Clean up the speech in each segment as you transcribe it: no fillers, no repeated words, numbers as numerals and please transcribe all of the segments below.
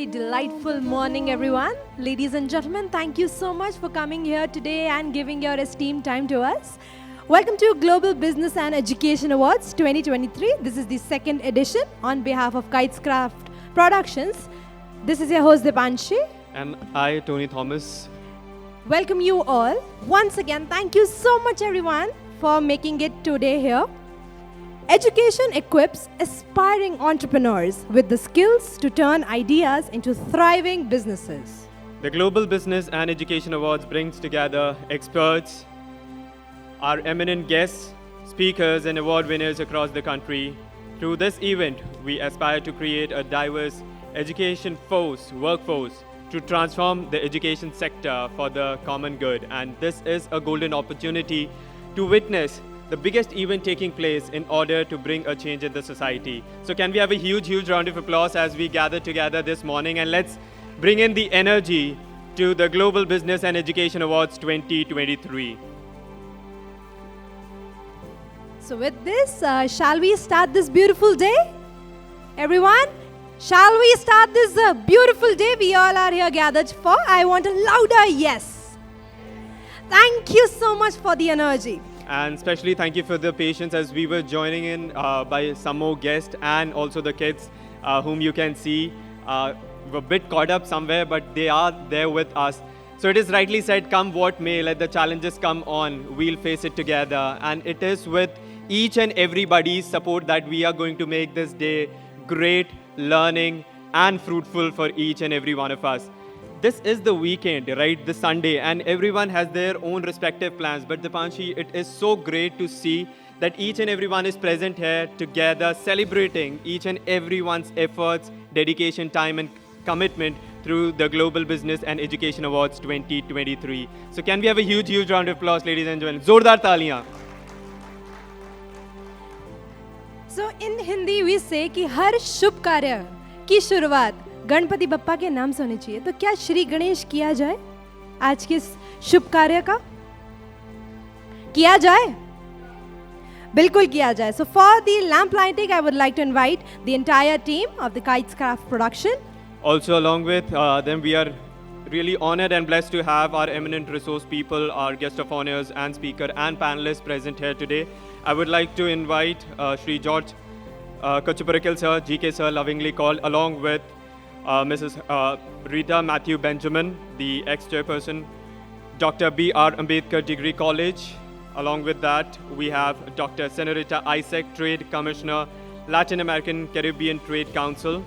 very delightful morning, everyone. Ladies and gentlemen, thank you so much for coming here today and giving your esteemed time to us. Welcome to Global Business and Education Awards 2023. This is the second edition on behalf of Kitescraft Productions. This is your host, Dipanshi. And I, Tony Thomas. Welcome you all. Once again, thank you so much, everyone, for making it today here. Education equips aspiring entrepreneurs with the skills to turn ideas into thriving businesses. The Global Business and Education Awards brings together experts, our eminent guests, speakers, and award winners across the country. Through this event, we aspire to create a diverse education workforce to transform the education sector for the common good. And this is a golden opportunity to witness the biggest event taking place in order to bring a change in the society. So can we have a huge round of applause as we gather together this morning, and let's bring in the energy to the Global Business and Education Awards 2023. So with this, shall we start this beautiful day? Everyone, shall we start this beautiful day we all are here gathered for? I want a louder yes. Thank you so much for the energy. And especially thank you for the patience as we were joining in by some more guests and also the kids whom you can see were a bit caught up somewhere, but they are there with us. So it is rightly said, come what may, let the challenges come on, we'll face it together. And it is with each and everybody's support that we are going to make this day great, learning and fruitful for each and every one of us. This is the weekend, right? The Sunday, and everyone has their own respective plans. But Dipanshi, it is so great to see that each and everyone is present here together, celebrating each and everyone's efforts, dedication, time, and commitment through the Global Business and Education Awards 2023. So can we have a huge round of applause, ladies and gentlemen? Zordar taaliyan. So in Hindi we say कि हर शुभ कार्य की शुरुआत गणपति बप्पा के नाम से होनी चाहिए. तो क्या श्री गणेश किया जाए आज के शुभ कार्य का? किया जाए? बिल्कुल किया जाए. So for the lamp lighting, I would like to invite the entire team of the Kitescraft production. Also along with them, we are really honored and blessed to have our eminent resource people, our guest of honors and speaker and panelists present here today. I would like to invite Shri George Kachuparakil sir, GK sir, lovingly called, along with Mrs. Rita Matthew Benjamin, the ex-chairperson, Dr. B.R. Ambedkar Degree College. Along with that, we have Dr. Senorita Isaac, Trade Commissioner, Latin American Caribbean Trade Council.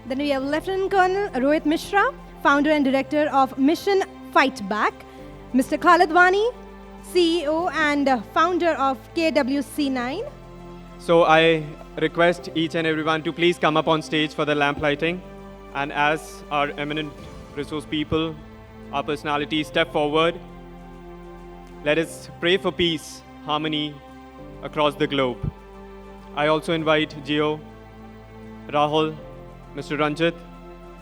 Then we have Lieutenant Colonel Rohit Mishra, founder and director of Mission Fight Back, Mr. Khalid Wani, CEO and founder of KWC9. So I request each and everyone to please come up on stage for the lamp lighting. And as our eminent resource people, our personalities step forward, let us pray for peace, harmony across the globe. I also invite Gio, Rahul, Mr. Ranjit,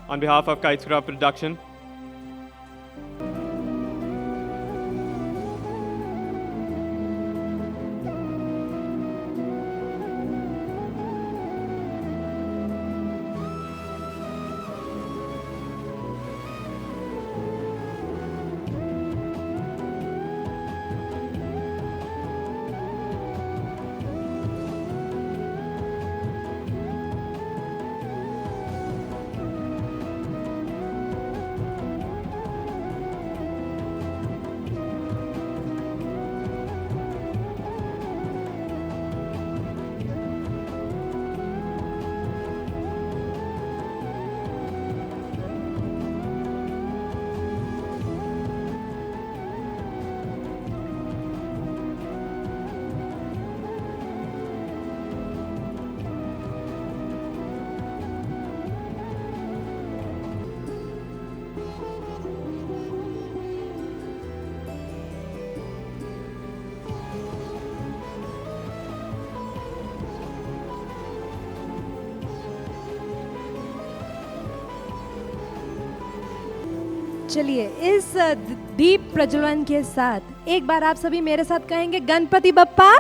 on behalf of Kitescraft Production. चलिए इस दीप प्रज्वलन के साथ एक बार आप सभी मेरे साथ कहेंगे गणपति बप्पा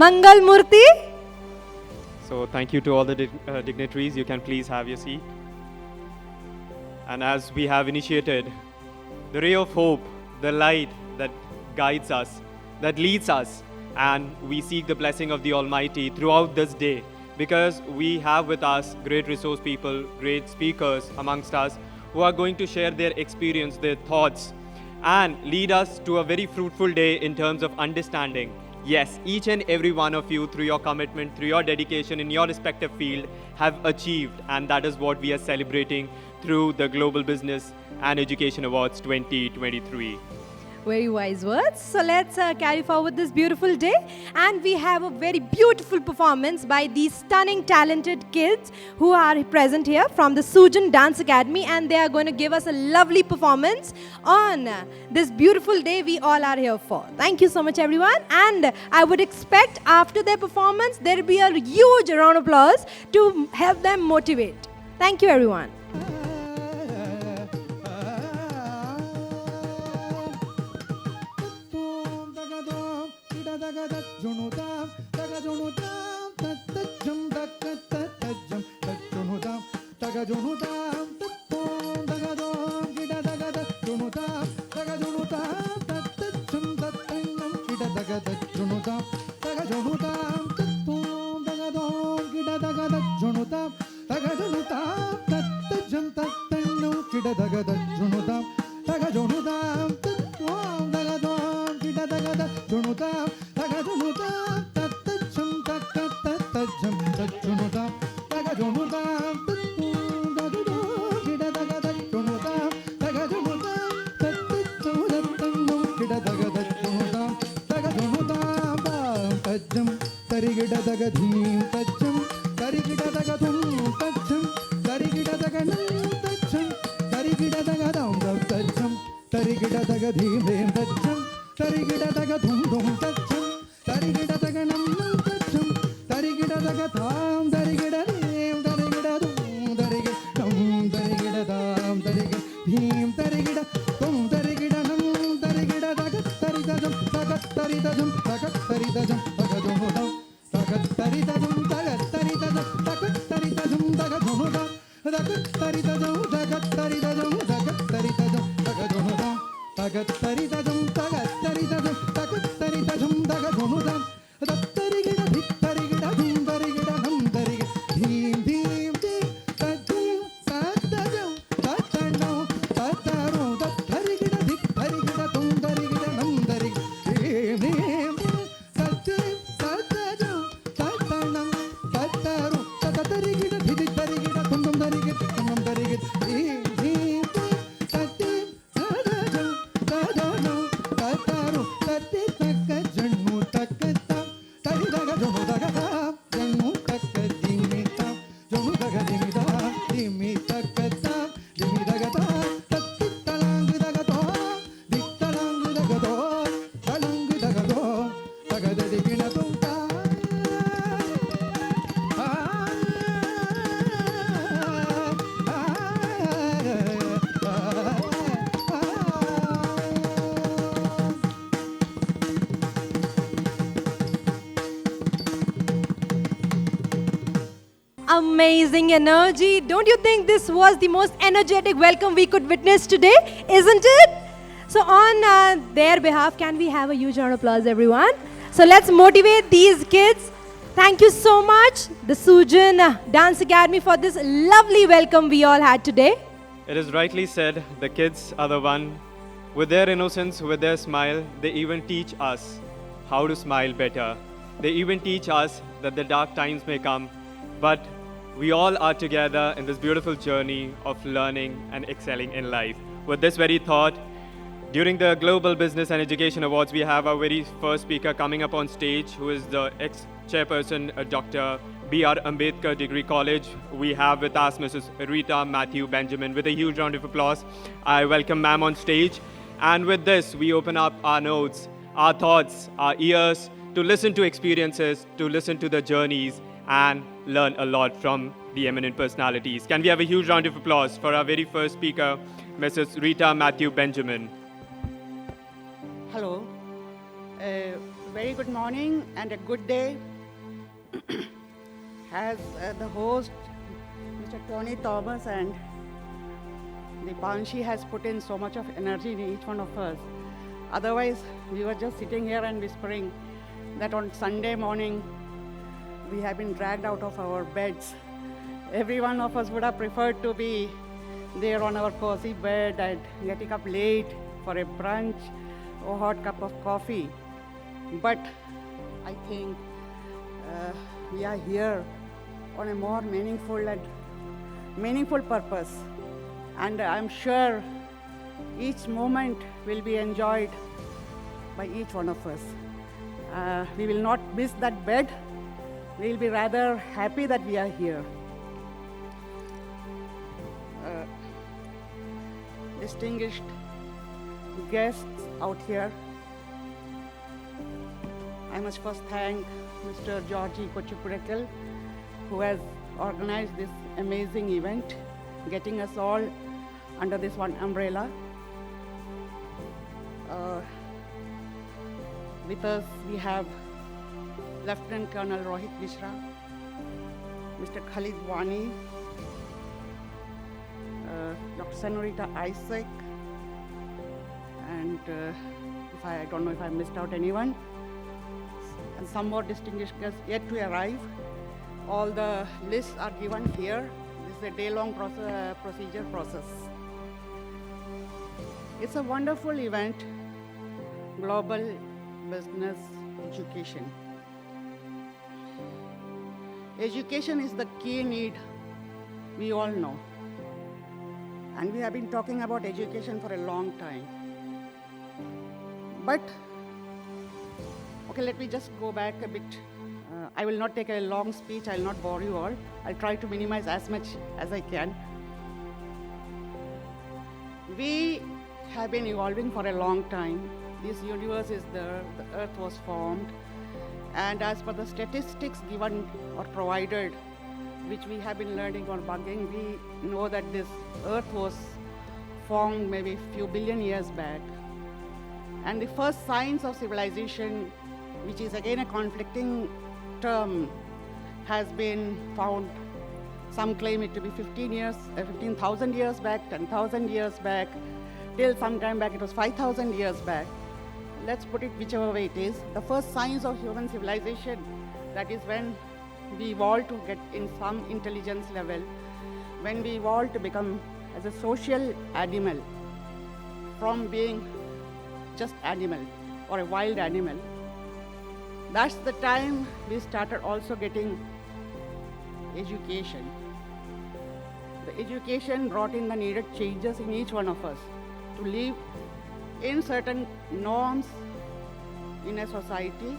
मंगल मूर्ति. So thank you to all the dignitaries. You can please have your seat. And as we have initiated, the ray of hope, the light that guides us, that leads us, and we seek the blessing of the Almighty throughout this day, because we have with us great resource people, great speakers amongst us who are going to share their experience, their thoughts, and lead us to a very fruitful day in terms of understanding. Yes, each and every one of you, through your commitment, through your dedication in your respective field, have achieved, and that is what we are celebrating through the Global Business and Education Awards 2023. Very wise words. So let's carry forward this beautiful day. And we have a very beautiful performance by these stunning, talented kids who are present here from the Sujan Dance Academy. And they are going to give us a lovely performance on this beautiful day we all are here for. Thank you so much, everyone. And I would expect after their performance, there will be a huge round of applause to help them motivate. Thank you, everyone. Amazing energy. Don't you think this was the most energetic welcome we could witness today? Isn't it? So on their behalf, can we have a huge round of applause, everyone? So let's motivate these kids. Thank you so much, the Sujan Dance Academy, for this lovely welcome we all had today. It is rightly said, the kids are the one. With their innocence, with their smile, they even teach us how to smile better. They even teach us that the dark times may come, but we all are together in this beautiful journey of learning and excelling in life. With this very thought, during the Global Business and Education Awards, we have our very first speaker coming up on stage, who is the ex-chairperson, Dr. B.R. Ambedkar Degree College. We have with us Mrs. Rita Matthew Benjamin. With a huge round of applause, I welcome ma'am on stage. And with this, we open up our notes, our thoughts, our ears, to listen to experiences, to listen to the journeys, and learn a lot from the eminent personalities. Can we have a huge round of applause for our very first speaker, Mrs. Rita Matthew Benjamin. Hello. Very good morning and a good day. as the host, Mr. Tony Thomas and Dipanshi has put in so much of energy in each one of us. Otherwise, we were just sitting here and whispering that on Sunday morning, we have been dragged out of our beds. Every one of us would have preferred to be there on our cozy bed and getting up late for a brunch or hot cup of coffee. But I think we are here on a more meaningful purpose. And I'm sure each moment will be enjoyed by each one of us. We will not miss that bed. We will be rather happy that we are here. Distinguished guests out here, I must first thank Mr. Georgie Kochupurekal, who has organized this amazing event, getting us all under this one umbrella. With us, we have Lieutenant Colonel Rohit Mishra, Mr. Khalid Wani, Dr. Senorita Isaac, and I don't know if I missed out anyone, and some more distinguished guests yet to arrive. All the lists are given here. This is a day-long process. It's a wonderful event, global business education. Education is the key need, we all know. And we have been talking about education for a long time. But, okay, let me just go back a bit. I will not take a long speech, I will not bore you all. I'll try to minimize as much as I can. We have been evolving for a long time. This universe is there, the earth was formed. And as per the statistics given or provided, which we have been learning or bugging, we know that this earth was formed maybe a few billion years back. And the first signs of civilization, which is again a conflicting term, has been found. Some claim it to be 15,000 years back, 10,000 years back, till some time back it was 5,000 years back. Let's put it whichever way it is. The first signs of human civilization, that is when we evolved to get in some intelligence level, when we evolved to become as a social animal from being just animal or a wild animal. That's the time we started also getting education. The education brought in the needed changes in each one of us to live in certain norms in a society.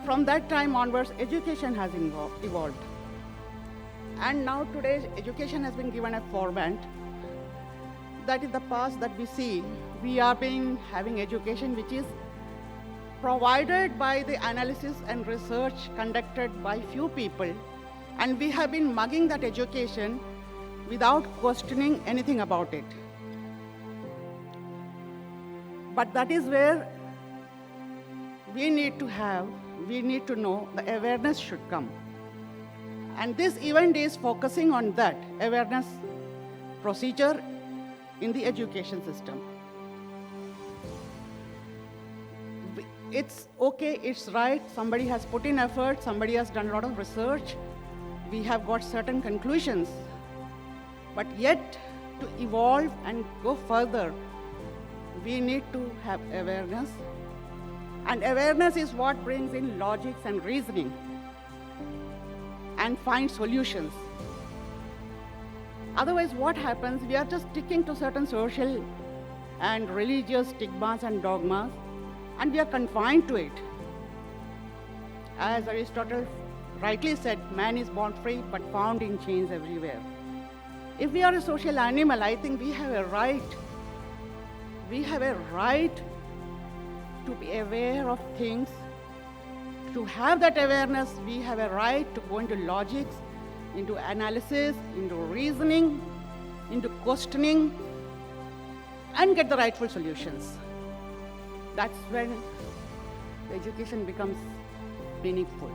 From that time onwards, education has evolved. And now today, education has been given a format. That is the past that we see. We are having education which is provided by the analysis and research conducted by few people. And we have been mugging that education without questioning anything about it. But that is where we need to know the awareness should come. And this event is focusing on that awareness procedure in the education system. It's okay, it's right, somebody has put in effort, somebody has done a lot of research, we have got certain conclusions. But yet, to evolve and go further, we need to have awareness. And awareness is what brings in logics and reasoning and find solutions. Otherwise, what happens? We are just sticking to certain social and religious stigmas and dogmas, and we are confined to it. As Aristotle rightly said, man is born free but found in chains everywhere. If we are a social animal, I think we have a right. We have a right to be aware of things. To have that awareness, we have a right to go into logics, into analysis, into reasoning, into questioning, and get the rightful solutions. That's when the education becomes meaningful.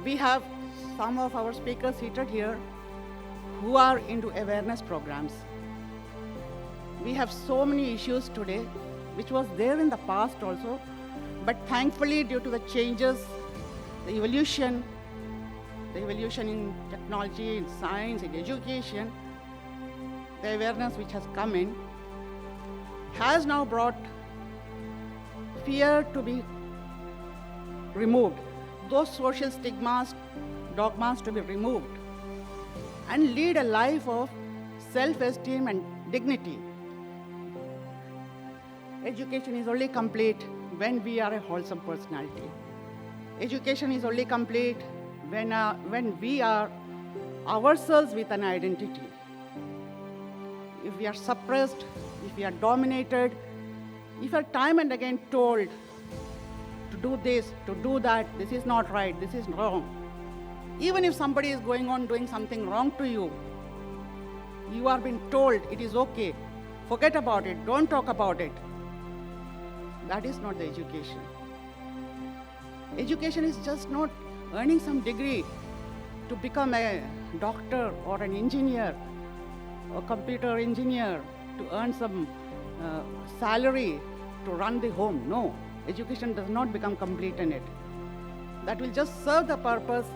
We have some of our speakers seated here who are into awareness programs. We have so many issues today, which was there in the past also, but thankfully due to the changes, the evolution in technology, in science, in education, the awareness which has come in has now brought fear to be removed, those social stigmas, dogmas to be removed, and lead a life of self-esteem and dignity. Education is only complete when we are a wholesome personality. Education is only complete when we are ourselves with an identity. If we are suppressed, if we are dominated, if we are time and again told to do this, to do that, this is not right, this is wrong. Even if somebody is going on doing something wrong to you, you are being told it is okay, forget about it, don't talk about it. That is not the education. Education is just not earning some degree to become a doctor or an engineer, a computer engineer, to earn some salary to run the home. No, education does not become complete in it. That will just serve the purpose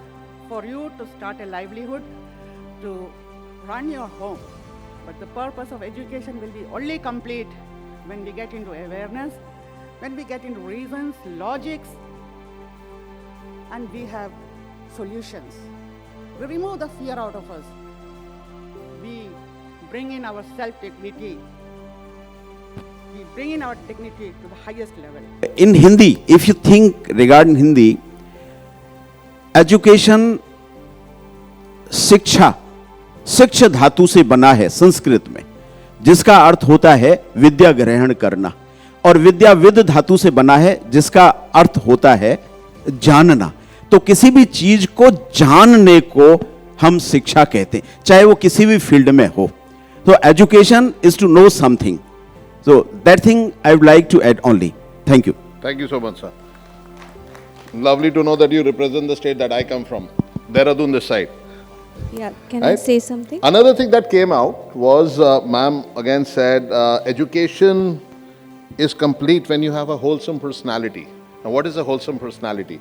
for you to start a livelihood, to run your home. But the purpose of education will be only complete when we get into awareness, when we get into reasons, logics, and we have solutions. We remove the fear out of us. We bring in our self-dignity. We bring in our dignity to the highest level. In Hindi, if you think regarding Hindi, education शिक्षा, शिक्ष धातु से बना है संस्कृत में, जिसका अर्थ होता है विद्या ग्रहण करना, और विद्या विद धातु से बना है जिसका अर्थ होता है जानना। तो किसी भी चीज को जानने को हम शिक्षा कहते हैं, चाहे वो किसी भी फील्ड में हो। तो education is to know something. So that thing I would like to add only. Thank you. Thank you so much, sir. Lovely to know that you represent the state that I come from, Dehradun this side. Yeah, can I Right? say something? Another thing that came out was, ma'am again said, education is complete when you have a wholesome personality. Now, what is a wholesome personality?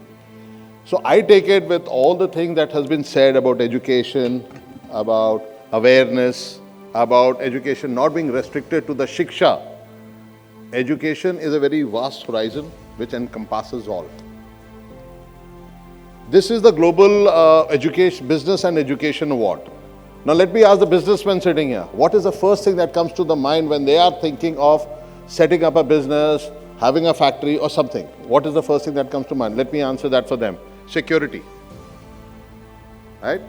So I take it with all the things that has been said about education, about awareness, about education not being restricted to the shiksha. Education is a very vast horizon which encompasses all. This is the Global Education Business and Education Award. Now let me ask the businessmen sitting here, what is the first thing that comes to the mind when they are thinking of setting up a business, having a factory or something? What is the first thing that comes to mind? Let me answer that for them. Security. Right?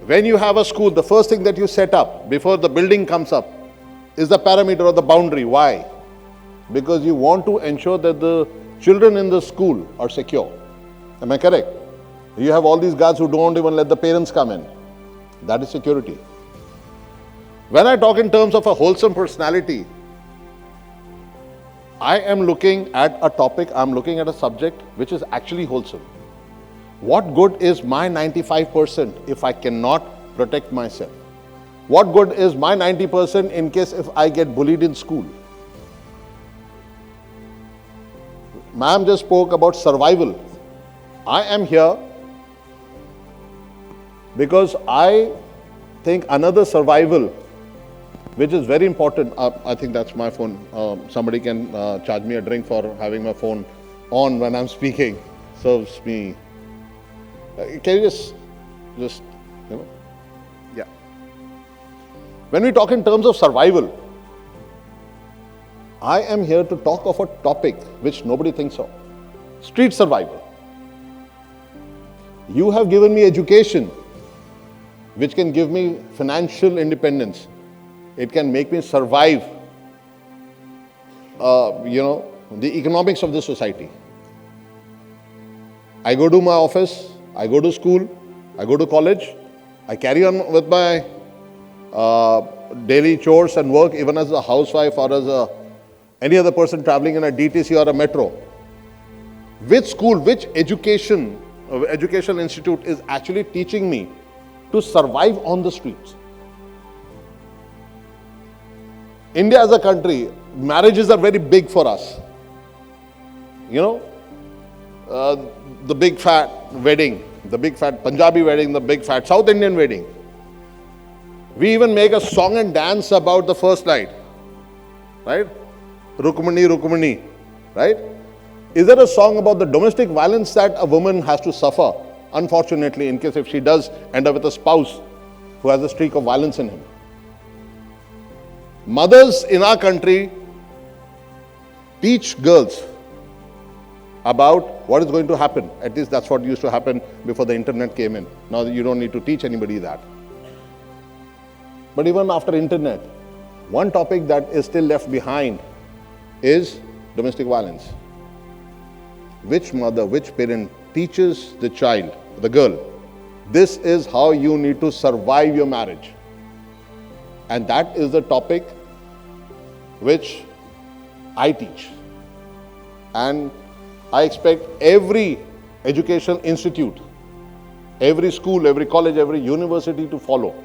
When you have a school, the first thing that you set up before the building comes up is the perimeter or the boundary. Why? Because you want to ensure that the children in the school are secure. Am I correct? You have all these guards who don't even let the parents come in. That is security. When I talk in terms of a wholesome personality, I am looking at a topic, I'm looking at a subject which is actually wholesome. What good is my 95% if I cannot protect myself? What good is my 90% in case if I get bullied in school? Ma'am just spoke about survival. I am here because I think another survival which is very important. I think that's my phone. Somebody can charge me a drink for having my phone on when I'm speaking. Serves me. Can you just, yeah. When we talk in terms of survival, I am here to talk of a topic which nobody thinks of. Street survival. You have given me education which can give me financial independence. It can make me survive, the economics of the society. I go to my office, I go to school, I go to college, I carry on with my daily chores and work even as a housewife or as any other person traveling in a DTC or a metro. Which school, which education Educational Institute is actually teaching me to survive on the streets. India as a country, marriages are very big for us. You know, the big fat wedding, the big fat Punjabi wedding, the big fat South Indian wedding. We even make a song and dance about the first night, right? Rukmani, Rukmani, right? Is there a song about the domestic violence that a woman has to suffer, unfortunately, in case if she does end up with a spouse who has a streak of violence in him? Mothers in our country teach girls about what is going to happen. At least that's what used to happen before the internet came in. Now you don't need to teach anybody that. But even after internet, one topic that is still left behind is domestic violence. Which mother, which parent teaches the child, the girl, this is how you need to survive your marriage? And that is the topic which I teach. And I expect every educational institute, every school, every college, every university to follow.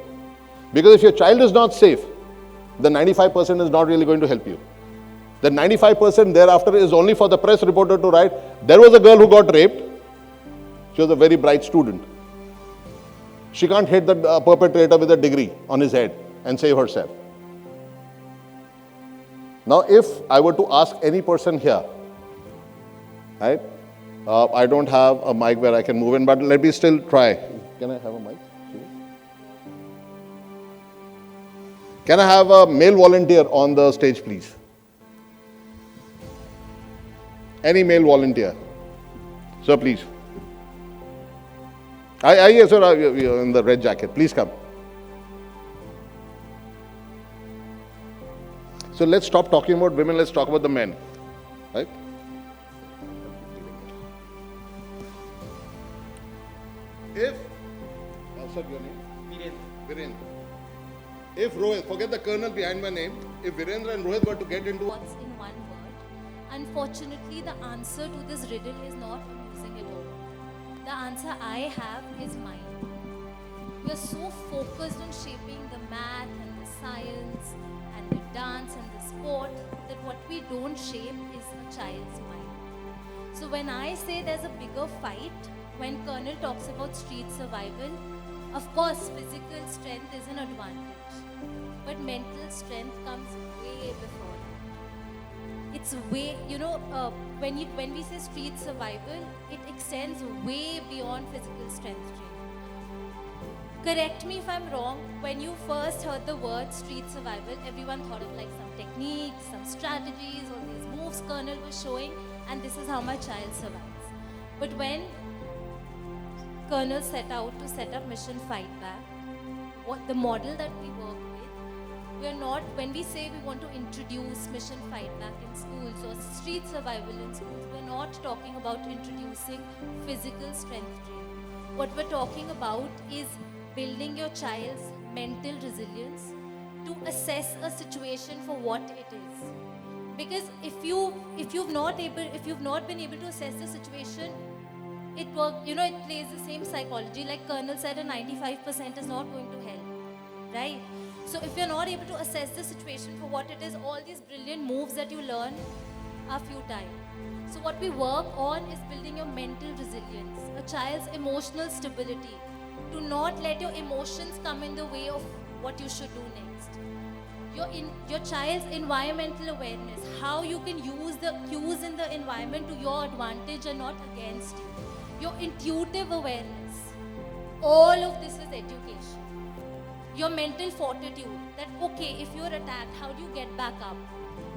Because if your child is not safe, the 95% is not really going to help you. The 95% thereafter is only for the press reporter to write, there was a girl who got raped. She was a very bright student. She can't hit the perpetrator with a degree on his head and save herself. Now, if I were to ask any person here, right? I don't have a mic where I can move in, but let me still try. Can I have a mic? Can I have a male volunteer on the stage, please? Any male volunteer? Sir, please. Yes, sir, you're in the red jacket. Please come. So let's stop talking about women, let's talk about the men. Right? If, sir, your name? Virendra. If Rohit, forget the colonel behind my name, if Virendra and Rohit were to get into... What's in one word? Unfortunately, the answer to this riddle is not amusing at all. The answer I have is mine. We are so focused on shaping the math and the science and the dance and the sport that what we don't shape is a child's mind. So when I say there's a bigger fight, when Colonel talks about street survival, of course physical strength is an advantage, but mental strength comes way before that. It's way, when we say street survival, it extends way beyond physical strength training. Correct me if I'm wrong, when you first heard the word street survival, everyone thought of like some techniques, some strategies, all these moves Colonel was showing, and this is how my child survives. But when Colonel set out to set up Mission Fight Back, what the model that we work with, we are not, when we say we want to introduce Mission Fight Back in schools or street survival in schools, we're not talking about introducing physical strength training. What we're talking about is building your child's mental resilience to assess a situation for what it is. Because if you've not been able to assess the situation, it plays the same psychology. Like Colonel said, a 95% is not going to help, right? So if you're not able to assess the situation for what it is, all these brilliant moves that you learn are futile. So what we work on is building your mental resilience, a child's emotional stability, to not let your emotions come in the way of what you should do next. Your child's environmental awareness, how you can use the cues in the environment to your advantage and not against you. Your intuitive awareness, all of this is education. Your mental fortitude, that okay, if you're attacked, how do you get back up?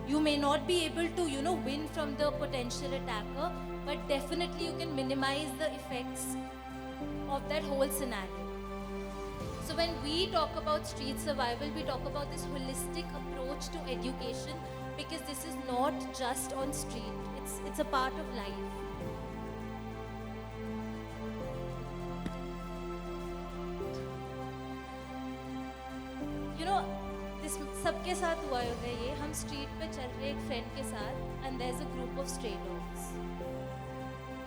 You may not be able to, win from the potential attacker, but definitely you can minimize the effects of that whole scenario. So when we talk about street survival, we talk about this holistic approach to education, because this is not just on street, it's a part of life. This सबके साथ हुआ होगा ये, हम street पे चल रहे एक फ्रेंड के साथ, and there's a group of stray dogs,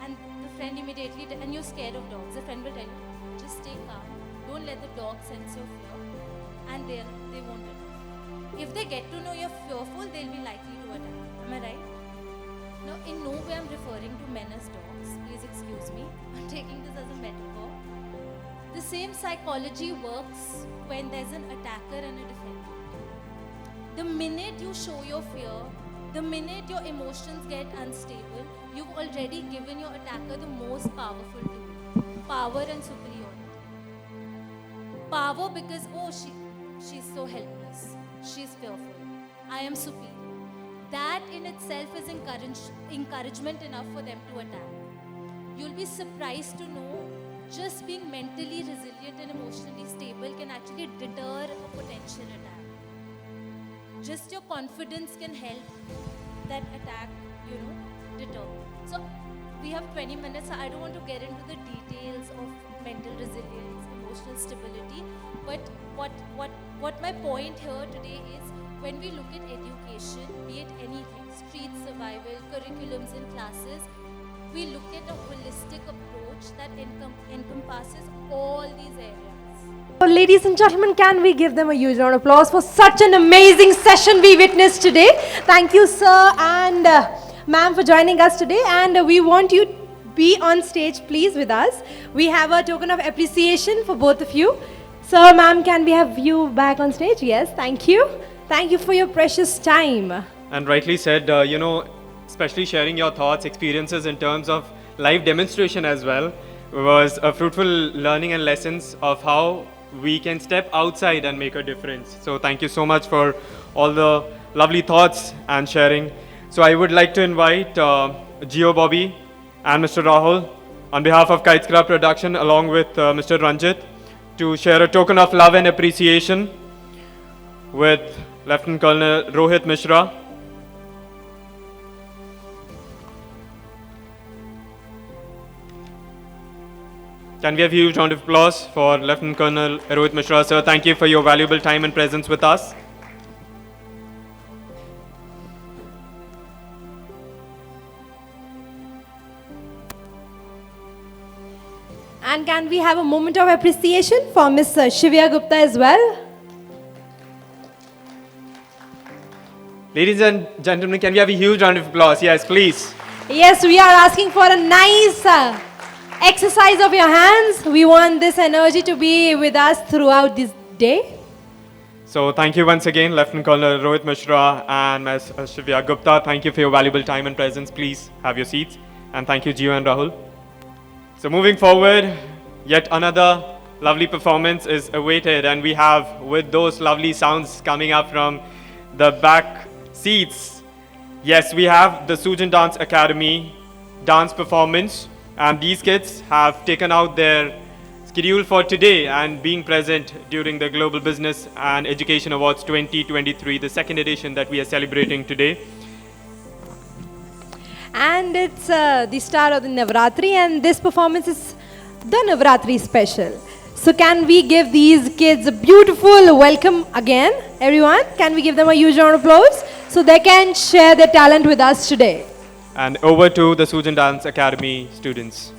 and the friend immediately, and you're scared of dogs, a friend will tell you, just stay calm, don't let the dog sense your fear, and they won't attack. If they get to know you're fearful, they'll be likely to attack. Am I right? Now, in no way I'm referring to men as dogs. Please excuse me. I'm taking this as a metaphor. The same psychology works when there's an attacker and a defender. The minute you show your fear, the minute your emotions get unstable, you've already given your attacker the most powerful tool, power and superiority. Power because, oh, she's so helpless, she's fearful, I am superior. That in itself is encouragement enough for them to attack. You'll be surprised to know just being mentally resilient and emotionally stable can actually deter a potential attack. Just your confidence can help that attack, deter. So we have 20 minutes. I don't want to get into the details of mental resilience, emotional stability, but what my point here today is, when we look at education, be it anything, street survival, curriculums and classes, we look at a holistic approach that encompasses all these areas. So, ladies and gentlemen, can we give them a huge round of applause for such an amazing session we witnessed today? Thank you, sir and ma'am, for joining us today. And we want you to be on stage, please, with us. We have a token of appreciation for both of you. Sir, ma'am, can we have you back on stage? Yes, thank you. Thank you for your precious time. And rightly said, especially sharing your thoughts, experiences in terms of live demonstration as well, was a fruitful learning and lessons of how we can step outside and make a difference. So thank you so much for all the lovely thoughts and sharing. So I would like to invite Gio Bobby and Mr. Rahul on behalf of Kites Club Production, along with Mr. Ranjit, to share a token of love and appreciation with Lieutenant Colonel Rohit Mishra. Can we have a huge round of applause for Lieutenant Colonel Rohit Mishra, sir? Thank you for your valuable time and presence with us. And can we have a moment of appreciation for Miss Shivya Gupta as well? Ladies and gentlemen, can we have a huge round of applause? Yes, please. Yes, we are asking for a nice exercise of your hands. We want this energy to be with us throughout this day. So thank you once again, Lieutenant Colonel Rohit Mishra and Ms. Shivya Gupta. Thank you for your valuable time and presence. Please have your seats. And thank you, Gio and Rahul. So moving forward, yet another lovely performance is awaited, and we have, with those lovely sounds coming up from the back seats, yes, we have the Sujan Dance Academy dance performance, and these kids have taken out their schedule for today and being present during the Global Business and Education Awards 2023, the second edition that we are celebrating today. And it's the start of the Navratri, and this performance is the Navratri special. So can we give these kids a beautiful welcome again, everyone? Can we give them a huge round of applause so they can share their talent with us today? And over to the Sujan Dance Academy students.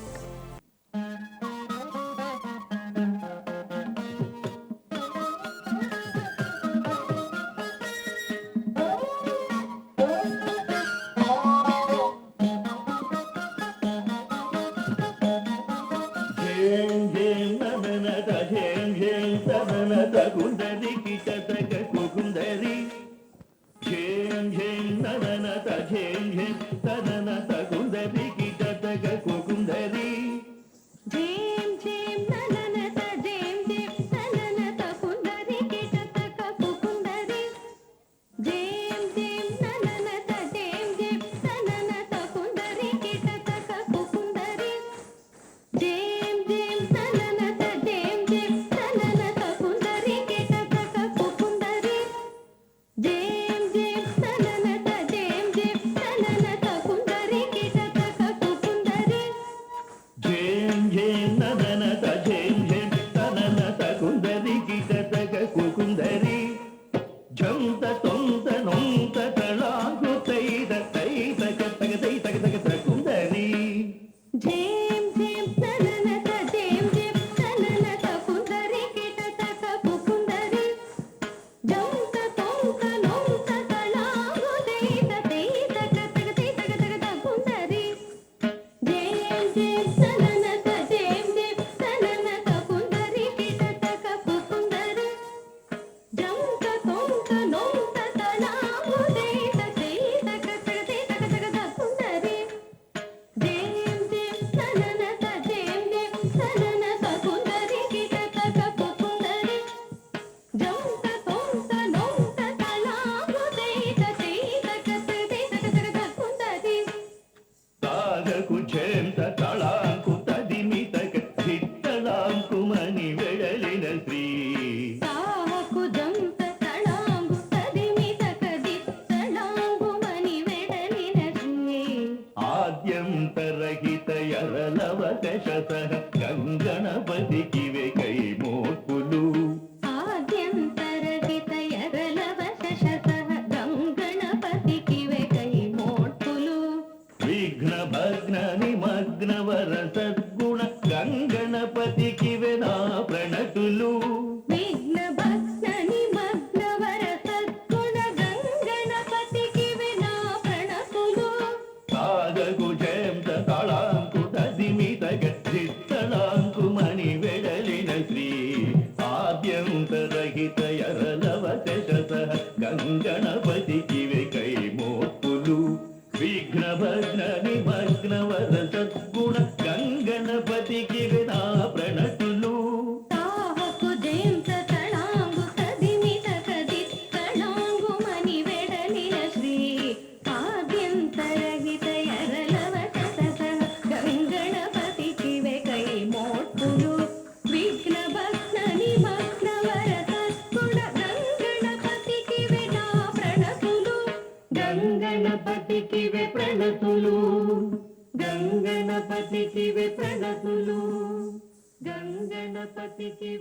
విఘ్నభగ్న నిమగ్నవర సద్గుణ గంగణపతికి వినా ప్రణతులు సాగకు జయంత తాళాంకు తదిమిత గచ్చిత్తళాంకు మణి వెడలిన శ్రీ ఆద్యంతరహిత ఎరలవశ గంగణపతికి కై మోప్పులు విఘ్నభగ్న నిమగ్నవర సద్గుణ గంగణపతికి వినా ప్రణతులు తాహకు జయంత తళాంగు తదిమిత కదిత్తళాంగు మణి వెడలిన శ్రీ ఆద్యంతరహిత ఎరలవశ గంగణపతికి కై మోట్టులు విఘ్నభగ్న నిమగ్నవర సద్గుణ గంగణపతికి వినా ప్రణతులు గంగణపతికి ప్రణతులు గంగణపతికి ప్రణతులు గంగణపతికి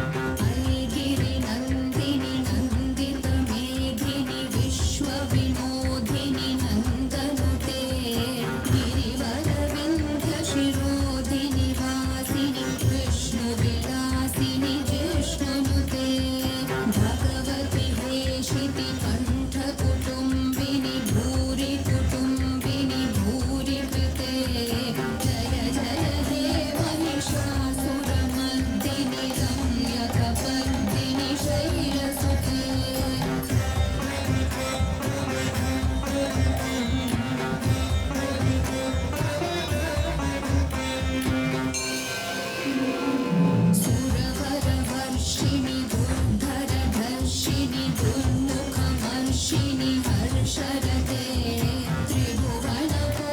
ऐगिरि नन्दिनि नन्दित मेधिनि विश्वविनोदिनि नन्दनुते गिरिवरविन्ध्य शिरोधिनि वासिनि विष्णुविलासिनि जिष्णुनुते भगवति वेशिति कण्ठकुटुम्बिनि भूरि कुटुम्बिनि भूरि कृते जय जय हे महिषासुरमर्दिनि रम्यकपर्दिनि शैलसुते सुरवरवर्षिणि दुर्धरधर्षिणि दुर्मुखमर्षिणि हर्षरते त्रिभुवनपोषिणि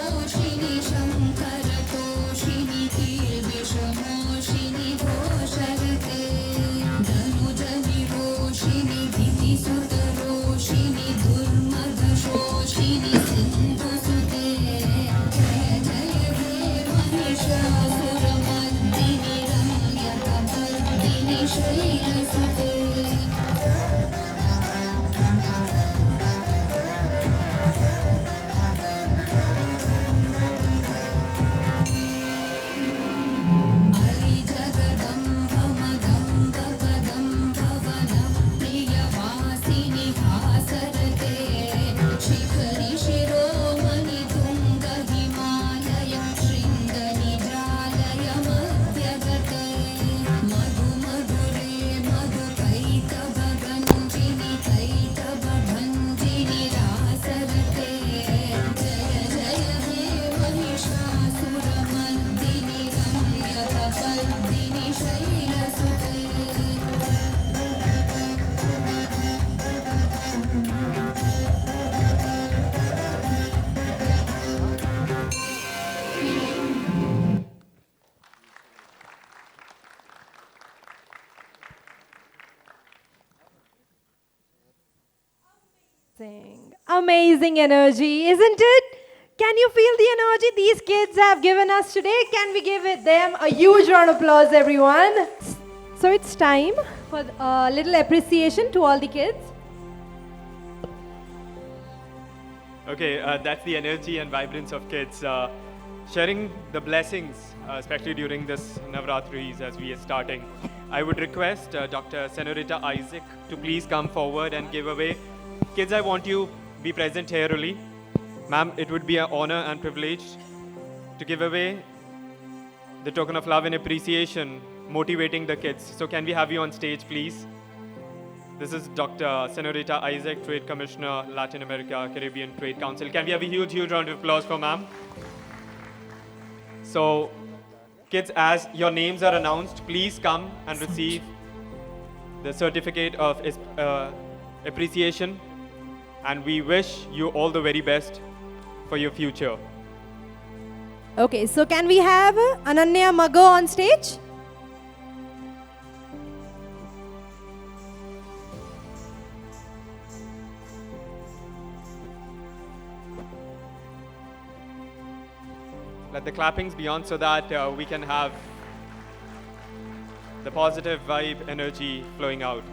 शङ्करतोषिणि कीर्विषमोषिणि घोषरते धनुजनिरोषिणि धितिसुतरोषिणि दुर्मदशोषिणि सिन्धुसुते जय जय हे महिषासुरमर्दिनि रम्यकपर्दिनि शैलसुते जगदम्ब मदम्ब पदम्ब वनप्रियवासिनि हासरते शिखरि शिरोमणि तुङ्ग हिमालय शृङ्गनिजालय मध्यगते मधु मधुरे मधुकैतभगञ्जिनि कैतभभञ्जिनि रासरते जय जय हे Mahishasuramardini रम्यकपर्दिनि शैलसुते Amazing energy, isn't it? Can you feel the energy these kids have given us today? Can we give them a huge round of applause, everyone? So it's time for a little appreciation to all the kids. Okay, that's the energy and vibrance of kids. Sharing the blessings, especially during this Navratris as we are starting. I would request Dr. Senorita Isaac to please come forward and give away. Kids, I want you be present here only. Ma'am, it would be an honor and privilege to give away the token of love and appreciation, motivating the kids. So can we have you on stage, please? This is Dr. Senorita Isaac, Trade Commissioner, Latin America, Caribbean Trade Council. Can we have a huge, huge round of applause for ma'am? So, kids, as your names are announced, please come and receive the certificate of appreciation. And we wish you all the very best for your future. Okay, so can we have Ananya Mago on stage? the clappings beyond so that we can have the positive vibe energy flowing out.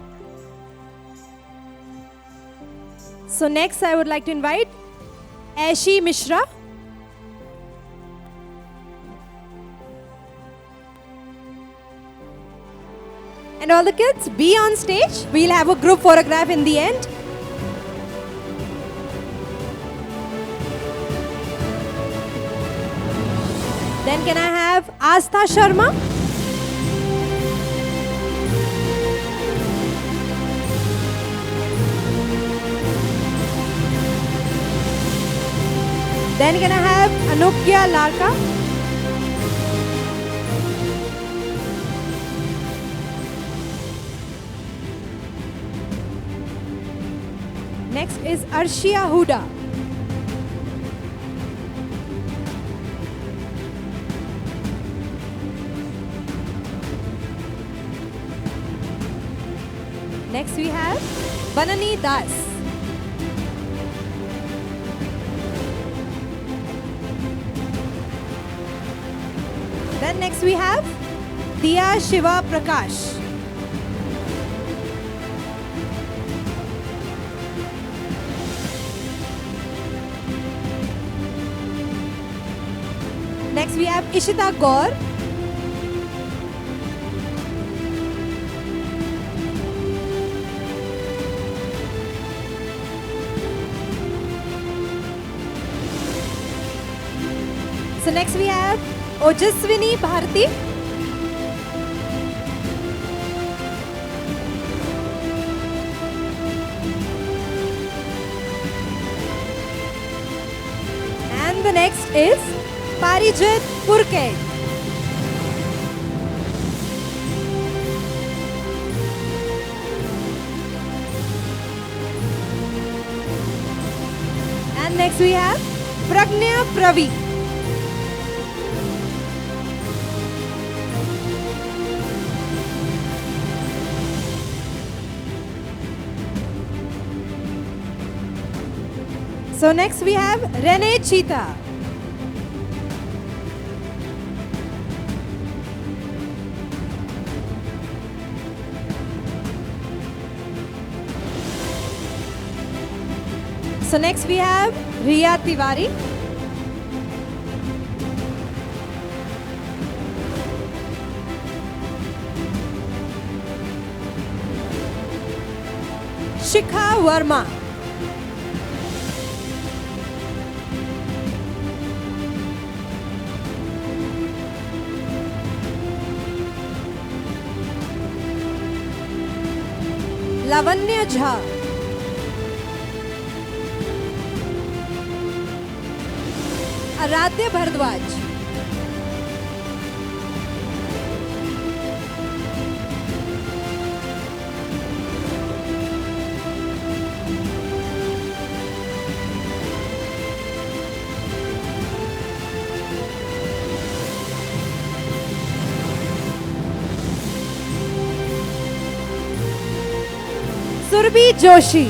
So next I would like to invite Aishi Mishra. And all the kids, be on stage. We'll have a group photograph in the end. Then can I have Astha Sharma? Then can I have Anukya Larka? Next is Arshia Huda. Next we have Banani Das. Then next we have Diya Shiva Prakash. Next we have Ishita Gaur. So next we have Ojaswini Bharti. And the next is Parijit Purke. And next we have Pragnya Pravi. So next we have Rene Cheetah. So next we have Riya Tiwari. Shikha Verma. Lavanya Jha. Aradhya Bhardwaj. Surbhi Joshi.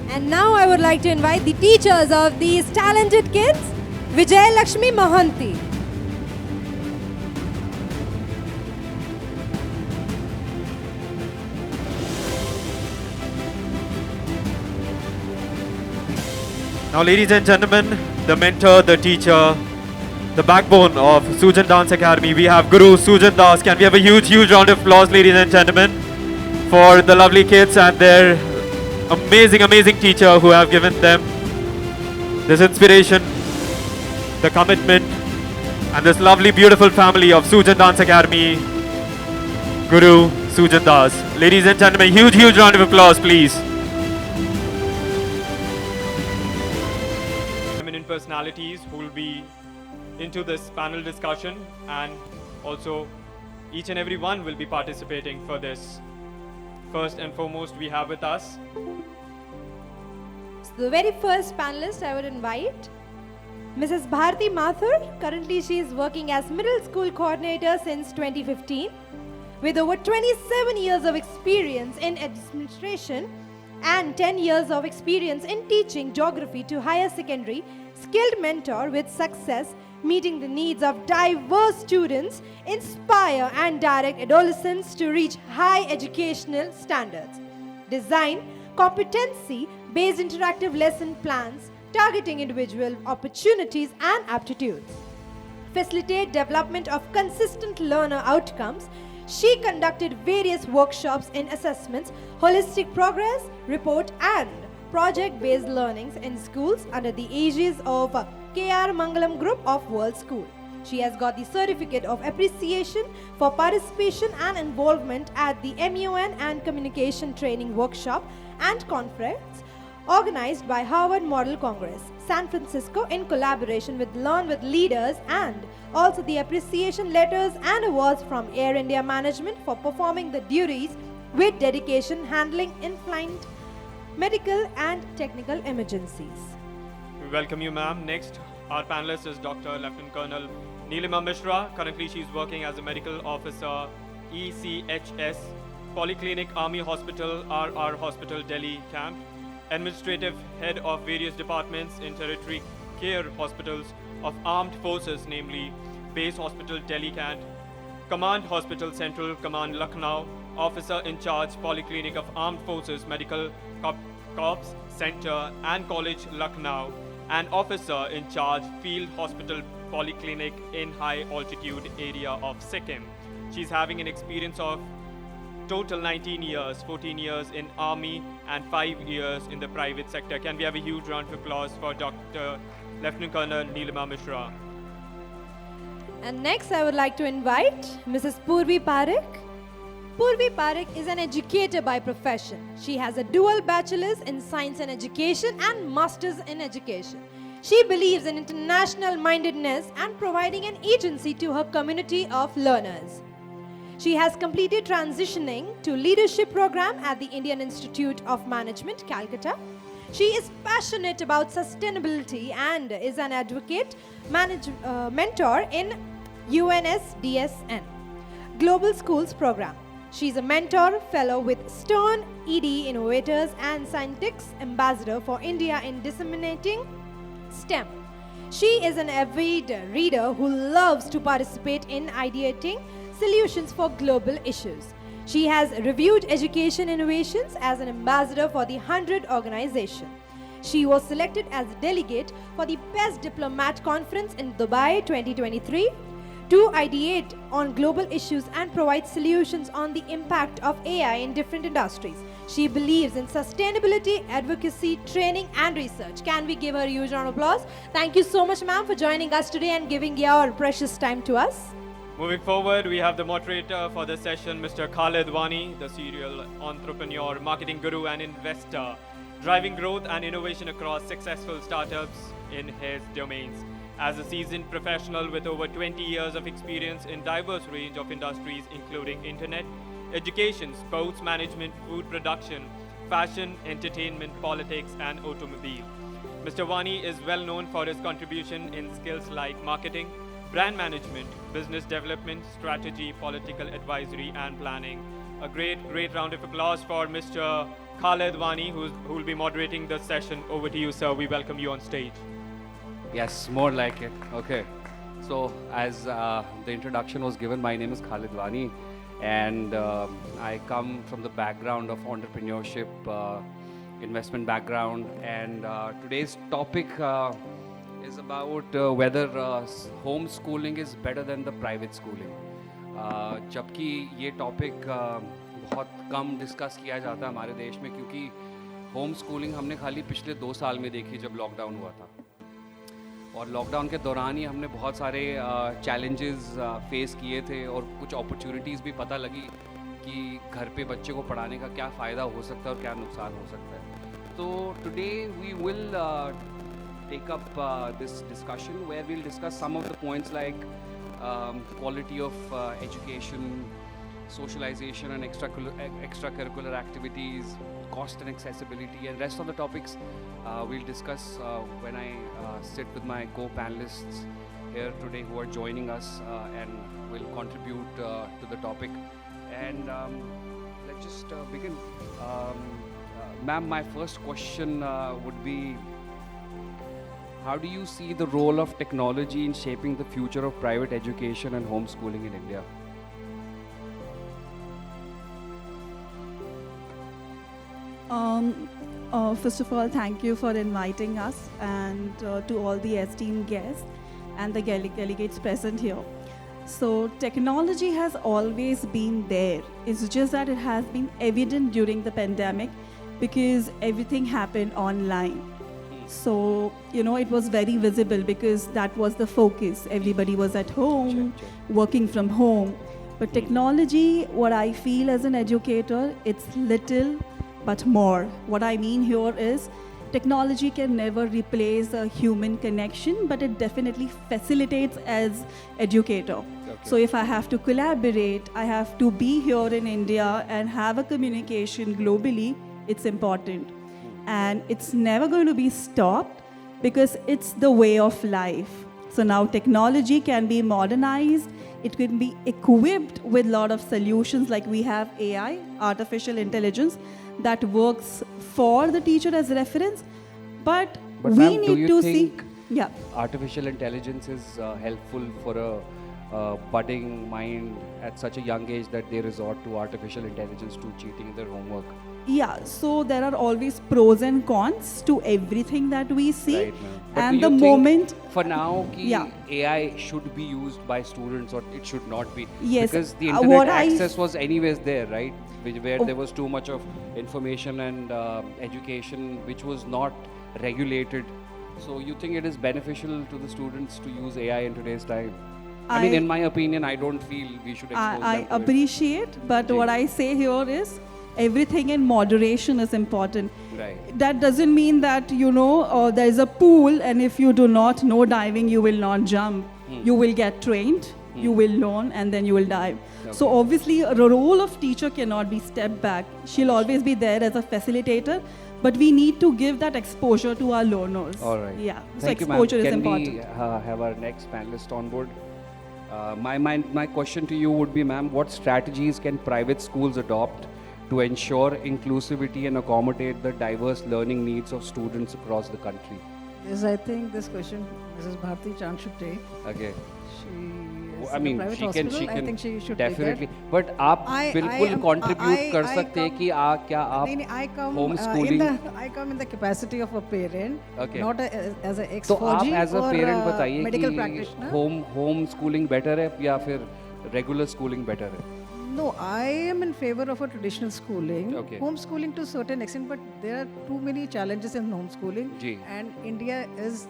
And now I would like to invite the teachers of these talented kids, Vijay Lakshmi Mohanty. Now, ladies and gentlemen, the mentor, the teacher, the backbone of Sujan Dance Academy, we have Guru Sujan Das. Can we have a huge, huge round of applause, ladies and gentlemen, for the lovely kids and their amazing, amazing teacher who have given them this inspiration, the commitment, and this lovely, beautiful family of Sujan Dance Academy, Guru Sujan Das. Ladies and gentlemen, huge, huge round of applause, please. Eminent personalities who will be into this panel discussion, and also each and every one will be participating for this. First and foremost, we have with us So the very first panelist I would invite Mrs. Bharti Mathur, currently she is working as middle school coordinator since 2015. With over 27 years of experience in administration and 10 years of experience in teaching geography to higher secondary, skilled mentor with success, meeting the needs of diverse students, inspire and direct adolescents to reach high educational standards. Design competency-based interactive lesson plans targeting individual opportunities and aptitudes. Facilitate development of consistent learner outcomes. She conducted various workshops in assessments, holistic progress report and project-based learnings in schools under the aegis of KR Mangalam Group of World School. She has got the certificate of appreciation for participation and involvement at the MUN and Communication Training Workshop and Conference organized by Harvard Model Congress, San Francisco in collaboration with Learn with Leaders, and also the appreciation letters and awards from Air India Management for performing the duties with dedication handling in-flight medical and technical emergencies. We welcome you, ma'am. Next, our panelist is Dr. Lieutenant Colonel Neelima Mishra. Currently, she's working as a medical officer, ECHS, Polyclinic Army Hospital, RR Hospital, Delhi Camp, administrative head of various departments in tertiary care hospitals of armed forces, namely Base Hospital, Delhi Camp, Command Hospital, Central Command, Lucknow, officer in charge, Polyclinic of Armed Forces, Medical Corps Center and College, Lucknow, and officer in charge, Field Hospital Polyclinic in high altitude area of Sikkim. She's having an experience of total 19 years, 14 years in army and 5 years in the private sector. Can we have a huge round of applause for Dr. Lieutenant Colonel Neelima Mishra? And next I would like to invite Mrs. Purvi Parekh. Purvi Parekh is an educator by profession. She has a dual bachelor's in science and education and master's in education. She believes in international mindedness and providing an agency to her community of learners. She has completed transitioning to leadership program at the Indian Institute of Management, Calcutta. She is passionate about sustainability and is an advocate, mentor in UNSDSN Global Schools Program. She is a mentor, fellow with Stern ED Innovators and Scientix Ambassador for India in disseminating STEM. She is an avid reader who loves to participate in ideating solutions for global issues. She has reviewed education innovations as an ambassador for the 100 organization. She was selected as a delegate for the Best Diplomat Conference in Dubai 2023 to ideate on global issues and provide solutions on the impact of AI in different industries. She believes in sustainability, advocacy, training and research. Can we give her a huge round of applause? Thank you so much, ma'am, for joining us today and giving your precious time to us. Moving forward, we have the moderator for this session, Mr. Khalid Wani, the serial entrepreneur, marketing guru and investor, driving growth and innovation across successful startups in his domains. As a seasoned professional with over 20 years of experience in diverse range of industries including internet, education, sports management, food production, fashion, entertainment, politics and automobile. Mr. Wani is well known for his contribution in skills like marketing, brand management, business development, strategy, political advisory and planning. A great round of applause for Mr. Khalid Wani who will be moderating the session. Over to you, sir. We welcome you on stage. Yes, more like it. Okay. So, as the introduction was given, my name is Khalid Wani, and I come from the background of entrepreneurship, investment background, and today's topic is about whether homeschooling is better than the private schooling. जबकि ये topic बहुत कम discuss किया जाता है हमारे देश में, क्योंकि होम स्कूलिंग हमने खाली पिछले 2 साल में देखी जब लॉकडाउन हुआ था, और लॉकडाउन के दौरान ही हमने बहुत सारे चैलेंजेस फेस किए थे और कुछ अपॉर्चुनिटीज़ भी पता लगी कि घर पे बच्चे को पढ़ाने का क्या फ़ायदा हो सकता है और क्या नुकसान हो सकता है. तो today we will take up this discussion where we'll discuss some of the points like quality of education, socialization and extracurricular activities, cost and accessibility, and rest of the topics we'll discuss when I sit with my co-panelists here today who are joining us and will contribute to the topic. And let's just begin. Ma'am, my first question would be, how do you see the role of technology in shaping the future of private education and homeschooling in India? First of all, thank you for inviting us, and to all the esteemed guests and the delegates present here. So, technology has always been there. It's just that it has been evident during the pandemic because everything happened online. So, it was very visible because that was the focus. Everybody was at home, working from home. But technology, what I feel as an educator, it's little but more. What I mean here is technology can never replace a human connection, but it definitely facilitates as educator. So if I have to collaborate, I have to be here in India and have a communication globally, it's important. And it's never going to be stopped because it's the way of life. So now technology can be modernized, it can be equipped with a lot of solutions like we have AI, artificial intelligence, that works for the teacher as reference, but we ma'am, do need you to think see, artificial intelligence is helpful for a budding mind at such a young age that they resort to artificial intelligence to cheating their homework? Yeah, so there are always pros and cons to everything that we see. Right, ma'am. But And do the you think moment, for now ki Yeah. AI should be used by students or it should not be? Yes, Because the what internet I- access was anyways there, right? Where Oh. there was too much of information and education which was not regulated. So you think it is beneficial to the students to use AI in today's time? I mean, I- in my opinion, I don't feel we should expose I them to it. appreciate, but Ji. what I say here is everything in moderation is important. Right. That doesn't mean that, there is a pool and if you do not know diving, you will not jump. You will get trained, you will learn, and then you will dive. So obviously, the role of teacher cannot be stepped back. She'll always be there as a facilitator, but we need to give that exposure to our learners. All right. Yeah. Thank so you, ma'am. exposure is Can important. we have our next panelist on board? My question to you would be, ma'am, what strategies can private schools adopt to ensure inclusivity and accommodate the diverse learning needs of students across the country? Yes, I think this question Mrs. Bharti Chand should take. Okay. She is I in a mean, private she hospital. can I think she should definitely. take that. But आप I बिल्कुल am- contribute कर I सकते हैं come- कि क्या आप नहीं, I come homeschooling- I come in the capacity of a parent, Okay. not as an तो ex-Fauji आप एज अ or पेरेंट बताइए medical कि practitioner. होम स्कूलिंग बेटर है या फिर रेगुलर स्कूलिंग बेटर है? No, I am in favor of a traditional schooling. Okay. Homeschooling to a certain extent, but there are too many challenges in homeschooling. Ji. And India is,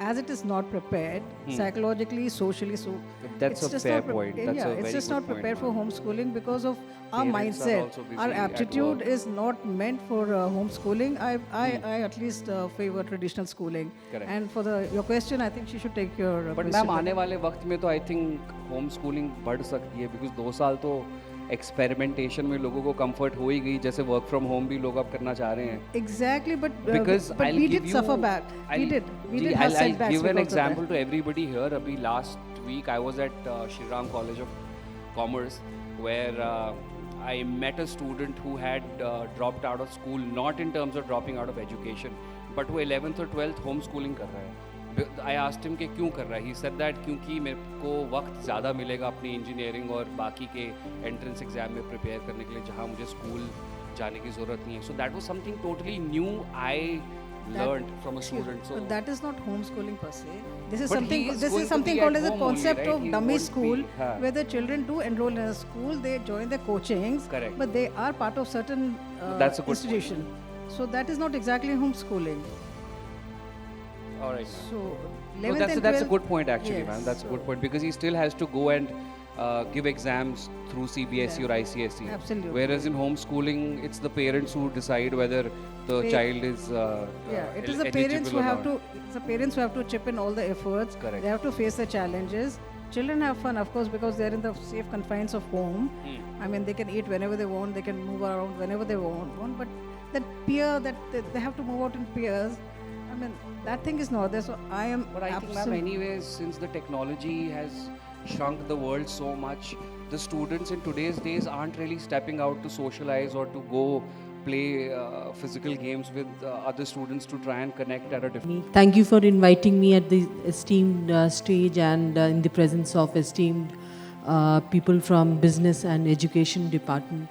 as it is not prepared psychologically, socially, so That's it's a just fair not point. yeah, That's a it's very just good not point, prepared for ma'am. homeschooling because of our Parents are mindset. also busy Our at aptitude work. is not meant for homeschooling. I at least favor traditional schooling. Correct. And for your question, I think she should take your but question. Ma'am आने वाले वक्त में तो I think home schooling बढ़ सकती है because 2 साल तो एक्सपेरिमेंटेशन में लोगों को कंफर्ट हो ही गई, जैसे वर्क फ्रॉम होम भी लोग अब करना चाह रहे हैं. Exactly, but Because but I'll we give did you, suffer back. We did have I'll setbacks give an because of that. example to everybody here. Abhi last week I was at Shri Ram College of Commerce where I met a student who had dropped out of school, not in terms of dropping out of education, but वो 11th और 12th homeschooling कर रहा है. I asked him कि क्यों कर रहा है. He said that क्योंकि मेरे को वक्त ज़्यादा मिलेगा अपनी इंजीनियरिंग और बाकी के एंट्रेंस एग्जाम में प्रिपेयर करने के लिए जहाँ मुझे स्कूल जाने की ज़रूरत नहीं है. So that was something totally new I learned from a student. So But that is not homeschooling per se. This is But something. he is This going is to something be called at as a home only, concept right? of He dummy won't school, be- हाँ. where the children do enroll in a school. They join the coachings, Correct. but they are part of certain That's a good institution. So that is not exactly homeschooling. all right. ma'am. So No, 11th that's and a 12th good point actually, yes, ma'am. That's a so- good point because he still has to go and give exams through CBSE or ICSE. Absolutely. Whereas in homeschooling, it's the parents who decide whether the child is Yeah, it is the eligible parents who or have not. to. It's the parents who have to chip in all the efforts. Correct. They have to face the challenges. Children have fun, of course, because they're in the safe confines of home. I mean, they can eat whenever they want. They can move around whenever they want. But that peer that they have to move out in peers. I mean, that thing is not there. So I am. But I think, ma'am, anyways, since the technology has shrunk the world so much, the students in today's days aren't really stepping out to socialize or to go play physical games with other students to try and connect at a different. Thank you for inviting me at the esteemed stage and in the presence of esteemed people from business and education department.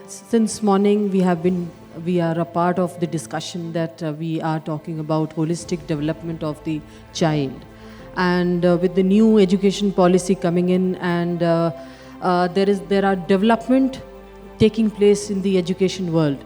Since morning we are a part of the discussion that we are talking about holistic development of the child. And with the new education policy coming in, and there are development taking place in the education world.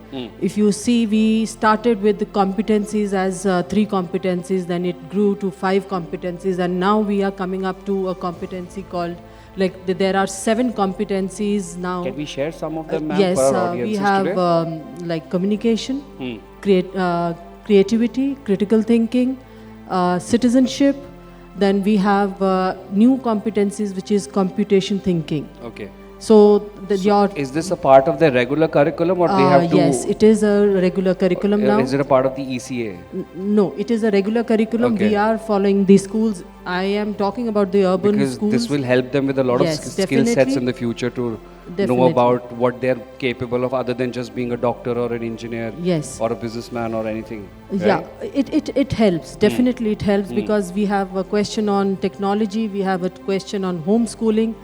If you see, we started with the competencies as 3 competencies, then it grew to 5 competencies, and now we are coming up to a competency called, like there are 7 competencies now. Can we share some of them, ma'am, Yes, for our audiences we have today? like communication, creativity, critical thinking, citizenship. Then we have new competencies, which is computation thinking. Okay. So, Is this a part of the regular curriculum, or they have to? Yes, it is a regular curriculum now. Is it a part of the ECA? No, it is a regular curriculum. Okay. We are following the schools. I am talking about the urban Because schools. this will help them with a lot of Yes, skill sets definitely. in the future to know Definitely. about what they're capable of, other than just being a doctor or an engineer, Yes. or a businessman or anything. Yeah, right? it helps. Definitely it helps because we have a question on technology, we have a question on homeschooling.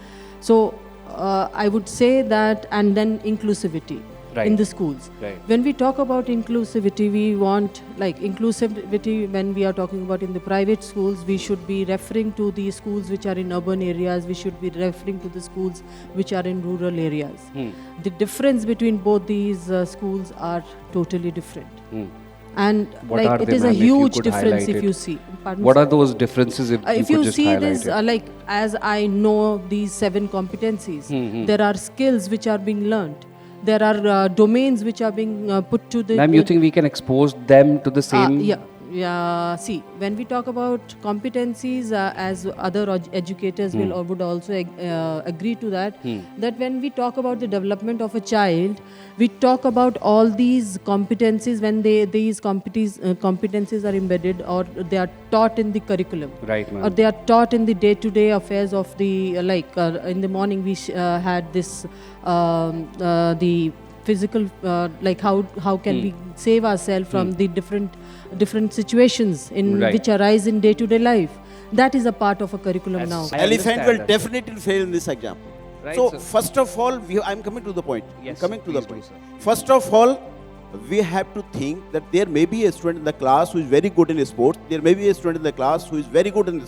So I would say that, and then inclusivity in the schools. Right. When we talk about inclusivity, we want like inclusivity when we are talking about in the private schools, we should be referring to the schools which are in urban areas, we should be referring to the schools which are in rural areas. The difference between both these schools are totally different. And What are like it they, is a ma'am, if you huge could difference highlight if it? you see. Pardon, What sir? are those differences if If you you could just see highlight this, it? like as I know these 7 competencies, there are skills which are being learnt. There are domains which are being put to the. Ma'am, you think we can expose them to the same? Yeah. See, when we talk about competencies, as other educators will or would also agree to that, that when we talk about the development of a child, we talk about all these competencies when these competencies are embedded or they are taught in the curriculum. Right, ma'am. Or they are taught in the day-to-day affairs of the in the morning we had this the physical like how can we save ourselves from the different situations in Right. which arise in day-to-day life. That is a part of a curriculum Yes. now. I Elephant understand will that. definitely fail in this example. Right, so sir. first of all, I'm coming to the point. Yes, coming to the please do, point. sir. First of all, we have to think that there may be a student in the class who is very good in sports. There may be a student in the class who is very good in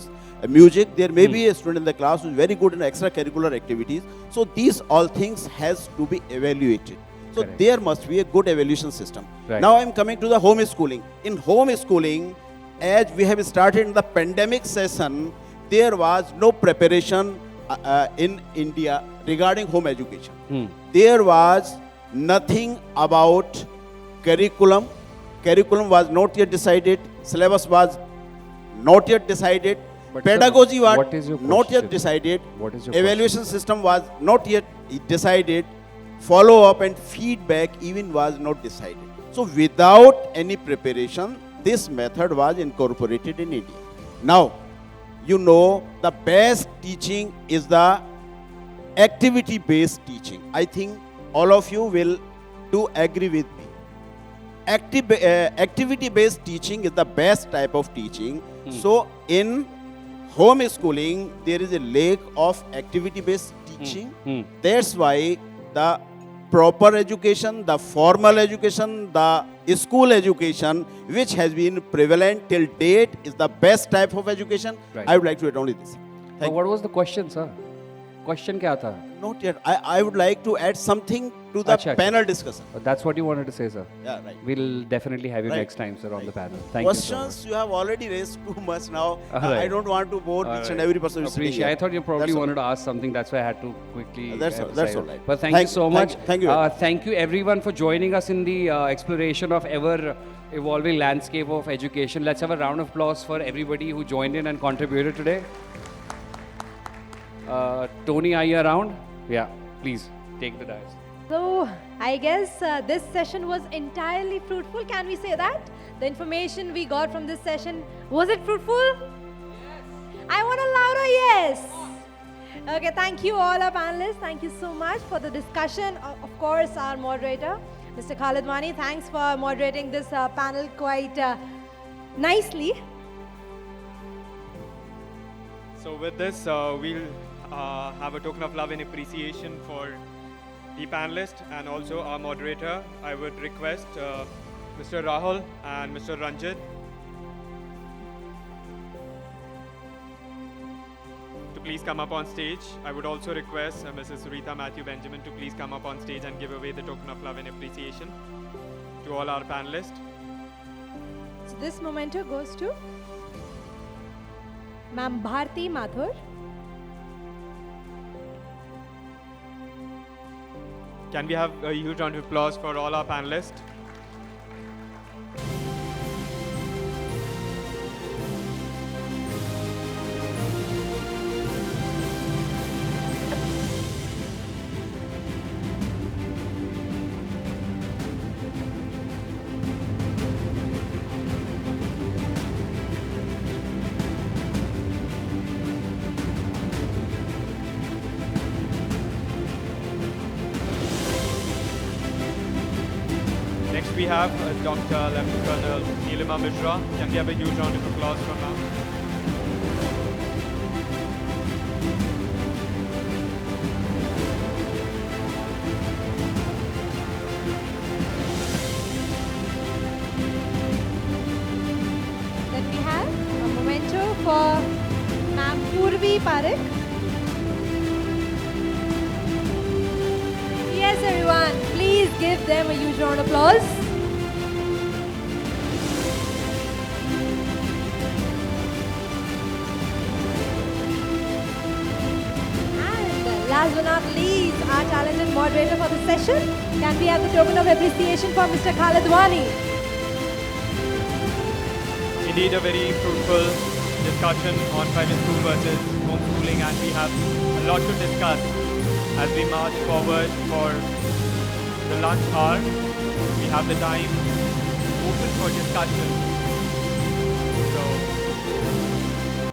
music. There may be a student in the class who is very good in extracurricular activities. So these all things has to be evaluated. So Correct. there must be a good evaluation system. Right. Now I'm coming to the homeschooling. In homeschooling, as we have started in the pandemic session, there was no preparation in India regarding home education. There was nothing about curriculum. Curriculum was not yet decided. Syllabus was not yet decided. But sir, Pedagogy was what is your not yet question? decided. What is your Evaluation system was not yet decided. Follow-up and feedback even was not decided. So without any preparation, this method was incorporated in India. Now, you know, the best teaching is the activity-based teaching. I think all of you will do agree with me. Activity-based teaching is the best type of teaching. So in homeschooling, there is a lack of activity-based teaching. That's why the proper education, the formal education, the school education, which has been prevalent till date, is the best type of education. Right. I would like to add only this. So what was the question, sir? Question क्या था? Not yet. I would like to add something to the Acha, acha. panel discussion. That's what you wanted to say, sir. Yeah, right. We'll definitely have you Right. next time, sir, on the panel. Thank you so much. Questions you have already raised too much now. All I right. don't want to bore All each and right. every person who's sitting Appreciate. here. I thought you probably That's all. wanted to ask something. That's why I had to quickly. That's all emphasize it. right. But thank you Thank- so much. thank you. Thank you everyone for joining us in the exploration of ever evolving landscape of education. Let's have a round of applause for everybody who joined in and contributed today. Tony, are you around? Yeah, please take the dais. So, I guess this session was entirely fruitful. Can we say that? The information we got from this session, was it fruitful? Yes. I want a louder yes. Okay, thank you all our panelists. Thank you so much for the discussion. Of course, our moderator, Mr. Khalid Wani, thanks for moderating this panel quite nicely. So with this, we'll have a token of love and appreciation for the panelist and also our moderator. I would request Mr. Rahul and Mr. Ranjit to please come up on stage. I would also request Mrs. Rita Matthew Benjamin to please come up on stage and give away the token of love and appreciation to all our panelists. So this memento goes to Ma'am Bharti Mathur. Can we have a huge round of applause for all our panelists? Next we have Dr. Lieutenant Colonel Neelima Mishra. Can we have a huge round of applause from her? Then we have a memento for Ma'am Purvi Parekh. Yes, everyone, please give them a huge round of applause. And last but not least, our talented moderator for the session. Can we have the token of appreciation for Mr. Khalid Wani? Indeed, a very fruitful discussion on private school versus homeschooling, and we have a lot to discuss as we march forward for the lunch hour. We have the time open for discussion. So,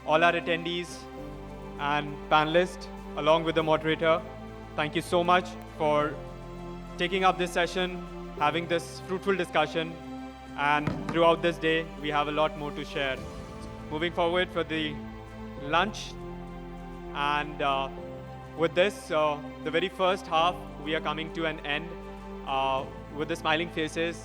all our attendees and panelists, along with the moderator, thank you so much for taking up this session, having this fruitful discussion, and throughout this day, we have a lot more to share. Moving forward for the lunch, and with this, the very first half, we are coming to an end with the smiling faces,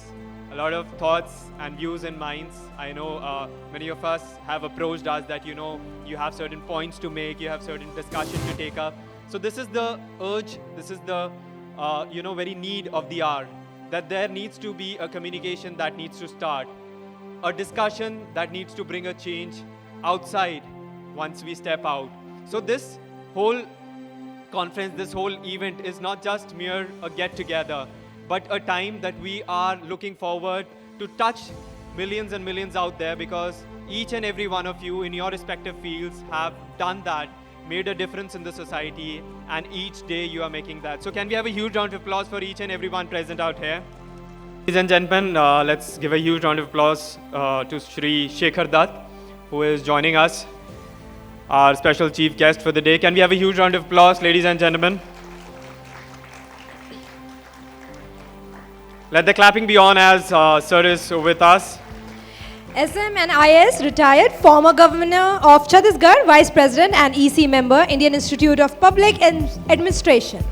a lot of thoughts and views in minds. I know many of us have approached us that, you have certain points to make, you have certain discussion to take up. So this is the urge, this is the, very need of the hour, that there needs to be a communication that needs to start, a discussion that needs to bring a change outside once we step out. So this whole conference, this whole event is not just mere a get-together, but a time that we are looking forward to touch millions and millions out there, because each and every one of you in your respective fields have done that, made a difference in the society, and each day you are making that. So can we have a huge round of applause for each and everyone present out here? Ladies and gentlemen, let's give a huge round of applause to Shri Shekhar Dutt, who is joining us, our special chief guest for the day. Can we have a huge round of applause, ladies and gentlemen? Let the clapping be on as Sir is with us. SM and IS retired, former Governor of Chhattisgarh, Vice President and EC member, Indian Institute of Public Administration.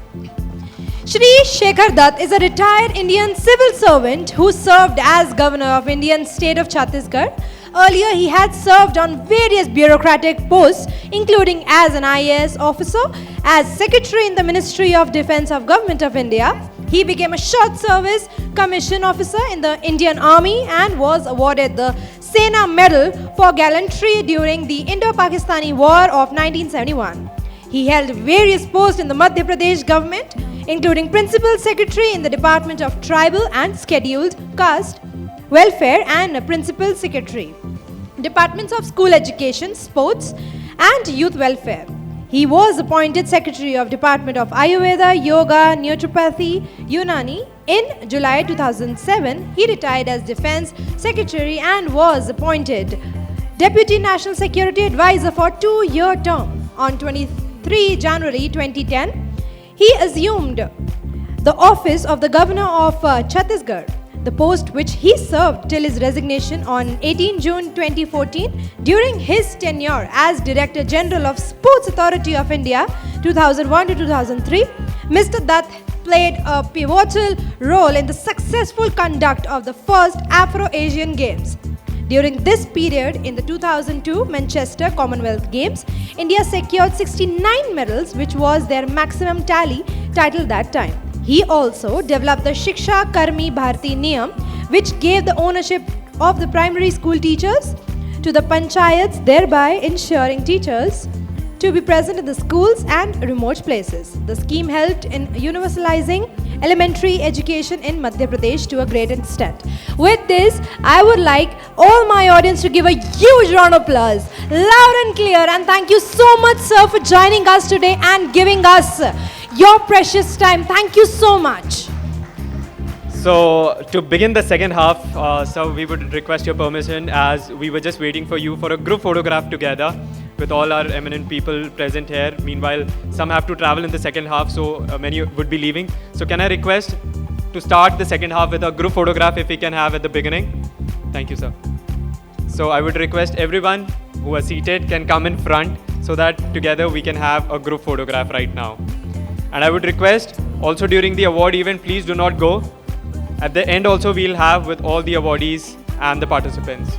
Shri Shekhar Dutt is a retired Indian civil servant who served as Governor of Indian state of Chhattisgarh. Earlier, he had served on various bureaucratic posts, including as an IAS officer, as Secretary in the Ministry of Defence of Government of India. He became a short service commission officer in the Indian Army and was awarded the Sena Medal for gallantry during the Indo-Pakistani War of 1971. He held various posts in the Madhya Pradesh government, including Principal Secretary in the Department of Tribal and Scheduled Caste Welfare and Principal Secretary, Departments of School Education, Sports and Youth Welfare. He was appointed Secretary of Department of Ayurveda, Yoga, Naturopathy, Unani. In July 2007, he retired as Defense Secretary and was appointed Deputy National Security Advisor for 2-year term. On 23 January 2010, he assumed the office of the Governor of Chhattisgarh, the post which he served till his resignation on 18 June 2014. During his tenure as Director General of Sports Authority of India 2001 to 2003, Mr. Dutt played a pivotal role in the successful conduct of the first Afro-Asian Games. During this period, in the 2002 Manchester Commonwealth Games, India secured 69 medals, which was their maximum tally title that time. He also developed the Shiksha Karmi Bharti Niyam, which gave the ownership of the primary school teachers to the panchayats, thereby ensuring teachers to be present in the schools and remote places. The scheme helped in universalizing elementary education in Madhya Pradesh to a great extent. With this, I would like all my audience to give a huge round of applause, loud and clear, and thank you so much, sir, for joining us today and giving us your precious time. Thank you so much. So to begin the second half, sir, we would request your permission, as we were just waiting for you for a group photograph together with all our eminent people present here. Meanwhile, some have to travel in the second half, so many would be leaving. So can I request to start the second half with a group photograph if we can have at the beginning? Thank you, sir. So I would request everyone who are seated can come in front so that together we can have a group photograph right now. And I would request also during the award event, please do not go. At the end also we'll have with all the awardees and the participants.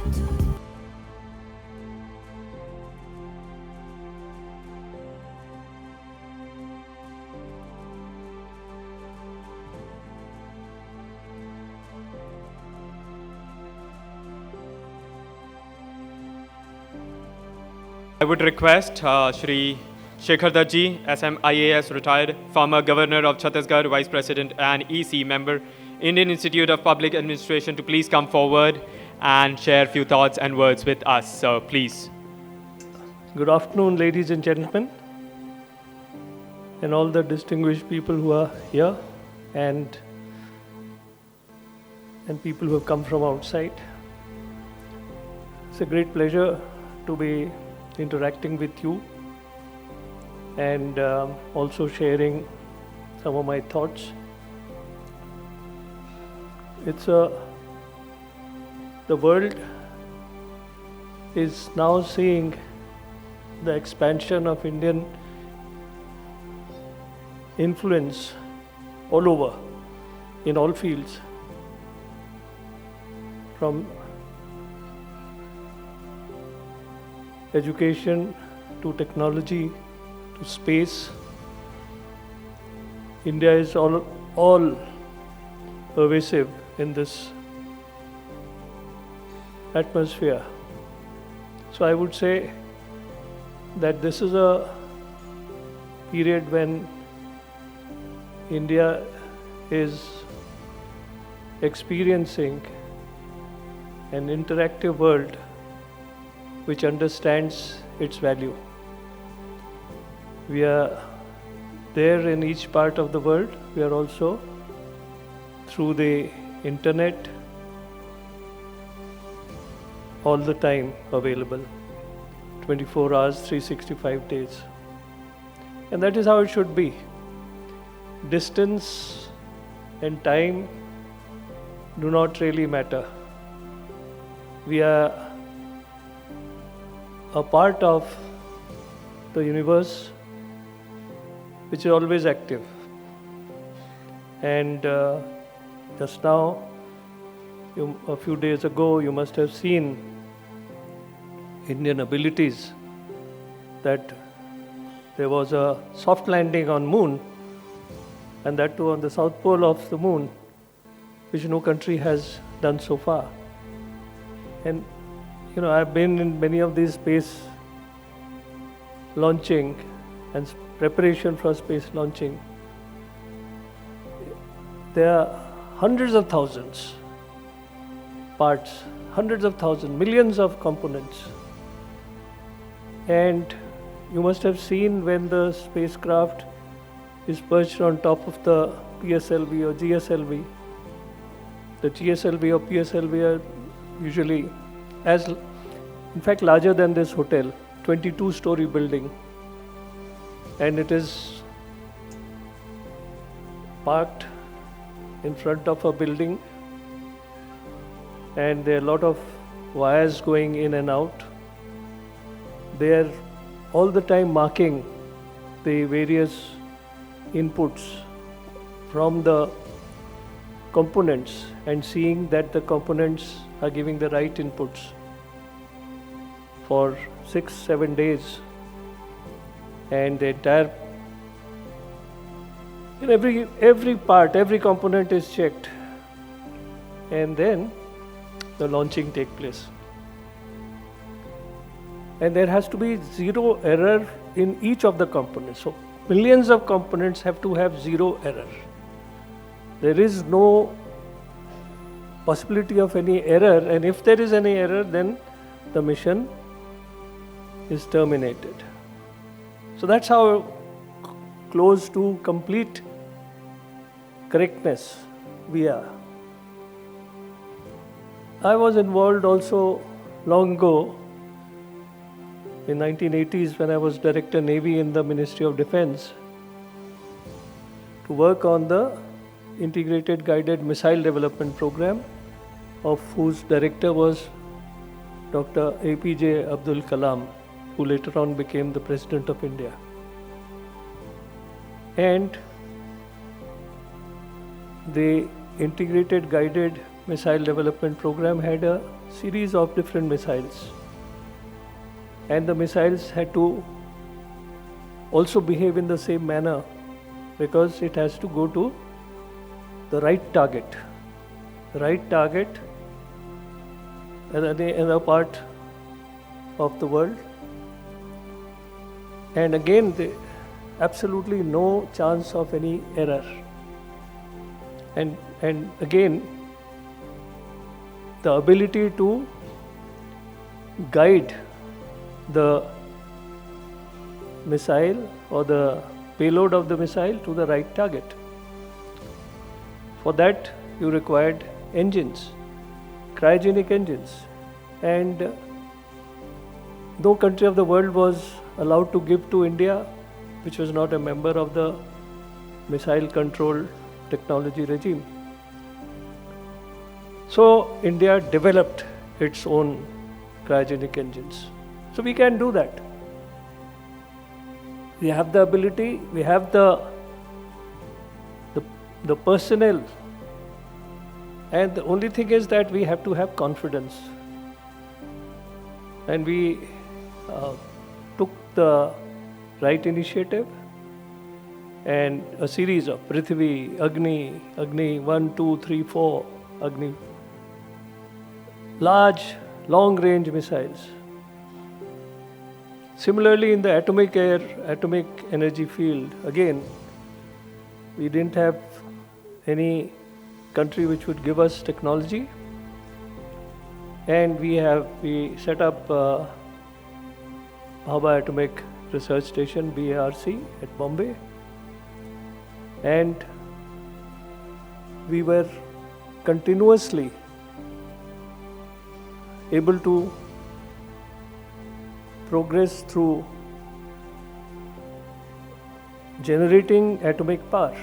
I would request Shri Shekhar Dutt ji, SM IAS retired, former Governor of Chhattisgarh, Vice President and EC member, Indian Institute of Public Administration, to please come forward and share a few thoughts and words with us. So please. Good afternoon, ladies and gentlemen, and all the distinguished people who are here, and people who have come from outside. It's a great pleasure to be interacting with you and also sharing some of my thoughts. The world is now seeing the expansion of Indian influence all over, in all fields, from education to technology to space. India is all pervasive in this atmosphere. So I would say that this is a period when India is experiencing an interactive world which understands its value. We are there in each part of the world. We are also through the internet all the time available, 24 hours, 365 days. And that is how it should be. Distance and time do not really matter. We are a part of the universe which is always active. And just now, a few days ago, you must have seen Indian abilities, that there was a soft landing on moon, and that too on the south pole of the moon, which no country has done so far. And I've been in many of these space launching and preparation for space launching. There are hundreds of thousands parts, hundreds of thousands, millions of components. And you must have seen when the spacecraft is perched on top of the PSLV or GSLV. The GSLV or PSLV are usually in fact larger than this hotel, 22-story building, and it is parked in front of a building, and there are a lot of wires going in and out. They are all the time marking the various inputs from the components and seeing that the components are giving the right inputs for 6-7 days, and the entire in every part, every component is checked, and then the launching takes place. And there has to be zero error in each of the components. So millions of components have to have zero error. There is no possibility of any error, and if there is any error, then the mission is terminated. So that's how close to complete correctness we are. I was involved also long ago in 1980s when I was Director Navy in the Ministry of Defense to work on the Integrated Guided Missile Development Program, of whose director was Dr. APJ Abdul Kalam, who later on became the President of India. And the Integrated Guided Missile Development Program had a series of different missiles, and the missiles had to also behave in the same manner because it has to go to the right target. The right target in another part of the world, and again absolutely no chance of any error. And again, the ability to guide the missile or the payload of the missile to the right target. For that, you required engines, cryogenic engines, and no country of the world was allowed to give to India, which was not a member of the missile control technology regime. So India developed its own cryogenic engines. So we can do that. We have the ability, we have the personnel, and the only thing is that we have to have confidence. And we took the right initiative, and a series of Prithvi, Agni 1, 2, 3, 4, Agni, large, long-range missiles. Similarly, in the atomic energy field, again, we didn't have any country which would give us technology, and we set up Bhabha Atomic Research Station, BARC, at Bombay, and we were continuously able to progress through generating atomic power.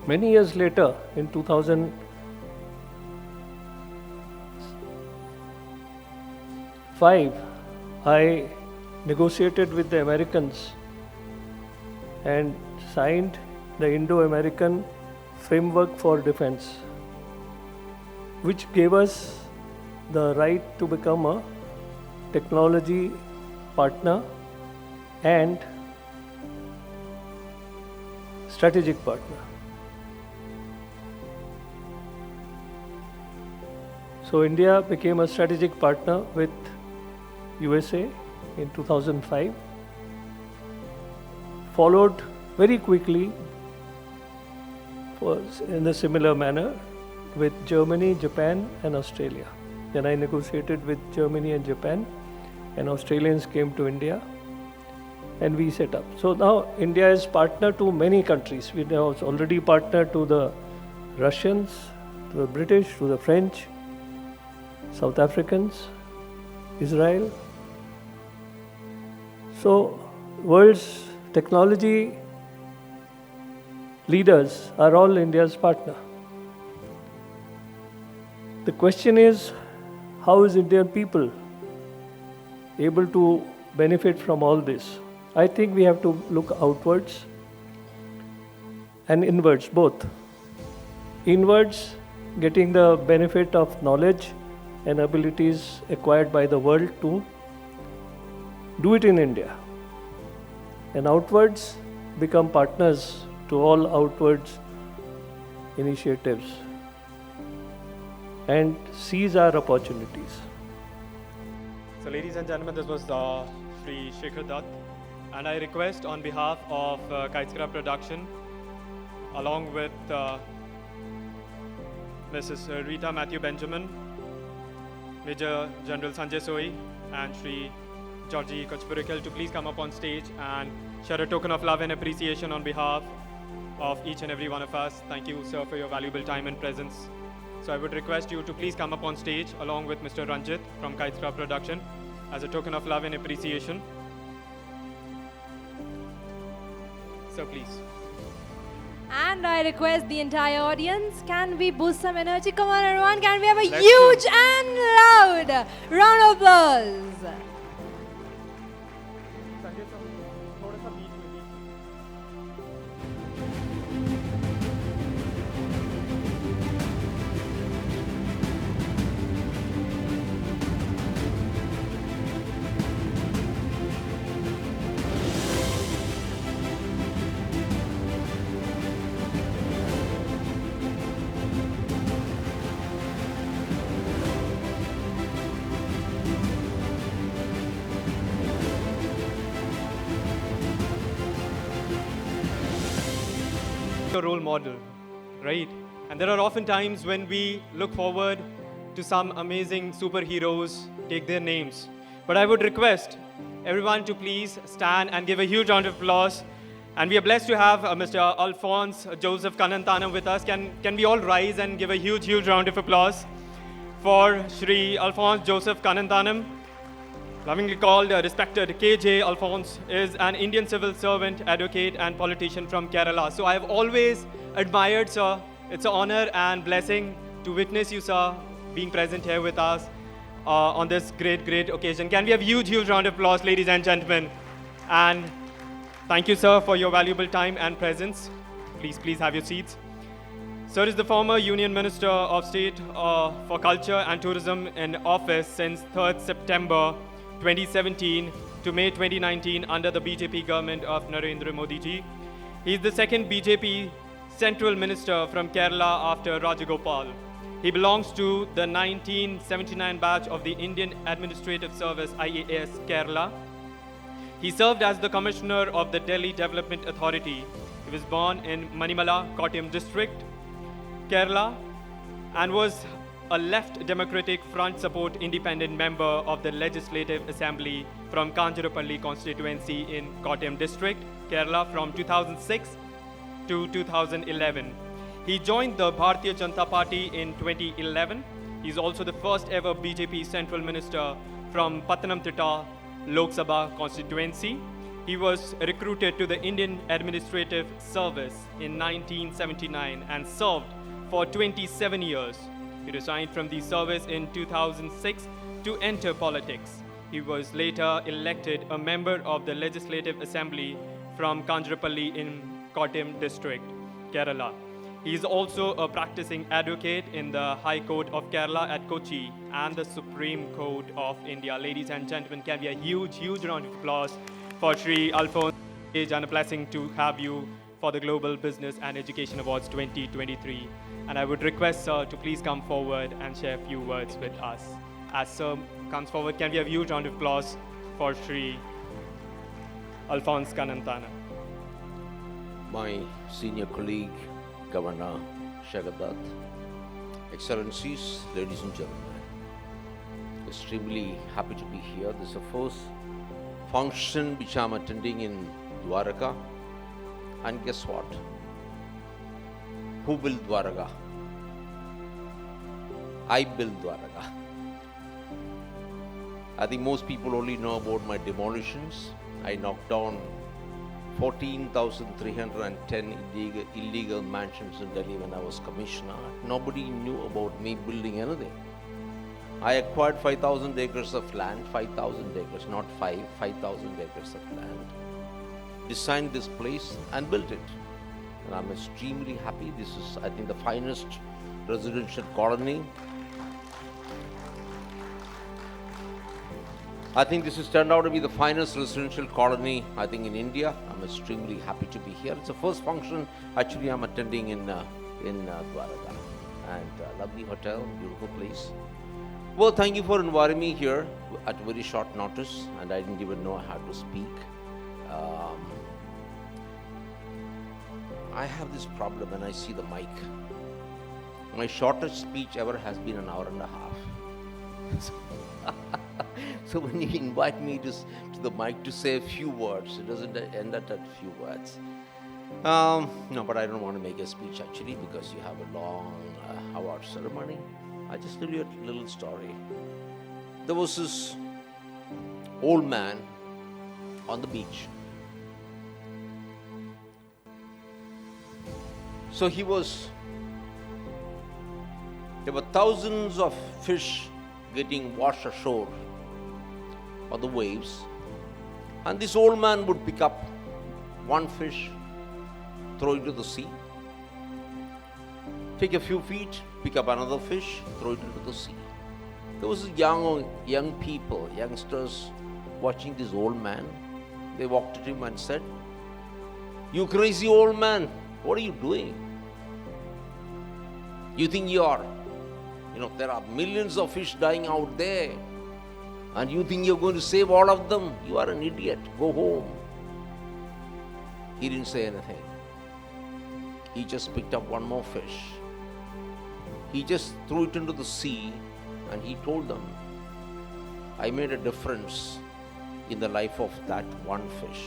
Many years later, in 2005, I negotiated with the Americans and signed the Indo-American Framework for Defense, which gave us the right to become a technology partner and strategic partner. So India became a strategic partner with USA in 2005, followed very quickly in a similar manner with Germany, Japan and Australia. Then I negotiated with Germany and Japan, and Australians came to India, and we set up. So now India is partner to many countries. We have already partnered to the Russians, to the British, to the French, South Africans, Israel. So world's technology leaders are all India's partner. The question is, how is Indian people able to benefit from all this? I think we have to look outwards and inwards, both. Inwards, getting the benefit of knowledge and abilities acquired by the world to do it in India. And outwards, become partners to all outwards initiatives and seize our opportunities. So ladies and gentlemen, this was Shri Shekhar Dutt, and I request on behalf of Kitescraft Production, along with Mrs. Rita Matthew Benjamin, Major General Sanjay Soi, and Shri Georgie Kochburikal to please come up on stage and share a token of love and appreciation on behalf of each and every one of us. Thank you, sir, for your valuable time and presence. So I would request you to please come up on stage along with Mr. Ranjit from Kitescraft Production as a token of love and appreciation. So please. And I request the entire audience, can we boost some energy? Come on everyone, can we have a huge and loud round of applause? A role model, right? And there are often times when we look forward to some amazing superheroes take their names. But I would request everyone to please stand and give a huge round of applause. And we are blessed to have Mr. Alphonse Joseph Kananthanam with us. Can we all rise and give a huge round of applause for Shri Alphonse Joseph Kananthanam, lovingly called respected KJ Alphonse, is an Indian civil servant, advocate, and politician from Kerala. So I have always admired, sir. It's an honor and blessing to witness you, sir, being present here with us on this great occasion. Can we have huge round of applause, ladies and gentlemen? And thank you, sir, for your valuable time and presence. Please have your seats. Sir is the former Union Minister of State for Culture and Tourism in office since 3rd September 2017 to May 2019 under the BJP government of Narendra Modi ji. He is the second BJP Central Minister from Kerala after Rajagopal. He belongs to the 1979 batch of the Indian Administrative Service IAS Kerala. He served as the Commissioner of the Delhi Development Authority. He was born in Manimala, Kottayam district, Kerala, and was a Left Democratic Front Support independent member of the Legislative Assembly from Kanjurapalli constituency in Kottayam district, Kerala from 2006 to 2011. He joined the Bharatiya Janata Party in 2011. He's also the first ever BJP Central Minister from Pathanamthitta Lok Sabha constituency. He was recruited to the Indian Administrative Service in 1979 and served for 27 years. He resigned from the service in 2006 to enter politics. He was later elected a member of the Legislative Assembly from Kanjurapalli in Kottayam district, Kerala. He is also a practicing advocate in the High Court of Kerala at Kochi and the Supreme Court of India. Ladies and gentlemen, can we have a huge round of applause for Shri Alphonse, and a blessing to have you for the Global Business and Education Awards 2023. And I would request Sir to please come forward and share a few words with us. As Sir comes forward, can we have a huge round of applause for Shri Alphonse Kananthanam. My senior colleague, Governor Shekhar Dutt, Excellencies, ladies and gentlemen, extremely happy to be here. This is the first function which I'm attending in Dwaraka. And guess what? Who built Dwaraka? I built Dwaraka. I think most people only know about my demolitions. I knocked down 14,310 illegal mansions in Delhi when I was commissioner. Nobody knew about me building anything. I acquired 5,000 acres of land, 5,000 acres, not 5,000 acres of land. Designed this place and built it. And I'm extremely happy. This is, I think, the finest residential colony. I think this has turned out to be the finest residential colony, I think, in India. I'm extremely happy to be here. It's the first function actually I'm attending in Dwaraka. And lovely hotel, beautiful place. Well, thank you for inviting me here at very short notice, and I didn't even know how to speak. I have this problem when I see the mic. My shortest speech ever has been an hour and a half. So when you invite me to the mic to say a few words, it doesn't end at a few words. No, but I don't want to make a speech actually because you have a long award ceremony. I'll just tell you a little story. There was this old man on the beach. So there were thousands of fish getting washed ashore on the waves. And this old man would pick up one fish, throw it into the sea. Take a few feet, pick up another fish, throw it into the sea. There was young people, youngsters watching this old man. They walked to him and said, "You crazy old man, what are you doing? You think there are millions of fish dying out there, and you think you're going to save all of them? You are an idiot. Go home." He didn't say anything. He just picked up one more fish. He just threw it into the sea, and he told them, "I made a difference in the life of that one fish."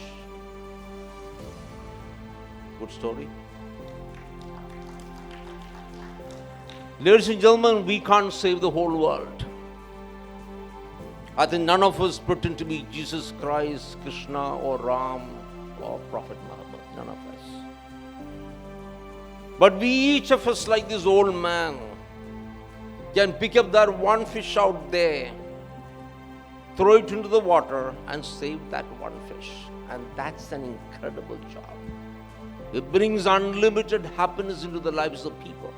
Good story. Ladies and gentlemen, we can't save the whole world. I think none of us pretend to be Jesus Christ, Krishna, or Ram, or Prophet Muhammad. None of us. But we, each of us, like this old man, can pick up that one fish out there, throw it into the water, and save that one fish. And that's an incredible job. It brings unlimited happiness into the lives of people.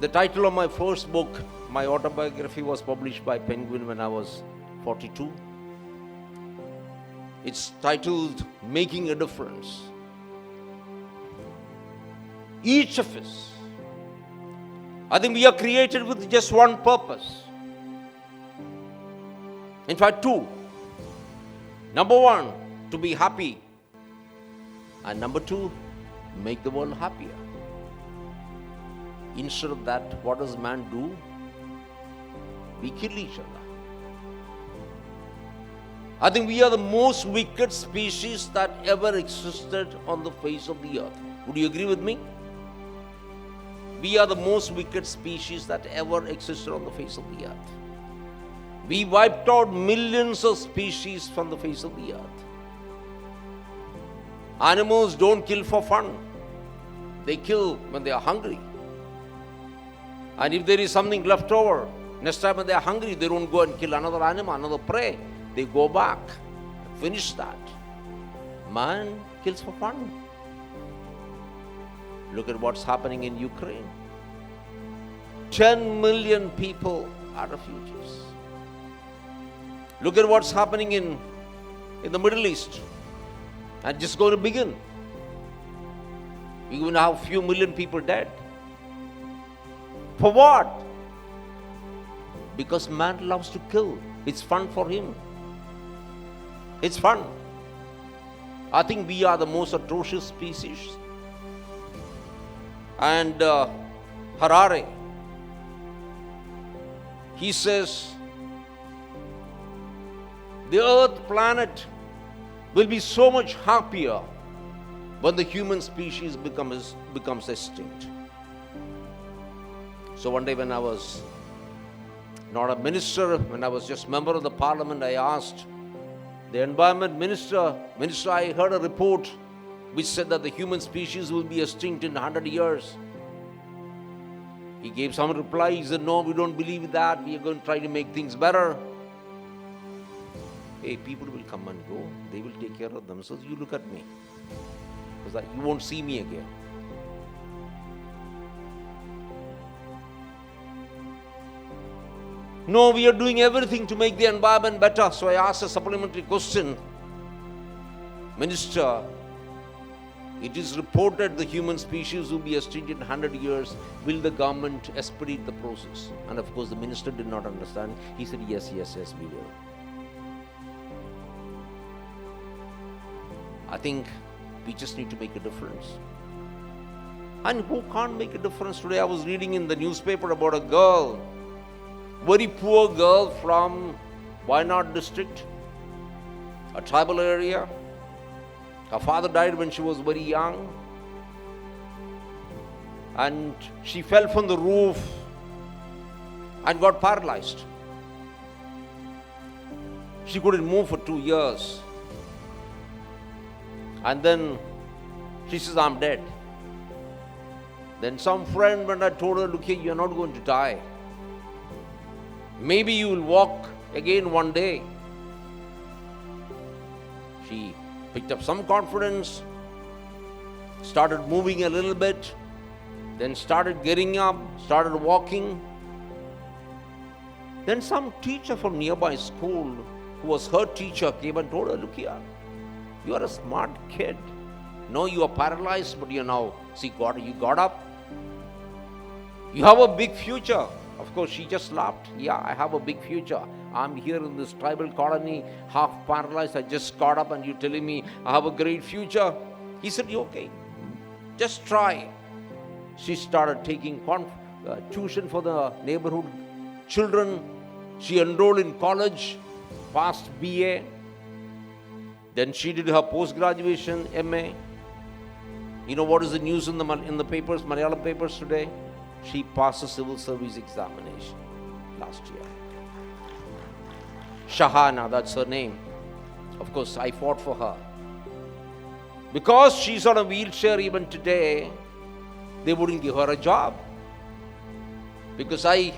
The title of my first book, my autobiography, was published by Penguin when I was 42. It's titled Making a Difference. Each of us, I think we are created with just one purpose. In fact, two. Number one, to be happy. And number two, make the world happier. Instead of that, what does man do? We kill each other. I think we are the most wicked species that ever existed on the face of the earth. Would you agree with me? We are the most wicked species that ever existed on the face of the earth. We wiped out millions of species from the face of the earth. Animals don't kill for fun. They kill when they are hungry. And if there is something left over, next time when they are hungry, they don't go and kill another animal, another prey. They go back, finish that. Man kills for fun. Look at what's happening in Ukraine. 10 million people are refugees. Look at what's happening in the Middle East. And just going to begin. We're going to have a few million people dead. For what? Because man loves to kill. It's fun for him. It's fun. I think we are the most atrocious species. And Harari, he says, The earth planet will be so much happier when the human species becomes extinct. So one day when I was not a minister, when I was just member of the parliament, I asked the environment minister, I heard a report which said that the human species will be extinct in 100 years. He gave some reply. He said, no, we don't believe that. We are going to try to make things better. Hey, people will come and go. They will take care of themselves. You look at me. Because you won't see me again. No, we are doing everything to make the environment better. So I asked a supplementary question. Minister, it is reported the human species will be extinct in 100 years. Will the government expedite the process? And of course, the minister did not understand. He said, yes, we will. I think we just need to make a difference. And who can't make a difference today? I was reading in the newspaper about a girl, very poor girl from Wayanad district, a tribal area. Her father died when she was very young. And she fell from the roof and got paralyzed. She couldn't move for 2 years. And then she says, I'm dead. Then some friend went and told her, look here, you're not going to die. Maybe you will walk again one day. She picked up some confidence, started moving a little bit, then started getting up, started walking. Then some teacher from nearby school, who was her teacher, came and told her, look here, you are a smart kid. No, you are paralyzed, but you now, see, you got up. You have a big future. Of course, she just laughed. Yeah, I have a big future. I'm here in this tribal colony, half paralyzed. I just got up and you're telling me I have a great future. He said, okay, just try. She started taking tuition for the neighborhood children. She enrolled in college, passed BA. Then she did her post-graduation MA. You know what is the news in the papers, Malayalam papers today? She passed the civil service examination last year. Shahana, that's her name. Of course, I fought for her. Because she's on a wheelchair even today, they wouldn't give her a job. Because I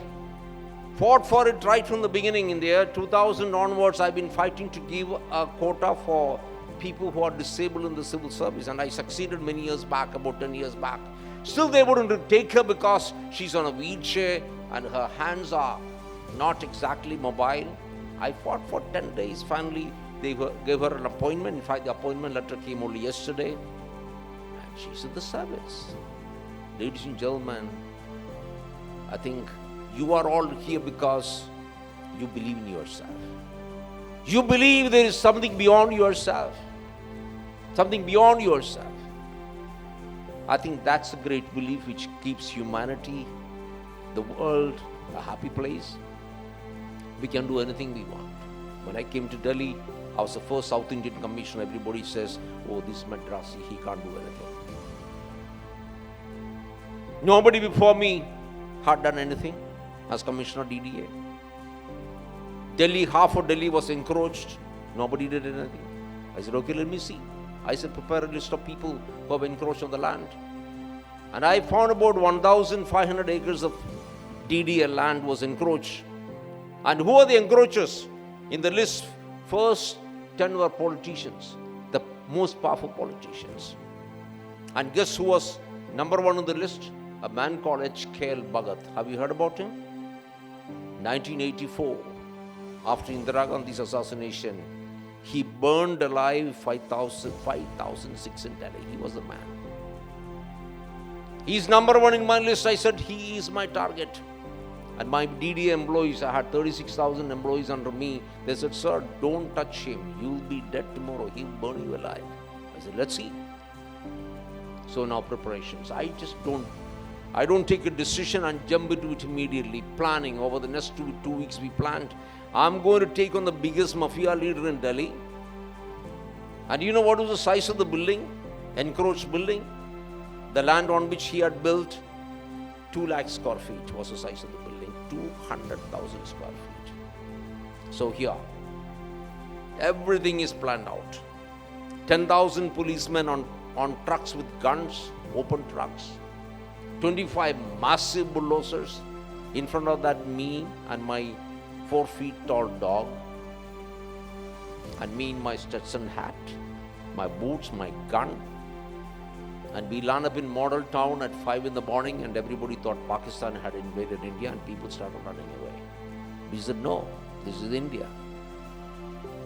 fought for it right from the beginning. In the year 2000 onwards, I've been fighting to give a quota for people who are disabled in the civil service. And I succeeded many years back, about 10 years back. Still, they wouldn't take her because she's on a wheelchair and her hands are not exactly mobile. I fought for 10 days. Finally, they gave her an appointment. In fact, the appointment letter came only yesterday. And she's in the service. Ladies and gentlemen, I think you are all here because you believe in yourself. You believe there is something beyond yourself. Something beyond yourself. I think that's a great belief which keeps humanity, the world, a happy place. We can do anything we want. When I came to Delhi, I was the first South Indian commissioner. Everybody says, oh, this Madrasi, he can't do anything. Nobody before me had done anything as Commissioner DDA. Delhi, half of Delhi was encroached. Nobody did anything. I said, okay, let me see. I said, prepare a list of people who have encroached on the land. And I found about 1,500 acres of DDA land was encroached. And who are the encroachers? In the list, first 10 were politicians, the most powerful politicians. And guess who was number one on the list? A man called H.K.L. Bhagat. Have you heard about him? 1984, after Indira Gandhi's assassination, he burned alive 5,006 in Delhi. He was the man. He's number one in my list. I said, he is my target. And my DDA employees, I had 36,000 employees under me. They said, sir, don't touch him. You'll be dead tomorrow. He'll burn you alive. I said, let's see. So now preparations. I don't take a decision and jump into it immediately. Planning over the next two weeks we planned. I'm going to take on the biggest mafia leader in Delhi. And you know what was the size of the building? Encroached building. The land on which he had built, 2 lakh square feet was the size of the building. 200,000 square feet. So here, everything is planned out. 10,000 policemen on trucks with guns, open trucks. 25 massive bulldozers. In front of that, me and my 4 feet tall dog. And me in my Stetson hat, my boots, my gun. And we land up in Model Town at 5 in the morning, and everybody thought Pakistan had invaded India, and people started running away. We said, no, this is India.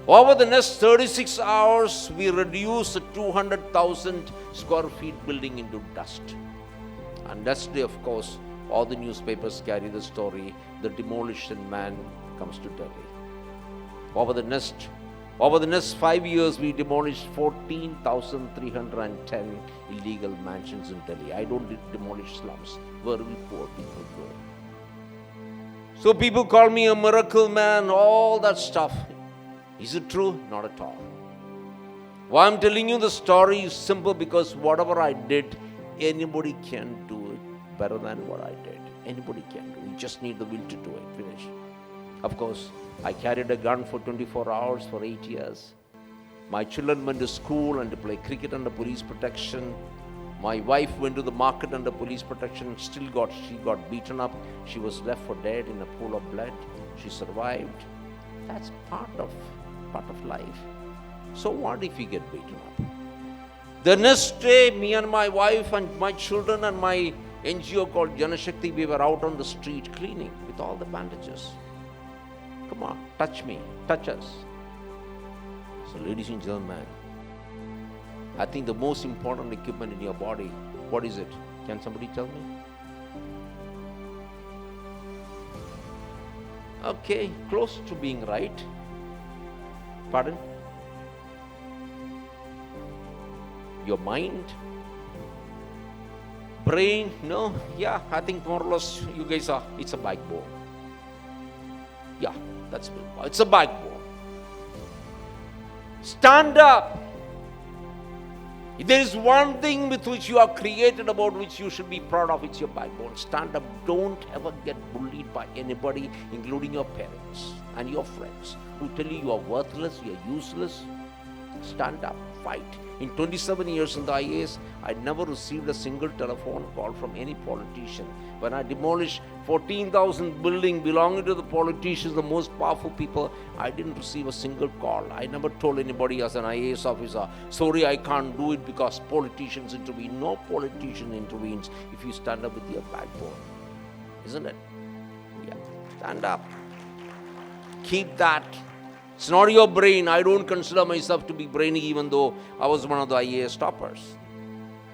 Over the next 36 hours, we reduced a 200,000 square feet building into dust. And next day, of course, all the newspapers carry the story, the demolition man comes to Delhi. Over the next 5 years, we demolished 14,310 illegal mansions in Delhi. I don't demolish slums where we poor people go. So people call me a miracle man, all that stuff. Is it true? Not at all. Why I'm telling you the story is simple, because whatever I did, anybody can do it better than what I did. Anybody can do it. You just need the will to do it. Finish. Of course, I carried a gun for 24 hours for 8 years. My children went to school and to play cricket under police protection. My wife went to the market under police protection. She got beaten up. She was left for dead in a pool of blood. She survived. That's part of life. So what if we get beaten up? The next day, me and my wife and my children and my NGO called Janashakti, we were out on the street cleaning with all the bandages. Come on, touch me, touch us. So ladies and gentlemen, I think the most important equipment in your body, what is it? Can somebody tell me? Okay, close to being right. Pardon? Your mind? Brain? No? Yeah, I think more or less you guys are, it's a backbone. Yeah, that's it. It's a backbone. Stand up. If there is one thing with which you are created, about which you should be proud of, it's your backbone. Stand up. Don't ever get bullied by anybody, including your parents and your friends, who tell you are worthless, you are useless. Stand up. Fight. In 27 years in the IAS, I never received a single telephone call from any politician. When I demolished 14,000 buildings belonging to the politicians, the most powerful people, I didn't receive a single call. I never told anybody as an IAS officer, sorry, I can't do it because politicians intervene. No politician intervenes if you stand up with your backbone. Isn't it? Yeah. Stand up. Keep that. It's not your brain. I don't consider myself to be brainy, even though I was one of the IAS toppers.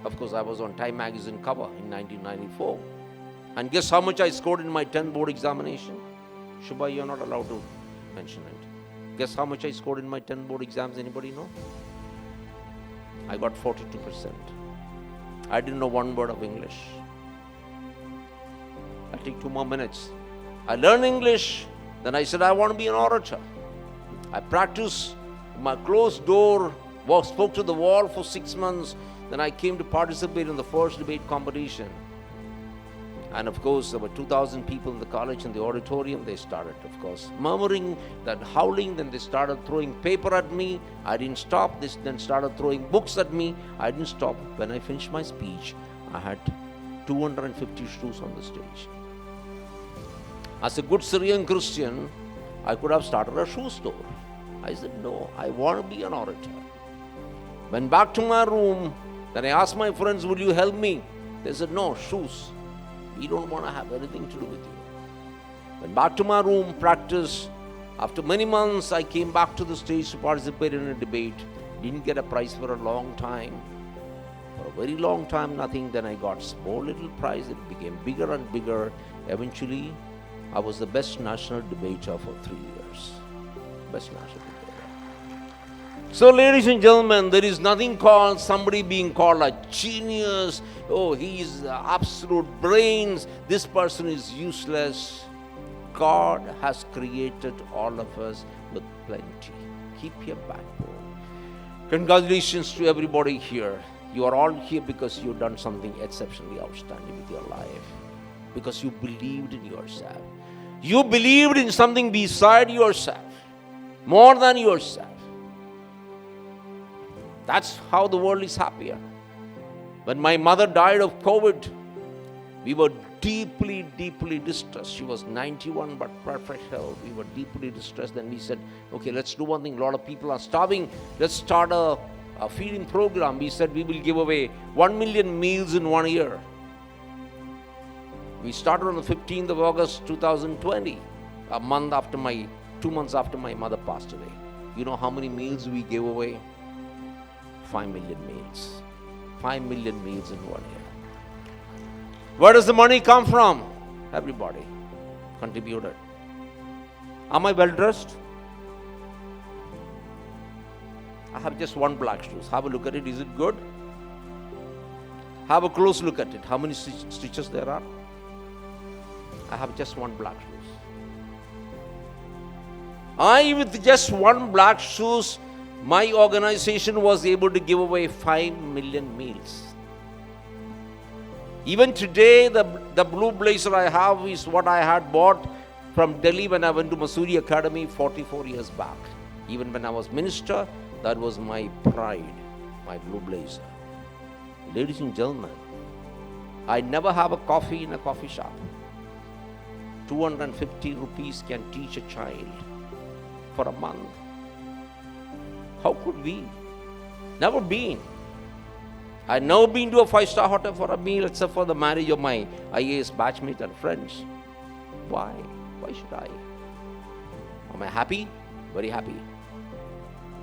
Of course, I was on Time magazine cover in 1994. And guess how much I scored in my 10th board examination? Shubha, you're not allowed to mention it. Guess how much I scored in my 10 board exams? Anybody know? I got 42%. I didn't know one word of English. I'll take 2 more minutes. I learned English. Then I said, I want to be an orator. I practiced in my closed door, spoke to the wall for 6 months. Then I came to participate in the first debate competition. And of course, there were 2,000 people in the college, in the auditorium. They started, of course, murmuring, then howling. Then they started throwing paper at me. I didn't stop. They then started throwing books at me. I didn't stop. When I finished my speech, I had 250 shoes on the stage. As a good Syrian Christian, I could have started a shoe store. I said, no, I want to be an orator. Went back to my room. Then I asked my friends, would you help me? They said, no, shoes. We don't want to have anything to do with you. Went back to my room, practiced. After many months, I came back to the stage to participate in a debate. Didn't get a prize for a long time. For a very long time, nothing. Then I got a small little prize. It became bigger and bigger. Eventually, I was the best national debater for 3 years. Best national debater. So, ladies and gentlemen, there is nothing called somebody being called a genius. Oh, he is absolute brains. This person is useless. God has created all of us with plenty. Keep your backbone. Congratulations to everybody here. You are all here because you've done something exceptionally outstanding with your life. Because you believed in yourself. You believed in something beside yourself. More than yourself. That's how the world is happier. When my mother died of COVID, we were deeply, deeply distressed. She was 91 but perfect health. We were deeply distressed. Then we said, okay, let's do one thing. A lot of people are starving. Let's start a feeding program. We said we will give away 1 million meals in 1 year. We started on the 15th of August 2020, 2 months after my mother passed away. You know how many meals we gave away? 5 million meals. 5 million meals in 1 year. Where does the money come from? Everybody contributed. Am I well dressed? I have just one black shoes. Have a look at it. Is it good? Have a close look at it. How many stitches there are? I have just one black shoes. With just one black shoes, my organization was able to give away 5 million meals. Even today, the blue blazer I have is what I had bought from Delhi when I went to Masuri Academy 44 years back. Even when I was minister, that was my pride, my blue blazer. Ladies and gentlemen, I never have a coffee in a coffee shop. 250 rupees can teach a child for a month. How could we? Never been. I've never been to a 5-star hotel for a meal except for the marriage of my IAS batchmate and friends. Why? Why should I? Am I happy? Very happy.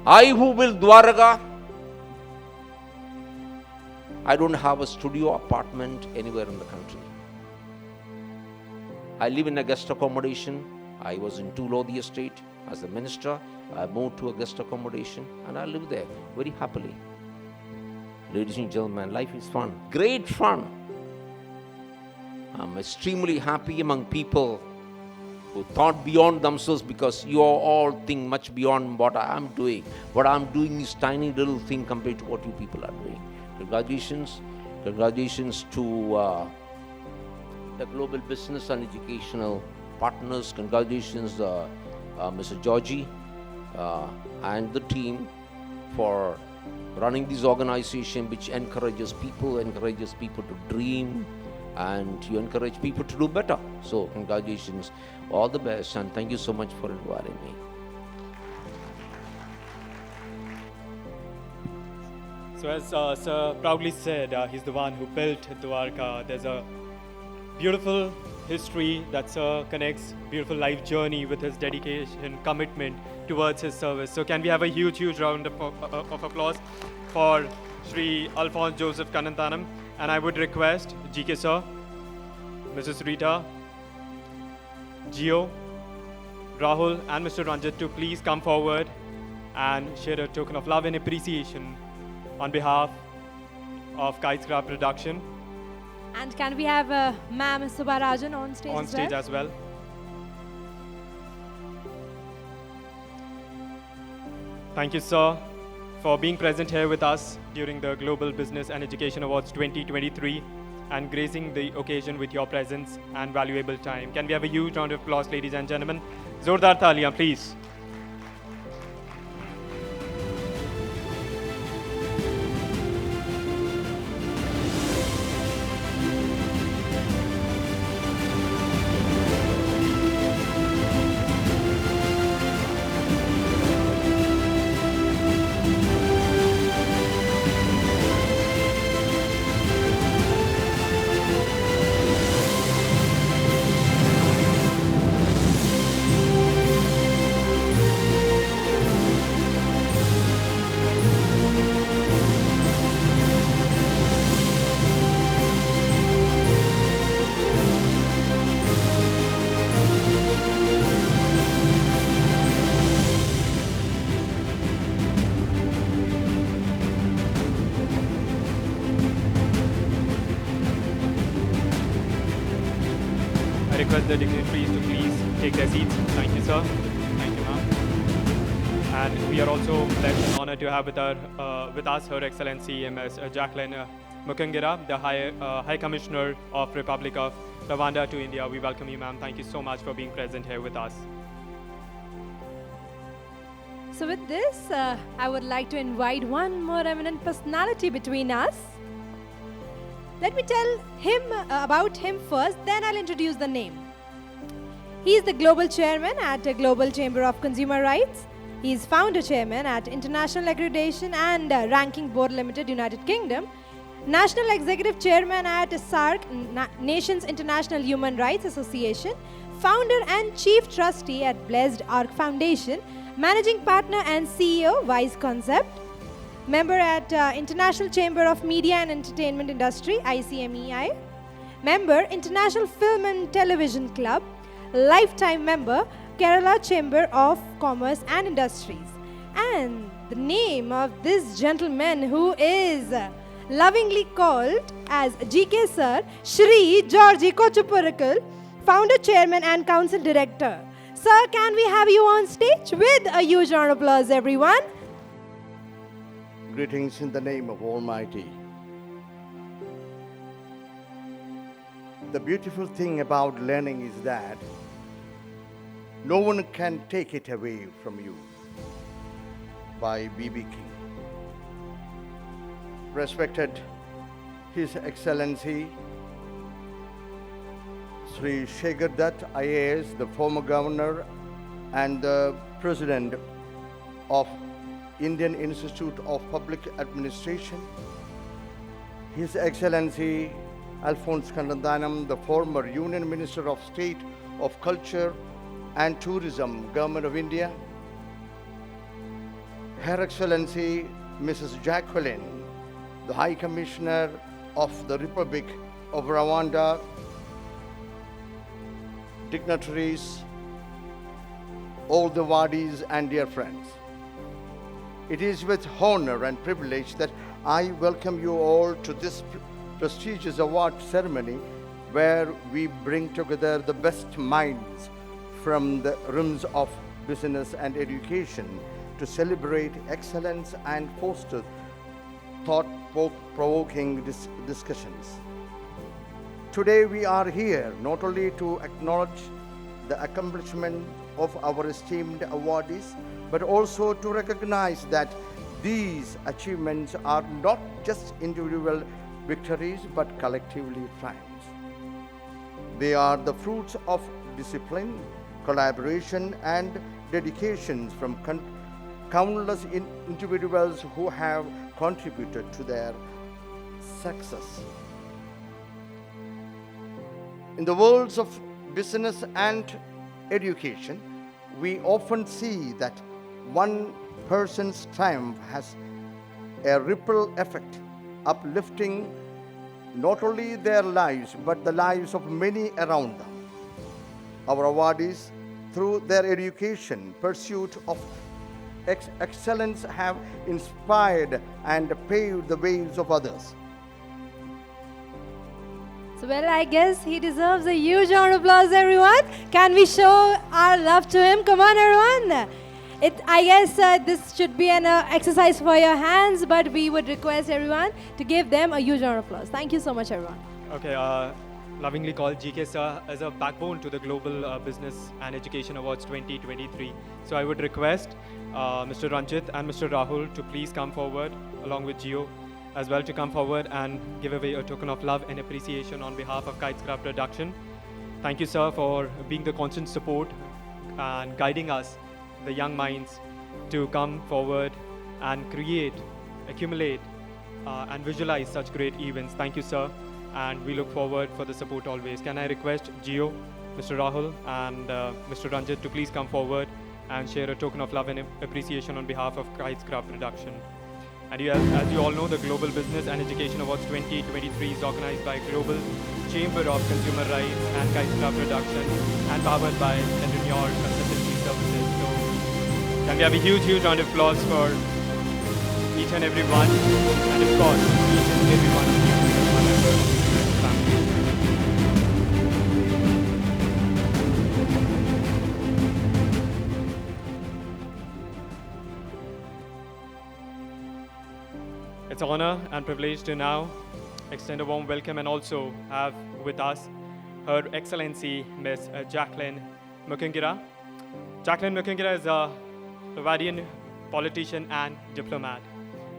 I who will Dwaraka, I don't have a studio apartment anywhere in the country. I live in a guest accommodation. I was in Tulodi estate as a minister. I moved to a guest accommodation and I live there very happily. Ladies and gentlemen, life is fun. Great fun. I'm extremely happy among people who thought beyond themselves, because you all think much beyond what I am doing. What I'm doing is tiny little thing compared to what you people are doing. Congratulations. Congratulations to the Global Business and Educational Partners. Congratulations, Mr. Georgie and the team for running this organization which encourages people to dream, and you encourage people to do better. So congratulations, all the best, and thank you so much for inviting me. So as Sir proudly said, he's the one who built Dwarka. There's a beautiful history that Sir connects, beautiful life journey with his dedication, commitment towards his service. So can we have a huge round of applause for Shri Alphonse Joseph Kananthanam. And I would request GK Sir, Mrs. Rita, Gio, Rahul and Mr. Ranjit to please come forward and share a token of love and appreciation on behalf of Kitescraft Production. And can we have Ma'am Subarajan on stage On stage as well. Thank you, sir, for being present here with us during the Global Business and Education Awards 2023 and gracing the occasion with your presence and valuable time. Can we have a huge round of applause, ladies and gentlemen? Zordar Taliyan, please. I request the dignitaries to please take their seats. Thank you, sir. Thank you, ma'am. And we are also blessed and honored to have with us Her Excellency Ms. Jacqueline Mukangira, the High Commissioner of Republic of Rwanda to India. We welcome you, ma'am. Thank you so much for being present here with us. So with this, I would like to invite one more eminent personality between us. Let me tell him about him first, then I'll introduce the name. He is the Global Chairman at the Global Chamber of Consumer Rights. He is Founder Chairman at International Accreditation and Ranking Board Limited, United Kingdom. National Executive Chairman at SARC, Nations International Human Rights Association. Founder and Chief Trustee at Blessed Ark Foundation. Managing Partner and CEO, Wise Concept. Member at International Chamber of Media and Entertainment Industry, ICMEI. Member, International Film and Television Club. Lifetime member, Kerala Chamber of Commerce and Industries. And the name of this gentleman who is lovingly called as GK Sir, Shri Georgie Kochupurakal, Founder, Chairman and Council Director. Sir, can we have you on stage with a huge round of applause, everyone? Greetings in the name of Almighty. The beautiful thing about learning is that no one can take it away from you. By B.B. King. Respected His Excellency Sri Shekhar Dutt, IAS, the former governor and the president of Indian Institute of Public Administration, His Excellency Alphonse Kannanthanam, the former Union Minister of State of Culture and Tourism, Government of India, Her Excellency Mrs. Jacqueline, the High Commissioner of the Republic of Rwanda, dignitaries, all the wadis and dear friends. It is with honor and privilege that I welcome you all to this prestigious award ceremony where we bring together the best minds from the realms of business and education to celebrate excellence and foster thought-provoking discussions. Today we are here not only to acknowledge the accomplishment of our esteemed awardees, but also to recognize that these achievements are not just individual victories, but collectively triumphs. They are the fruits of discipline, collaboration, and dedications from countless individuals who have contributed to their success. In the worlds of business and education, we often see that one person's triumph has a ripple effect, uplifting not only their lives but the lives of many around them. Our awardees, through their education, pursuit of excellence, have inspired and paved the ways of others. So, well, I guess he deserves a huge round of applause, everyone. Can we show our love to him? Come on, everyone. I guess this should be an exercise for your hands, but we would request everyone to give them a huge round of applause. Thank you so much, everyone. Okay, lovingly called GK Sir as a backbone to the Global Business and Education Awards 2023. So I would request Mr. Ranjit and Mr. Rahul to please come forward, along with Gio as well, to come forward and give away a token of love and appreciation on behalf of Kitescraft Production. Thank you, sir, for being the constant support and guiding us, the young minds, to come forward and create, accumulate, and visualize such great events. Thank you, sir, and we look forward for the support always. Can I request Gio, Mr. Rahul, and Mr. Ranjit to please come forward and share a token of love and appreciation on behalf of Kitescraft Production. And as you all know, the Global Business and Education Awards 2023 is organized by Global Chamber of Consumer Rights and Kitescraft Production and powered by Engineer Consultancy Services. So can we have a huge round of applause for each and every one, and of course, each and every one of you as a member of the family. It's an honor and privilege to now extend a warm welcome and also have with us Her Excellency Ms. Jacqueline Mukungira. Jacqueline Mukungira is a Rwandan politician and diplomat.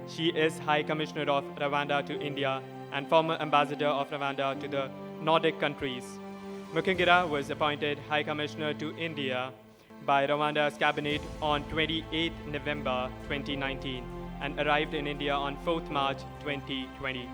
She is High Commissioner of Rwanda to India and former Ambassador of Rwanda to the Nordic countries. Mukungira was appointed High Commissioner to India by Rwanda's cabinet on 28 November 2019 and arrived in India on 4th March 2020.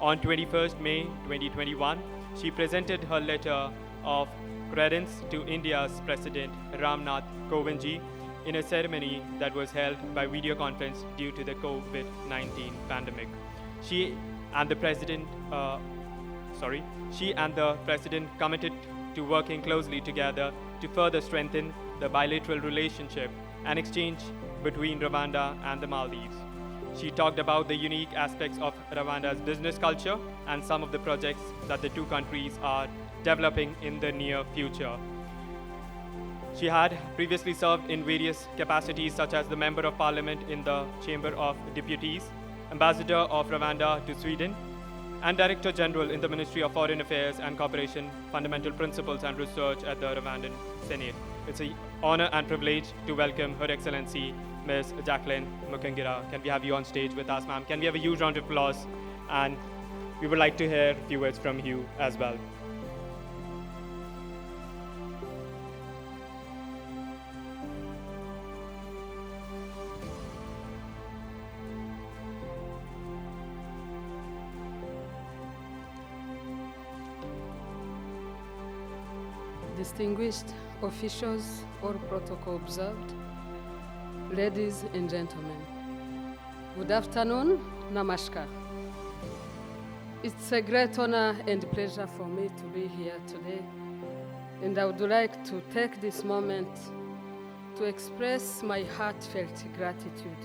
On 21st May 2021, she presented her letter of credence to India's President Ramnath Kovind in a ceremony that was held by video conference due to the COVID-19 pandemic. She and the President committed to working closely together to further strengthen the bilateral relationship and exchange between Rwanda and the Maldives. She talked about the unique aspects of Rwanda's business culture and some of the projects that the two countries are developing in the near future. She had previously served in various capacities such as the Member of Parliament in the Chamber of Deputies, Ambassador of Rwanda to Sweden, and Director General in the Ministry of Foreign Affairs and Cooperation, Fundamental Principles and Research at the Rwandan Senate. It's an honor and privilege to welcome Her Excellency Ms. Jacqueline Mukungira. Can we have you on stage with us, ma'am? Can we have a huge round of applause? And we would like to hear a few words from you as well. Distinguished officials, all protocol observed, ladies and gentlemen, good afternoon, namaskar. It's a great honor and pleasure for me to be here today, and I would like to take this moment to express my heartfelt gratitude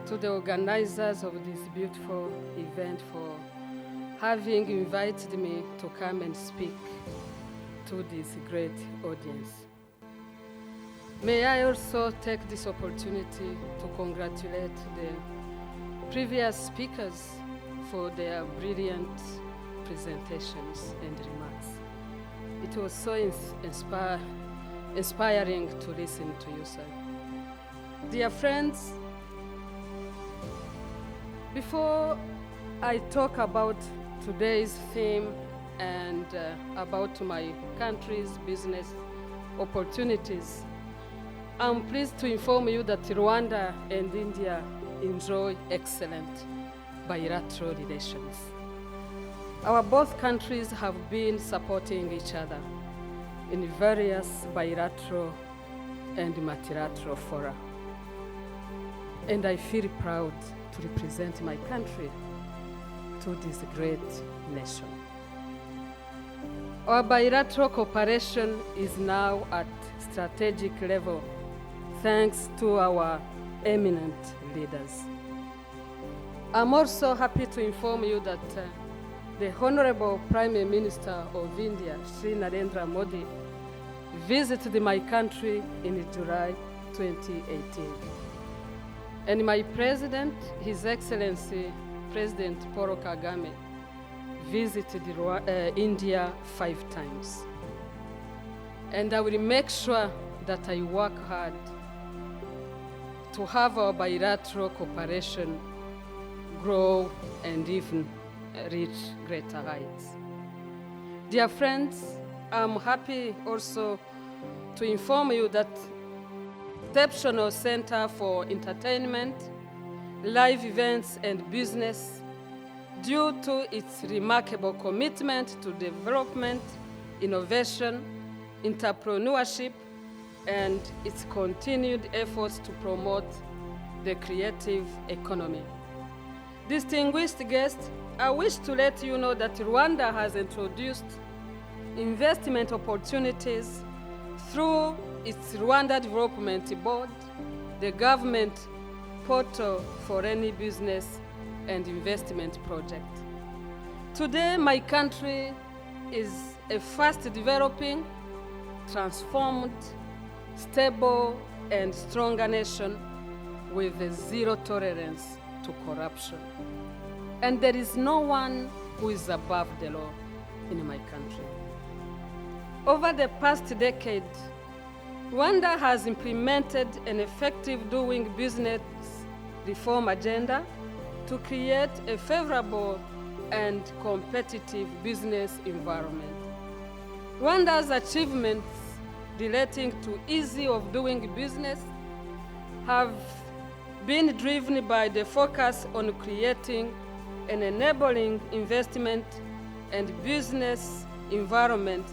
to the organizers of this beautiful event for having invited me to come and speak to this great audience. May I also take this opportunity to congratulate the previous speakers for their brilliant presentations and remarks. It was so inspiring to listen to you, sir. Dear friends, before I talk about today's theme and about my country's business opportunities, I'm pleased to inform you that Rwanda and India enjoy excellent bilateral relations. Our both countries have been supporting each other in various bilateral and multilateral fora. And I feel proud to represent my country to this great nation. Our bilateral cooperation is now at strategic level thanks to our eminent leaders. I'm also happy to inform you that the Honorable Prime Minister of India, Sri Narendra Modi, visited my country in July 2018. And my President, His Excellency President Paul Kagame, visited India 5 times. And I will make sure that I work hard to have our bilateral cooperation grow and even reach greater heights. Dear friends, I'm happy also to inform you that Exceptional Center for Entertainment, Live Events and Business, due to its remarkable commitment to development, innovation, entrepreneurship, and its continued efforts to promote the creative economy. Distinguished guests, I wish to let you know that Rwanda has introduced investment opportunities through its Rwanda Development Board, the government portal for any business and investment project. Today, my country is a fast developing, transformed, stable, and stronger nation with a zero tolerance to corruption. And there is no one who is above the law in my country. Over the past decade, Rwanda has implemented an effective doing business reform agenda to create a favorable and competitive business environment. Rwanda's achievements relating to ease of doing business have been driven by the focus on creating an enabling investment and business environment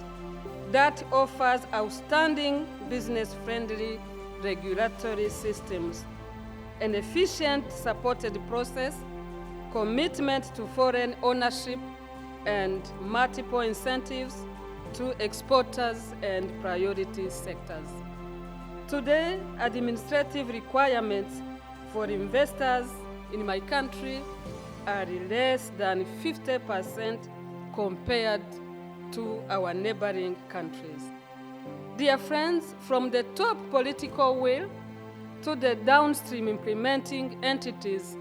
that offers outstanding business-friendly regulatory systems, an efficient supported process, commitment to foreign ownership, and multiple incentives to exporters and priority sectors. Today, administrative requirements for investors in my country are less than 50% compared to our neighboring countries. Dear friends, from the top political will to the downstream implementing entities,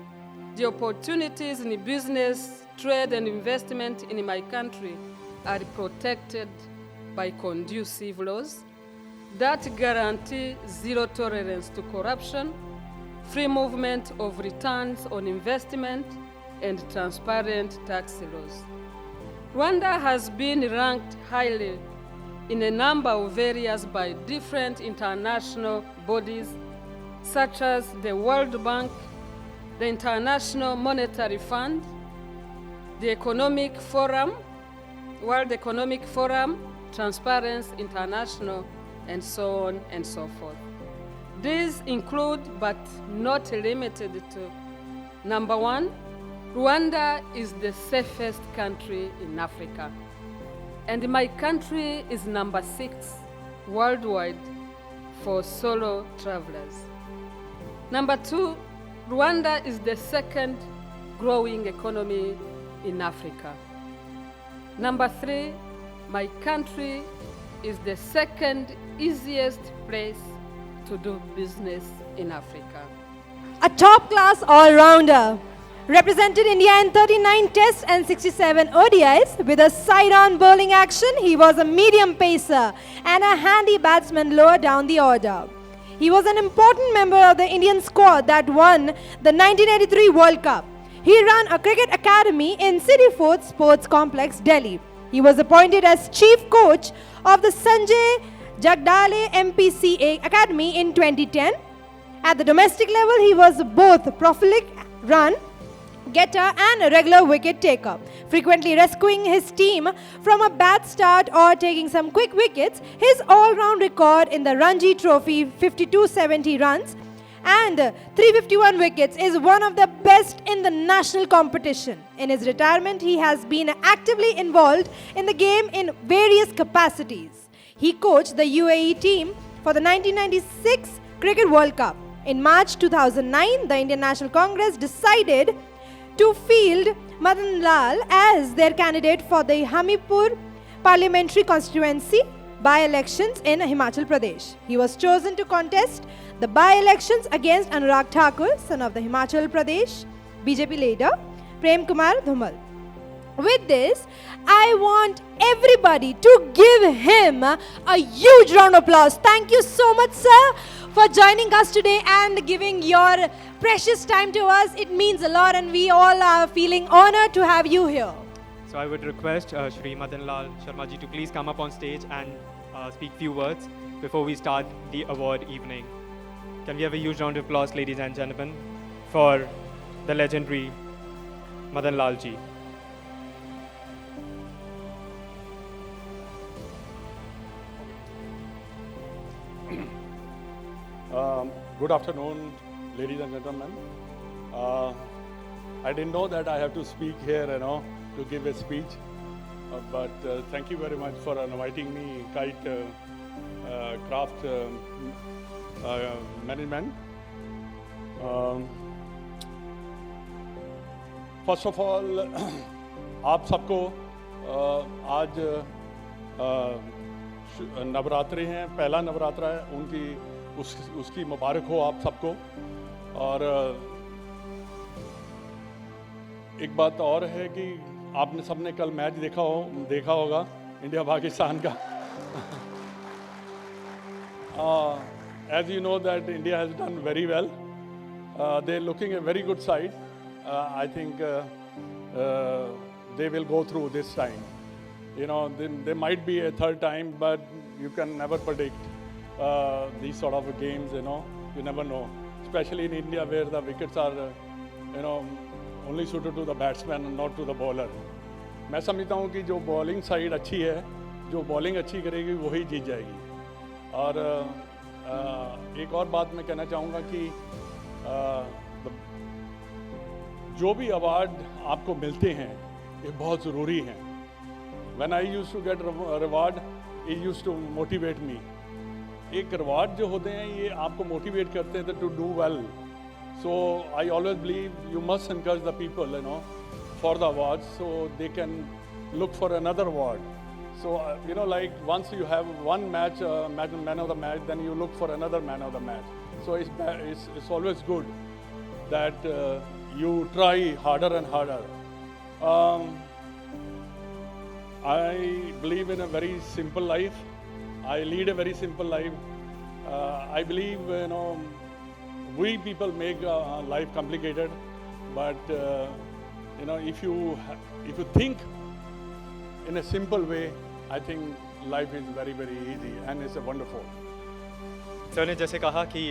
the opportunities in business, trade, and investment in my country are protected by conducive laws that guarantee zero tolerance to corruption, free movement of returns on investment, and transparent tax laws. Rwanda has been ranked highly in a number of areas by different international bodies such as the World Bank, the International Monetary Fund, the Economic Forum, World Economic Forum, Transparency International, and so on and so forth. These include, but not limited to, number one, Rwanda is the safest country in Africa, and my country is number 6 worldwide for solo travelers. Number 2, Rwanda is the second growing economy in Africa. Number 3, my country is the second easiest place to do business in Africa. A top-class all-rounder. Represented India in 39 tests and 67 ODIs. With a side-on bowling action, he was a medium pacer and a handy batsman lower down the order. He was an important member of the Indian squad that won the 1983 World Cup. He ran a cricket academy in City Fort Sports Complex, Delhi. He was appointed as chief coach of the Sanjay Jagdale MPCA Academy in 2010. At the domestic level, he was both prolific run getter and a regular wicket taker, frequently rescuing his team from a bad start or taking some quick wickets. His all-round record in the Ranji Trophy, 5270 runs and 351 wickets, is one of the best in the national competition. In his retirement, he has been actively involved in the game in various capacities. He coached the UAE team for the 1996 Cricket World Cup. In March 2009, the Indian National Congress decided to field Madan Lal as their candidate for the Hamipur parliamentary constituency by-elections in Himachal Pradesh. He was chosen to contest the by-elections against Anurag Thakur, son of the Himachal Pradesh BJP leader Prem Kumar Dhumal. With this, I want everybody to give him a huge round of applause. Thank you so much, sir, for joining us today and giving your precious time to us. It means a lot and we all are feeling honored to have you here. So I would request Shri Madan Lal Sharma ji to please come up on stage and speak few words before we start the award evening. Can we have a huge round of applause, ladies and gentlemen, for the legendary Madan Lal ji. Good afternoon, ladies and gentlemen. I didn't know that I have to speak here, to give a speech. But thank you very much for inviting me, Kite Craft Management. First of all, आप सबको आज नवरात्रि हैं, पहला नवरात्रा है, उसकी मुबारक हो आप सबको। और एक बात और है कि आपने सबने कल मैच देखा होगा इंडिया पाकिस्तान का. As you know that India has done very well. They're looking a very good side. I think they will go through this time. You know, there might be a third time, but you can never predict these sort of games. You know, you never know. Especially in India, where the wickets are, only suited to the batsman and not to the bowler. मैं समझता हूँ कि जो bowling side अच्छी है, जो bowling अच्छी करेगी वही जीत जाएगी. और एक और बात मैं कहना चाहूँगा कि जो भी अवार्ड आपको मिलते हैं ये बहुत ज़रूरी हैं. When I used to get reward, it used to motivate me. एक रिवार्ड जो होते हैं ये आपको मोटिवेट करते हैं to do well. So I always believe you must encourage the people, for the awards, so they can look for another award. So like once you have one match, man of the match, then you look for another man of the match. So it's always good that you try harder and harder. I believe in a very simple life. I lead a very simple life. I believe we people make life complicated, but if you think in a simple way, I think life is very, very easy and it's wonderful. Sir ने जैसे कहा कि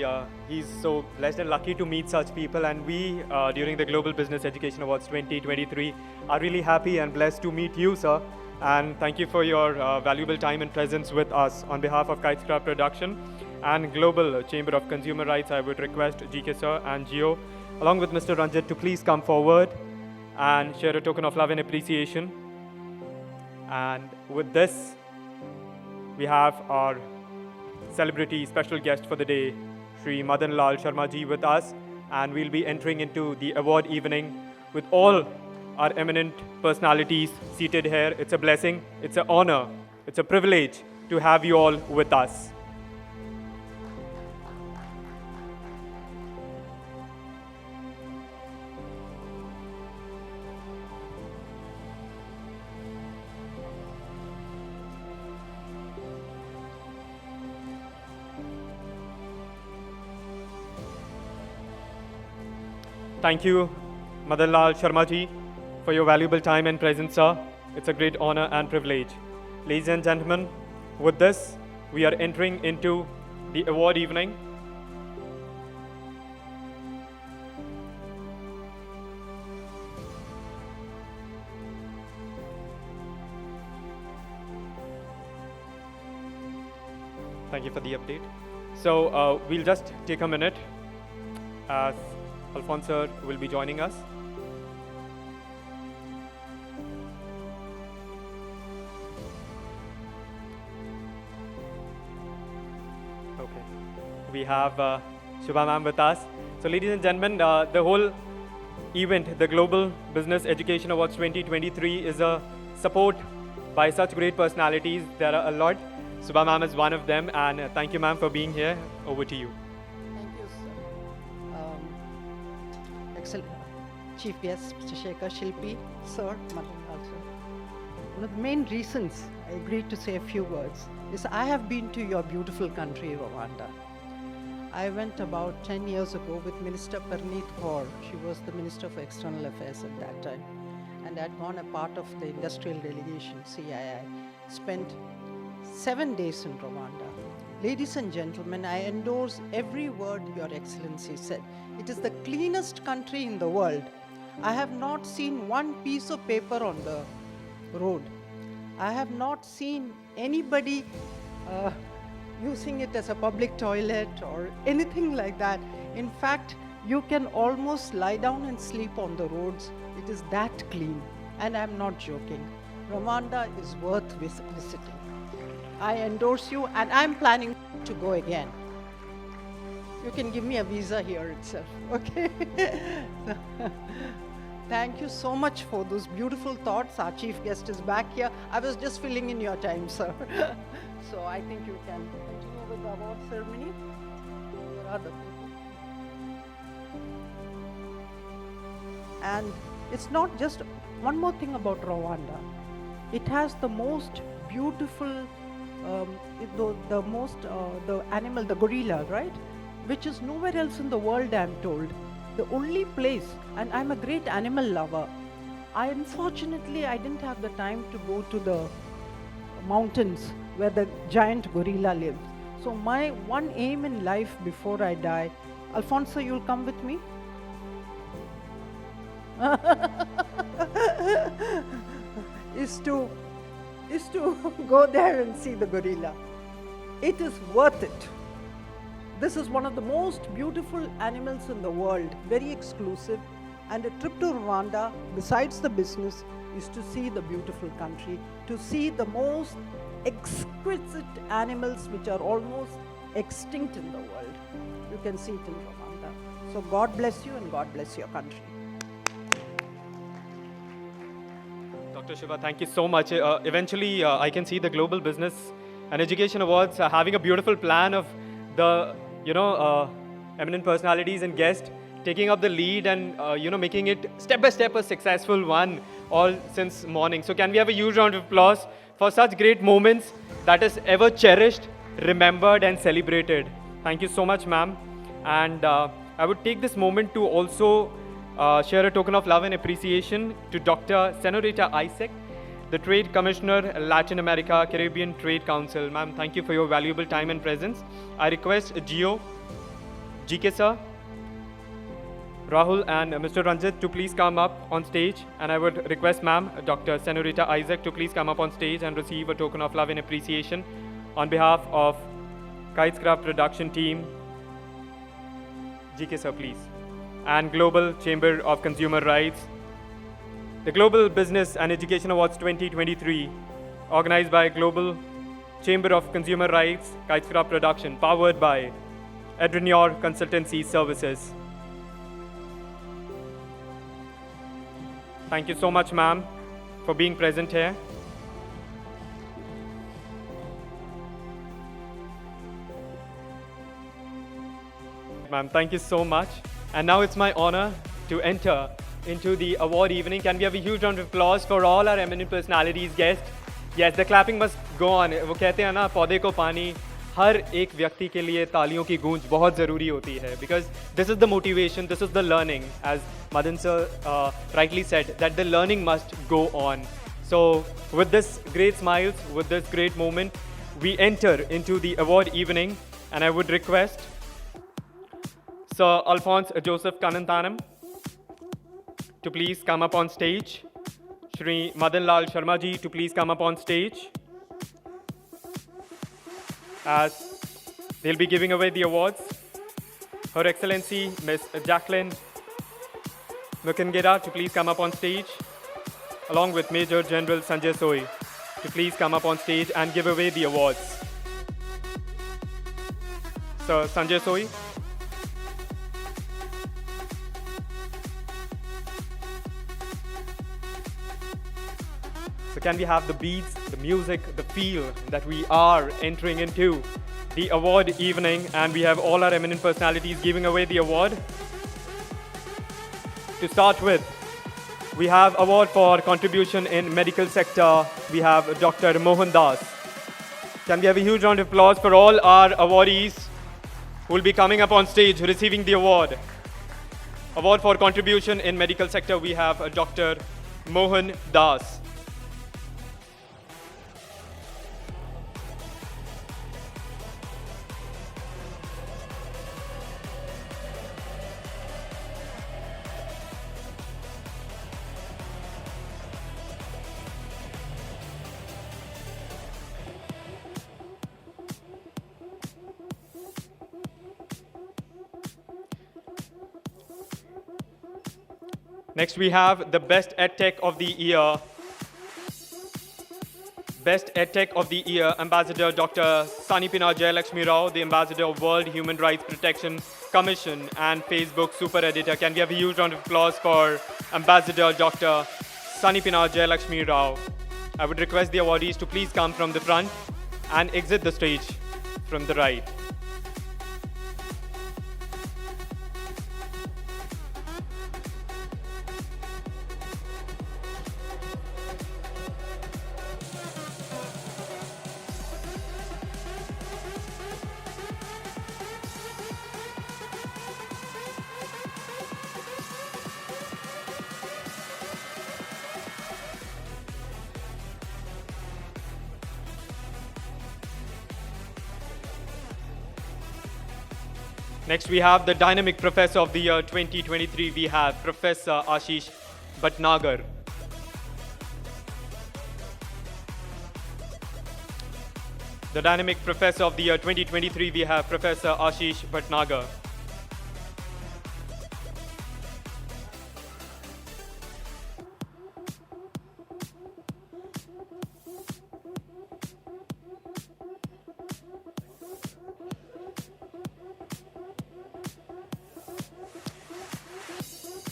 he's so blessed and lucky to meet such people, and we during the Global Business Education Awards 2023 are really happy and blessed to meet you, sir. And thank you for your valuable time and presence with us. On behalf of Kitescraft Production and Global Chamber of Consumer Rights, I would request GK sir and Gio, along with Mr. Ranjit, to please come forward and share a token of love and appreciation. And with this, we have our celebrity special guest for the day, Shri Madan Lal Sharma ji, with us, and we'll be entering into the award evening with all our eminent personalities seated here. It's a blessing, it's an honor, it's a privilege to have you all with us. Thank you, Madan Lal Sharma ji, for your valuable time and presence, sir. It's a great honor and privilege. Ladies and gentlemen, with this, we are entering into the award evening. Thank you for the update. So we'll just take a minute as Alphonse sir will be joining us. Okay. We have Shubha ma'am with us. So ladies and gentlemen, the whole event, the Global Business Education Awards 2023, is a support by such great personalities. There are a lot. Shubha ma'am is one of them, and thank you ma'am for being here. Over to you. Thank you, sir. Excellent. Chief guest, Mr. Shekhar Shilpi, sir, Madan Lal sir. One of the main reasons I agreed to say a few words is I have been to your beautiful country, Rwanda. I went about 10 years ago with Minister Parneet Kaur. She was the Minister for External Affairs at that time. And I'd gone a part of the industrial delegation, CII. Spent 7 days in Rwanda. Ladies and gentlemen, I endorse every word Your Excellency said. It is the cleanest country in the world. I have not seen one piece of paper on the road. I have not seen anybody using it as a public toilet or anything like that. In fact, you can almost lie down and sleep on the roads. It is that clean. And I'm not joking. Rwanda is worth visiting. I endorse you, and I'm planning to go again. You can give me a visa here itself, okay? Thank you so much for those beautiful thoughts. Our chief guest is back here. I was just filling in your time, sir. So I think you can continue with the award ceremony. Where are the people? And It's not just one more thing about Rwanda. It has the most beautiful, the animal, the gorilla, right? Which is nowhere else in the world, I'm told. The only place, and I'm a great animal lover. Unfortunately, I didn't have the time to go to the mountains where the giant gorilla lives. So my one aim in life before I die, Alfonso, you'll come with me? is to go there and see the gorilla. It is worth it. This is one of the most beautiful animals in the world, very exclusive. And a trip to Rwanda, besides the business, is to see the beautiful country, to see the most exquisite animals which are almost extinct in the world. You can see it in Rwanda. So God bless you and God bless your country. Dr. Shiva, thank you so much. Eventually, I can see the Global Business and Education Awards having a beautiful plan of the, eminent personalities and guests taking up the lead and, making it step by step a successful one all since morning. So can we have a huge round of applause for such great moments that is ever cherished, remembered and celebrated. Thank you so much, ma'am. And I would take this moment to also share a token of love and appreciation to Dr. Senorita Isaac, the Trade Commissioner, Latin America, Caribbean Trade Council. Ma'am, thank you for your valuable time and presence. I request Gio, GK sir, Rahul and Mr. Ranjit to please come up on stage, and I would request ma'am, Dr. Senorita Isaac, to please come up on stage and receive a token of love and appreciation on behalf of Kitescraft production team. GK sir, please. And Global Chamber of Consumer Rights. The Global Business and Education Awards 2023, organized by Global Chamber of Consumer Rights, Kitescraft production, powered by Edrenure Consultancy Services. Thank you so much, ma'am, for being present here. Ma'am, thank you so much. And now it's my honor to enter into the award evening. Can we have a huge round of applause for all our eminent personalities, guests? Yes, the clapping must go on. वो कहते हैं ना, पौधे को पानी हर एक व्यक्ति के लिए तालियों की गूंज बहुत ज़रूरी होती है, because this is the motivation, this is the learning, as Madan sir rightly said, that the learning must go on. So with this great smiles, with this great moment, we enter into the award evening, and I would request Sir Alphonse Joseph Kanantanam to please come up on stage. Shri Madan Lal Sharma ji to please come up on stage, as they'll be giving away the awards. Her Excellency Miss Jacqueline Mukungeda to please come up on stage, along with Major General Sanjay Soi to please come up on stage and give away the awards. Sir Sanjay Soi. So can we have the beats, the music, the feel that we are entering into the award evening, and we have all our eminent personalities giving away the award. To start with, we have award for contribution in medical sector. We have Dr. Mohan Das. Can we have a huge round of applause for all our awardees who will be coming up on stage receiving the award. Award for contribution in medical sector, we have Dr. Mohan Das. Next, we have the Best EdTech of the Year. Best EdTech of the Year, Ambassador Dr. Sanipina Jayalakshmi Rao, the Ambassador of World Human Rights Protection Commission and Facebook Super Editor. Can we have a huge round of applause for Ambassador Dr. Sanipina Jayalakshmi Rao? I would request the awardees to please come from the front and exit the stage from the right. Next, we have the Dynamic Professor of the Year 2023. We have Professor Ashish Bhatnagar. The Dynamic Professor of the Year 2023, we have Professor Ashish Bhatnagar.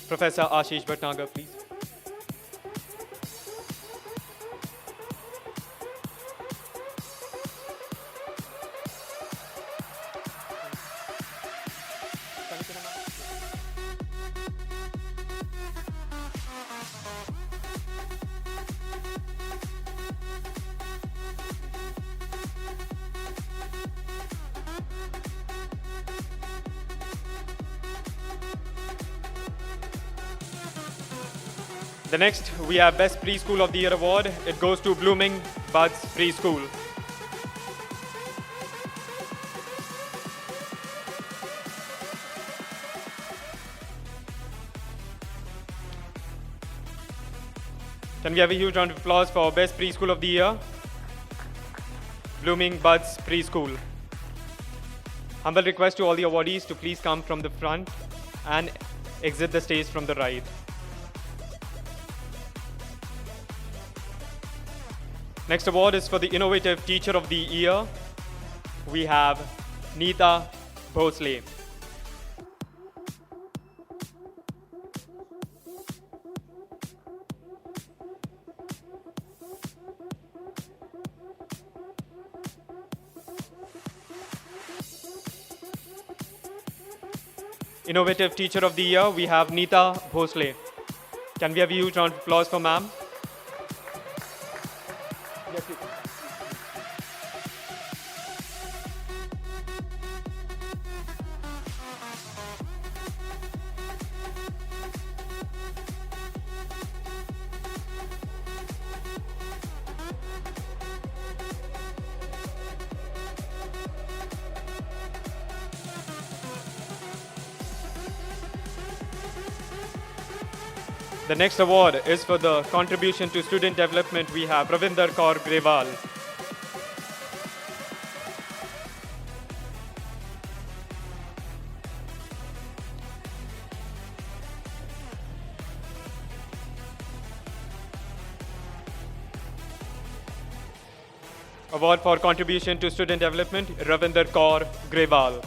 Professor Ashish Bhatnagar, please. The next, we have Best Preschool of the Year award. It goes to Blooming Buds Preschool. Can we have a huge round of applause for Best Preschool of the Year? Blooming Buds Preschool. Humble request to all the awardees to please come from the front and exit the stage from the right. Next award is for the Innovative Teacher of the Year. We have Neeta Bhosle. Innovative Teacher of the Year, we have Neeta Bhosle. Can we have a huge round of applause for ma'am? The next award is for the contribution to student development. We have Ravinder Kaur Grewal. Award for contribution to student development, Ravinder Kaur Grewal.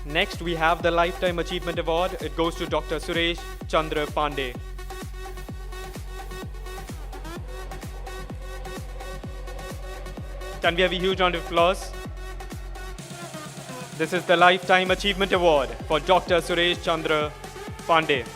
Next, we have the Lifetime Achievement Award. It goes to Dr. Suresh Chandra Pandey. Can we have a huge round of applause? This is the Lifetime Achievement Award for Dr. Suresh Chandra Pandey.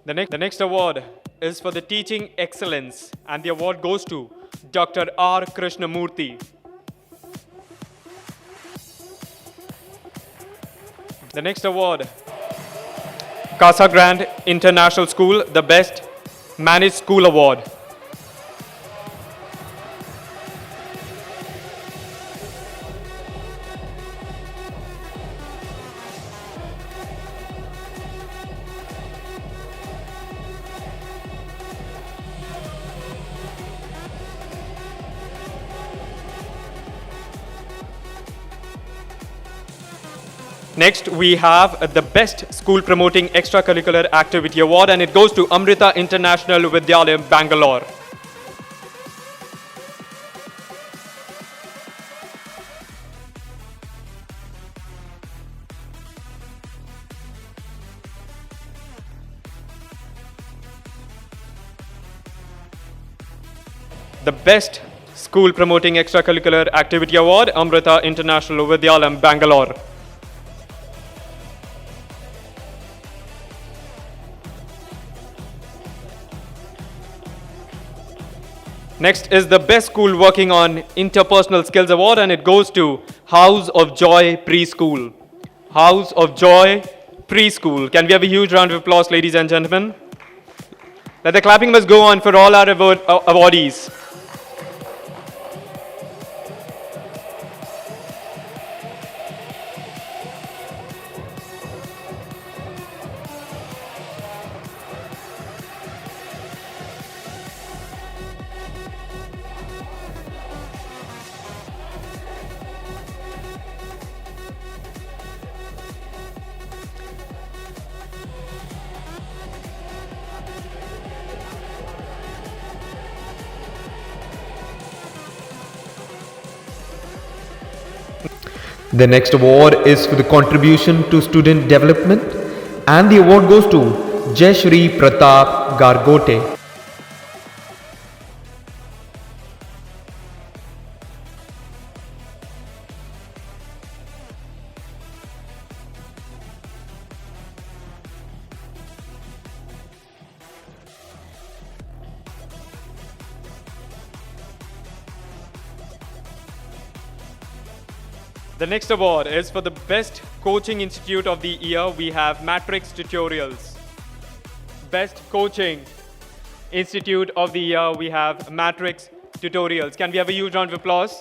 The next award is for the teaching excellence, and the award goes to Dr. R. Krishnamurthy. The next award, Casa Grande International School, the Best Managed School Award. Next, we have the Best School Promoting Extracurricular Activity Award, and it goes to Amrita International Vidyalayam, Bangalore. The Best School Promoting Extracurricular Activity Award, Amrita International Vidyalayam, Bangalore. Next is the Best School Working on Interpersonal Skills Award, and it goes to House of Joy Preschool. House of Joy Preschool. Can we have a huge round of applause, ladies and gentlemen? Let the clapping must go on for all our awardees. The next award is for the contribution to student development, and the award goes to Jayashri Pratap Gargote. The next award is for the Best Coaching Institute of the Year. We have Matrix Tutorials. Best Coaching Institute of the Year, we have Matrix Tutorials. Can we have a huge round of applause?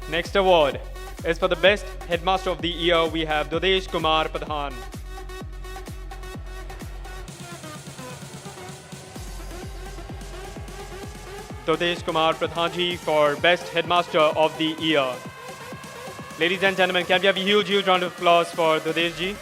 Next award is for the Best Headmaster of the Year. We have Dodesh Kumar Pradhan. Dodesh Kumar Pradhan ji for Best Headmaster of the Year. Ladies and gentlemen, can we have a huge round of applause for Dodesh ji?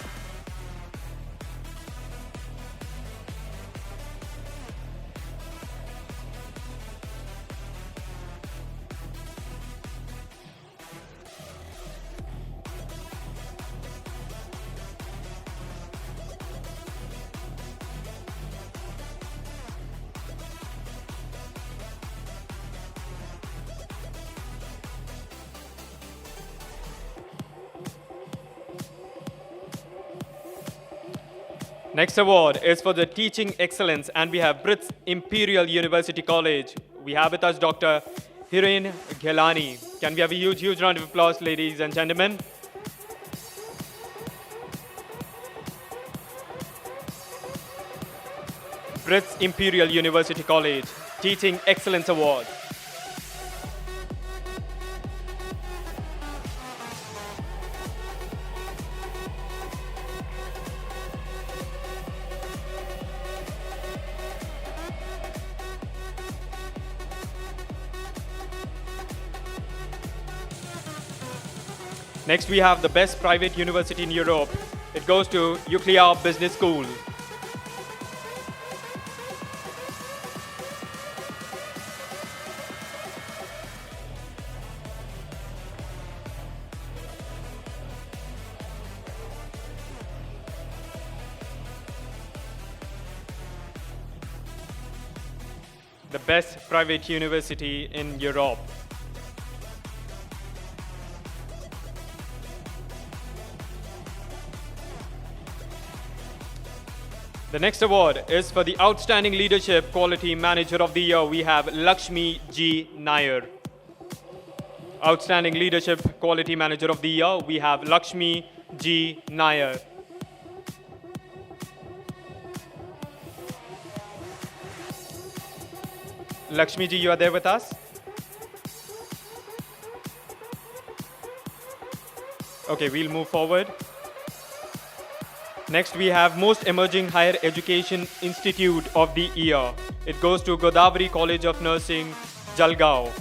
Next award is for the Teaching Excellence, and we have Brits Imperial University College. We have with us Dr. Hiren Ghelani. Can we have a huge round of applause, ladies and gentlemen? Brits Imperial University College Teaching Excellence Award. Next, we have the Best Private University in Europe. It goes to Euclid Business School. The Best Private University in Europe. The next award is for the Outstanding Leadership Quality Manager of the Year. We have Lakshmi G. Nair. Outstanding Leadership Quality Manager of the Year, we have Lakshmi G. Nair. Lakshmi ji, you are there with us? Okay, we'll move forward. Next, we have Most Emerging Higher Education Institute of the Year. It goes to Godavari College of Nursing, Jalgaon.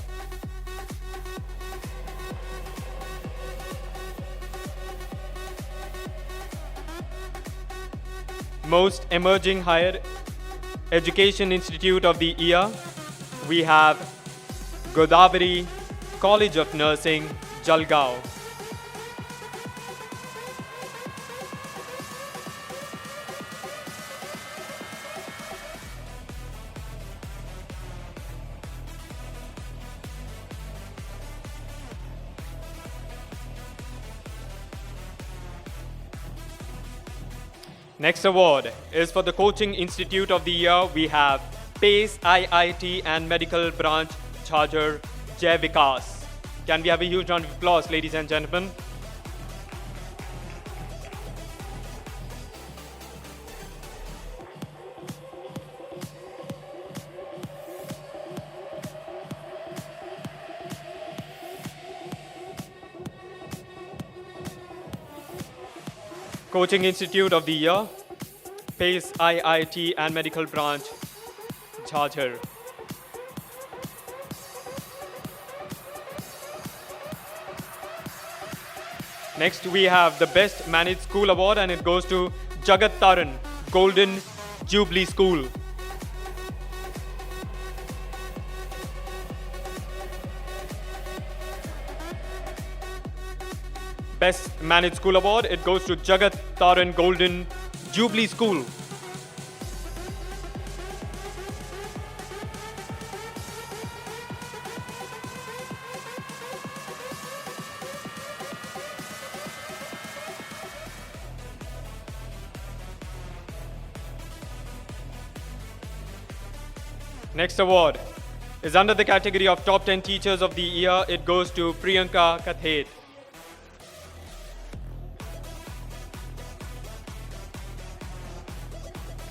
Most Emerging Higher Education Institute of the Year, we have Godavari College of Nursing, Jalgaon. Next award is for the Coaching Institute of the Year. We have PACE IIT and Medical Branch Charger, Jai Vikas. Can we have a huge round of applause, ladies and gentlemen? Coaching Institute of the Year, PACE IIT and Medical Branch, Jhajjar. Next, we have the Best Managed School Award, and it goes to Jagat Taran, Golden Jubilee School. Best Managed School Award, it goes to Jagat Taran Golden Jubilee School. Next award is under the category of Top 10 Teachers of the Year. It goes to Priyanka Kathet.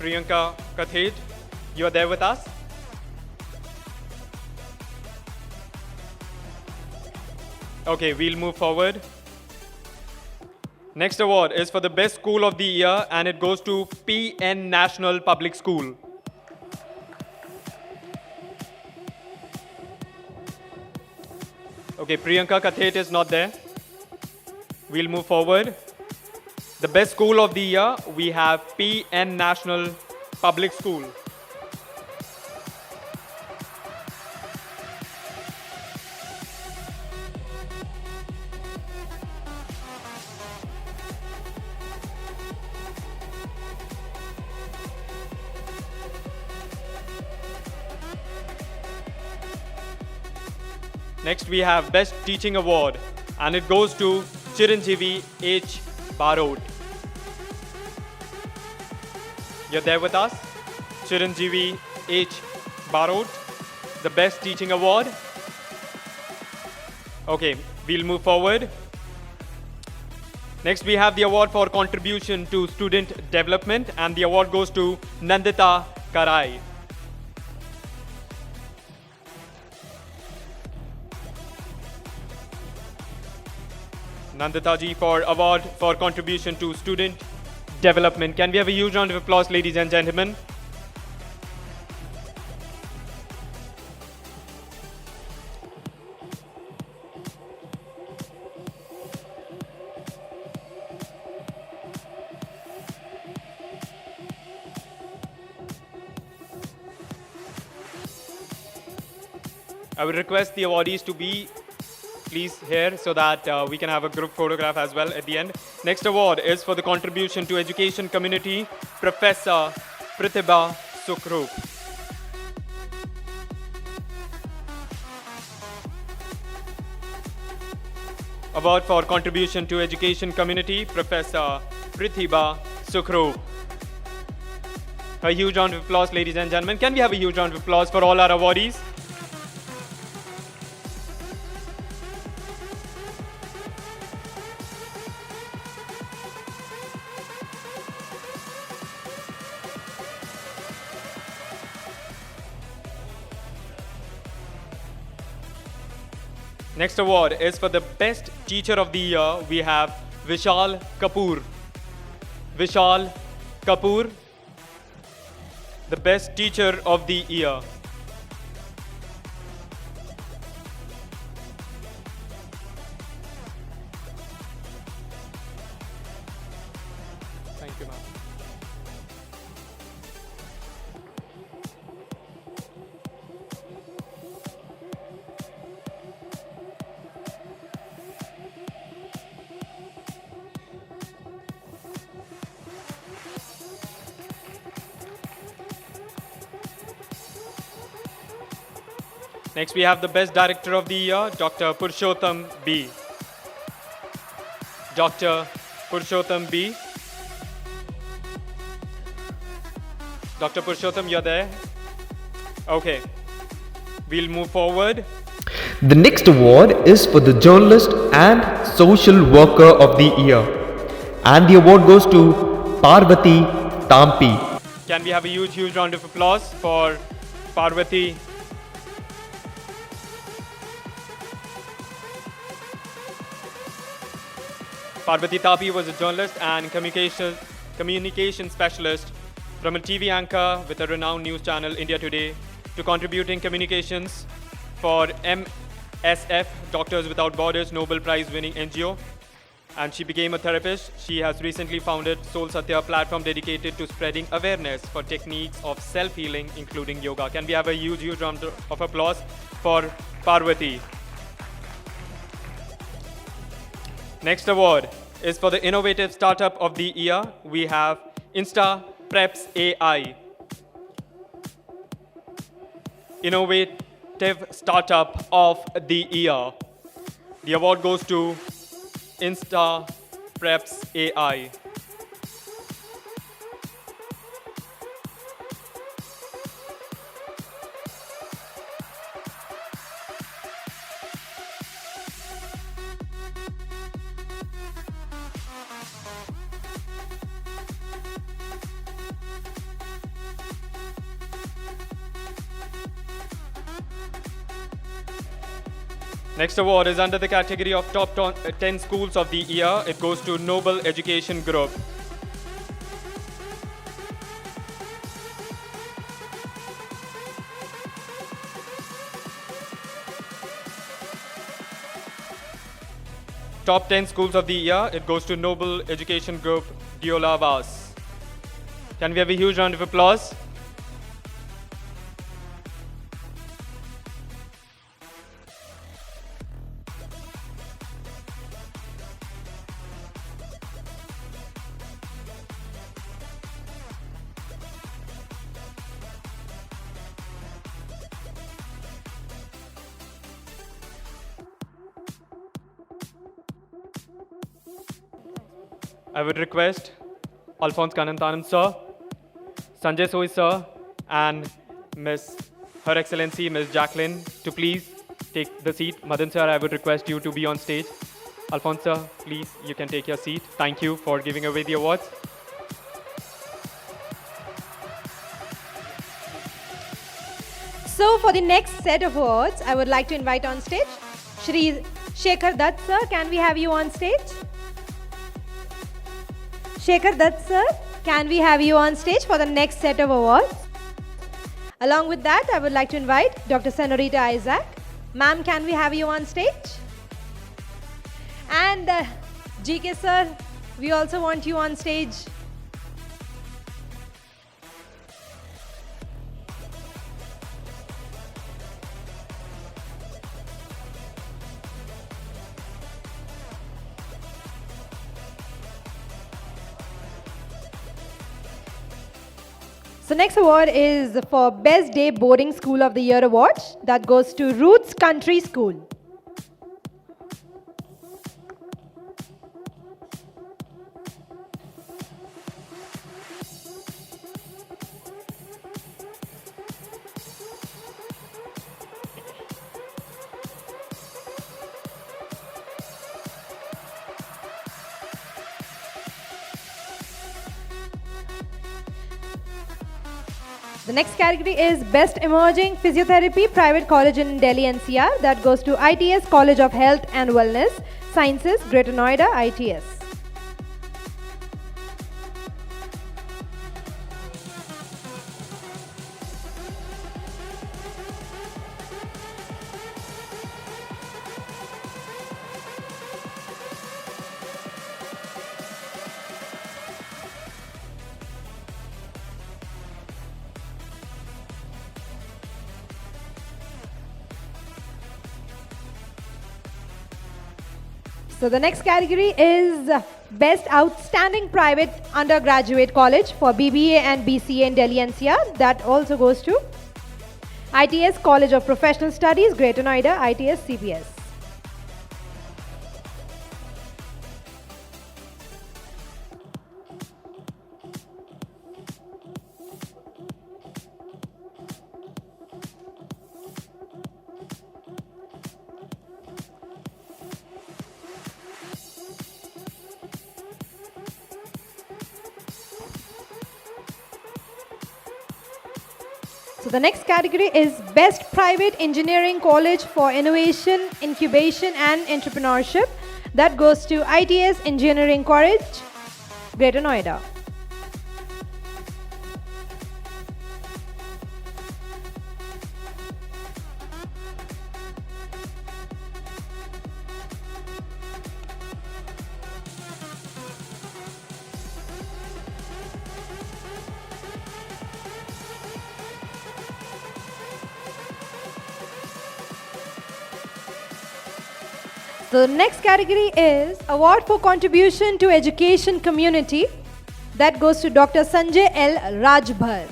Priyanka Kathet, you are there with us? Okay, we'll move forward. Next award is for the Best School of the Year, and it goes to PN National Public School. Okay, Priyanka Kathet is not there. We'll move forward. The Best School of the Year, we have PN National Public School. Next, we have Best Teaching Award, and it goes to Chiranjeevi H. Barot. You're there with us? Chiranjeevi H. Barot, the Best Teaching Award. Okay, we'll move forward. Next, we have the award for contribution to student development, and the award goes to Nandita Karai. Nandita ji for award for contribution to student development. Can we have a huge round of applause, ladies and gentlemen? I would request the awardees to be please here so that we can have a group photograph as well at the end. Next award is for the contribution to education community, Professor Pratibha Sukhrup. Award for contribution to education community, Professor Pratibha Sukhrup. A huge round of applause, ladies and gentlemen. Can we have a huge round of applause for all our awardees? Next award is for the best teacher of the year. We have Vishal Kapoor. Vishal Kapoor, the best teacher of the year. Thank you, ma'am. Next, we have the best director of the year, Dr. Purushottam B. Dr. Purushottam B. Dr. Purushottam, you're there? Okay. We'll move forward. The next award is for the journalist and social worker of the year. And the award goes to Parvati Tampi. Can we have a huge round of applause for Parvati? Parvati Tapi was a journalist and communication specialist, from a TV anchor with a renowned news channel, India Today, to contributing communications for MSF, Doctors Without Borders, Nobel Prize winning NGO. And she became a therapist. She has recently founded Soul Satya, platform dedicated to spreading awareness for techniques of self-healing, including yoga. Can we have a huge round of applause for Parvati? Next award is for the Innovative Startup of the Year. We have Insta Preps AI. Innovative Startup of the Year. The award goes to Insta Preps AI. Next award is under the category of Top 10 Schools of the Year. It goes to Noble Education Group. Top 10 Schools of the Year. It goes to Noble Education Group, Diola Vas. Can we have a huge round of applause? I would request Alphonse Kanantanam sir, Sanjay Soi sir, and Her Excellency Ms. Jacqueline to please take the seat. Madan sir, I would request you to be on stage. Alphonse sir, please, you can take your seat. Thank you for giving away the awards. So for the next set of awards, I would like to invite on stage Shri Shekhar Dutt sir. Can we have you on stage? Shekhar Dutt sir, can we have you on stage for the next set of awards? Along with that, I would like to invite Dr. Senorita Isaac. Ma'am, can we have you on stage? And GK sir, we also want you on stage. So next award is for Best Day Boarding School of the Year award. That goes to Roots Country School. The next category is Best Emerging Physiotherapy Private College in Delhi NCR. That goes to ITS College of Health and Wellness Sciences, Greater Noida, ITS. So the next category is Best Outstanding Private Undergraduate College for BBA and BCA in Delhi NCR. That also goes to ITS College of Professional Studies, Greater Noida, ITS CPS. So the next category is Best Private Engineering College for Innovation, Incubation and Entrepreneurship. That goes to ITS Engineering College, Greater Noida. The next category is Award for Contribution to Education Community. That goes to Dr. Sanjay L. Rajbhar.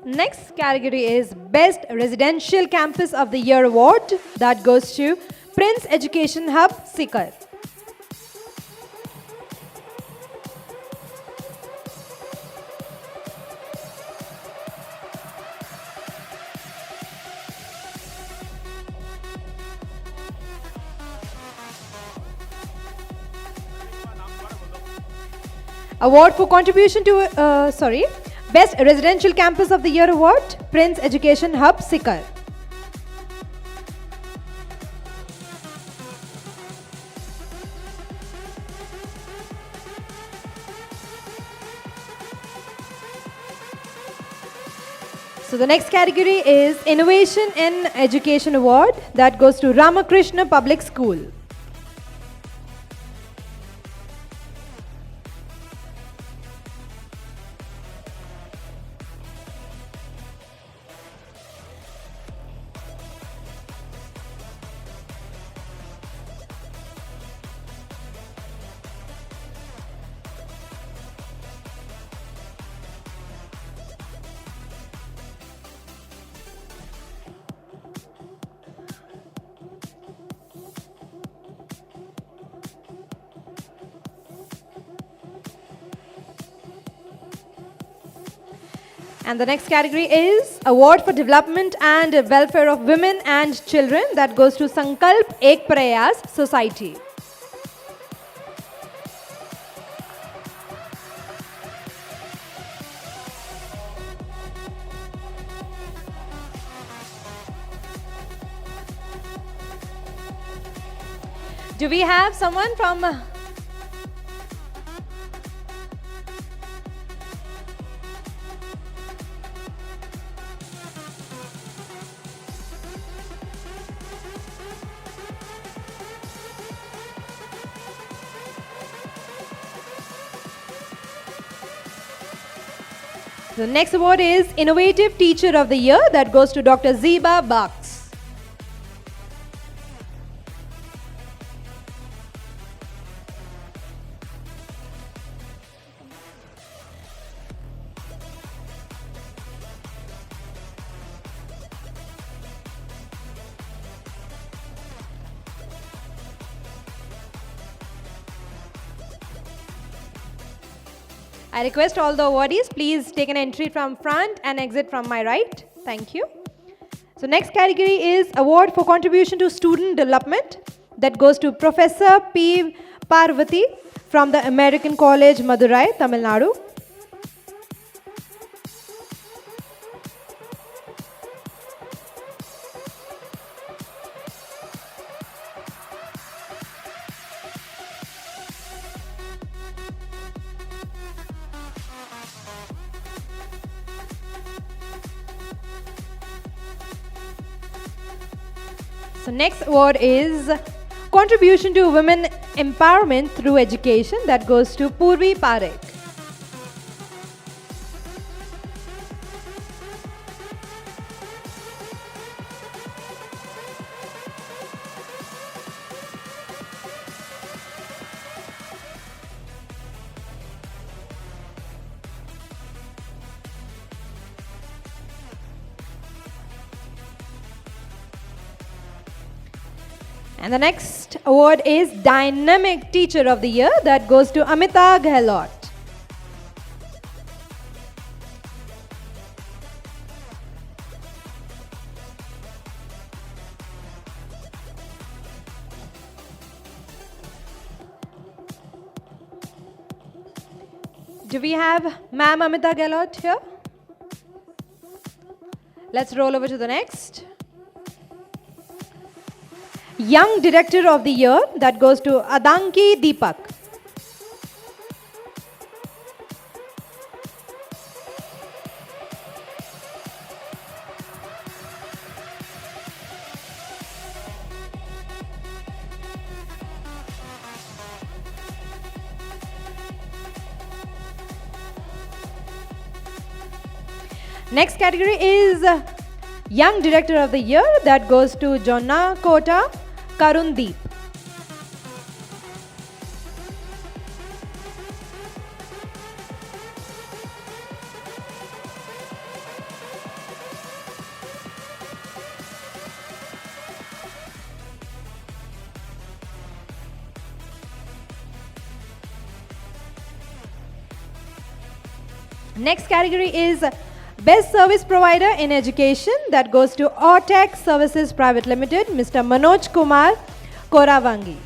Next category is Best Residential Campus of the Year Award. That goes to Prince Education Hub, Sikar. Award for contribution to, Best Residential Campus of the Year Award, Prince Education Hub, Sikar. So the next category is Innovation in Education Award. That goes to Ramakrishna Public School. And the next category is Award for Development and Welfare of Women and Children. That goes to Sankalp Ek Prayas Society. Do we have someone from... The next award is Innovative Teacher of the Year. That goes to Dr. Zeba Bucks. I request all the awardees, please take an entry from front and exit from my right. Thank you. So next category is award for contribution to student development. That goes to Professor P. Parvati from the American College, Madurai, Tamil Nadu. So next award is contribution to women empowerment through education. That goes to Purvi Parekh. And the next award is Dynamic Teacher of the Year. That goes to Amita Gehlot. Do we have Ma'am Amita Gehlot here? Let's roll over to the next. Young Director of the Year. That goes to Adanki Deepak. Next category is Young Director of the Year. That goes to Jonna Kota Karundeep. Next category is Best Service Provider in Education. That goes to Ortec Services Private Limited, Mr. Manoj Kumar Koravangi.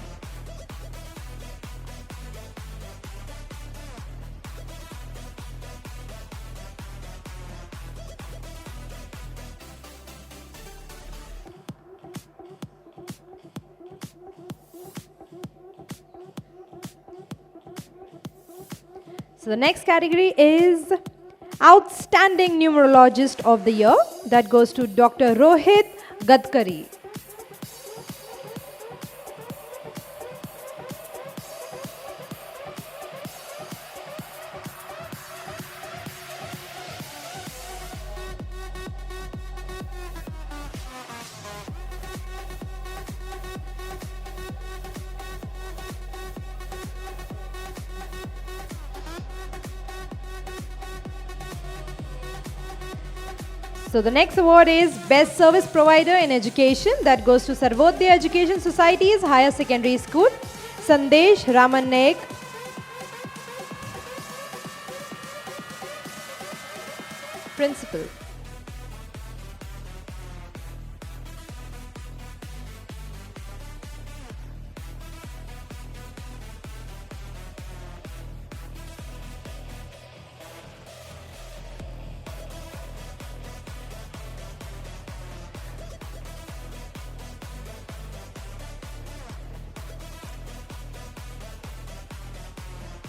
So the next category is Outstanding Numerologist of the Year. That goes to Dr. Rohit Gadkari. So the next award is Best Service Provider in Education. That goes to Sarvodaya Education Society's Higher Secondary School, Sandesh Raman Naik. Principal.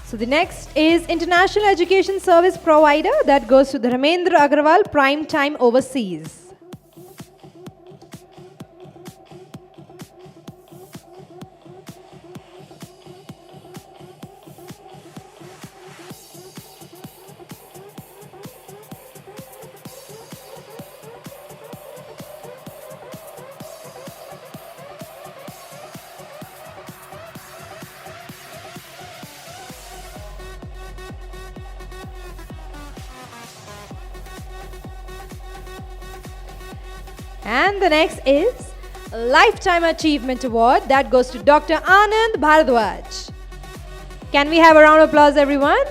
So the next is International Education Service Provider. That goes to Dharmendra Agarwal, Prime Time Overseas. And the next is Lifetime Achievement Award. That goes to Dr. Anand Bharadwaj. Can we have a round of applause, everyone?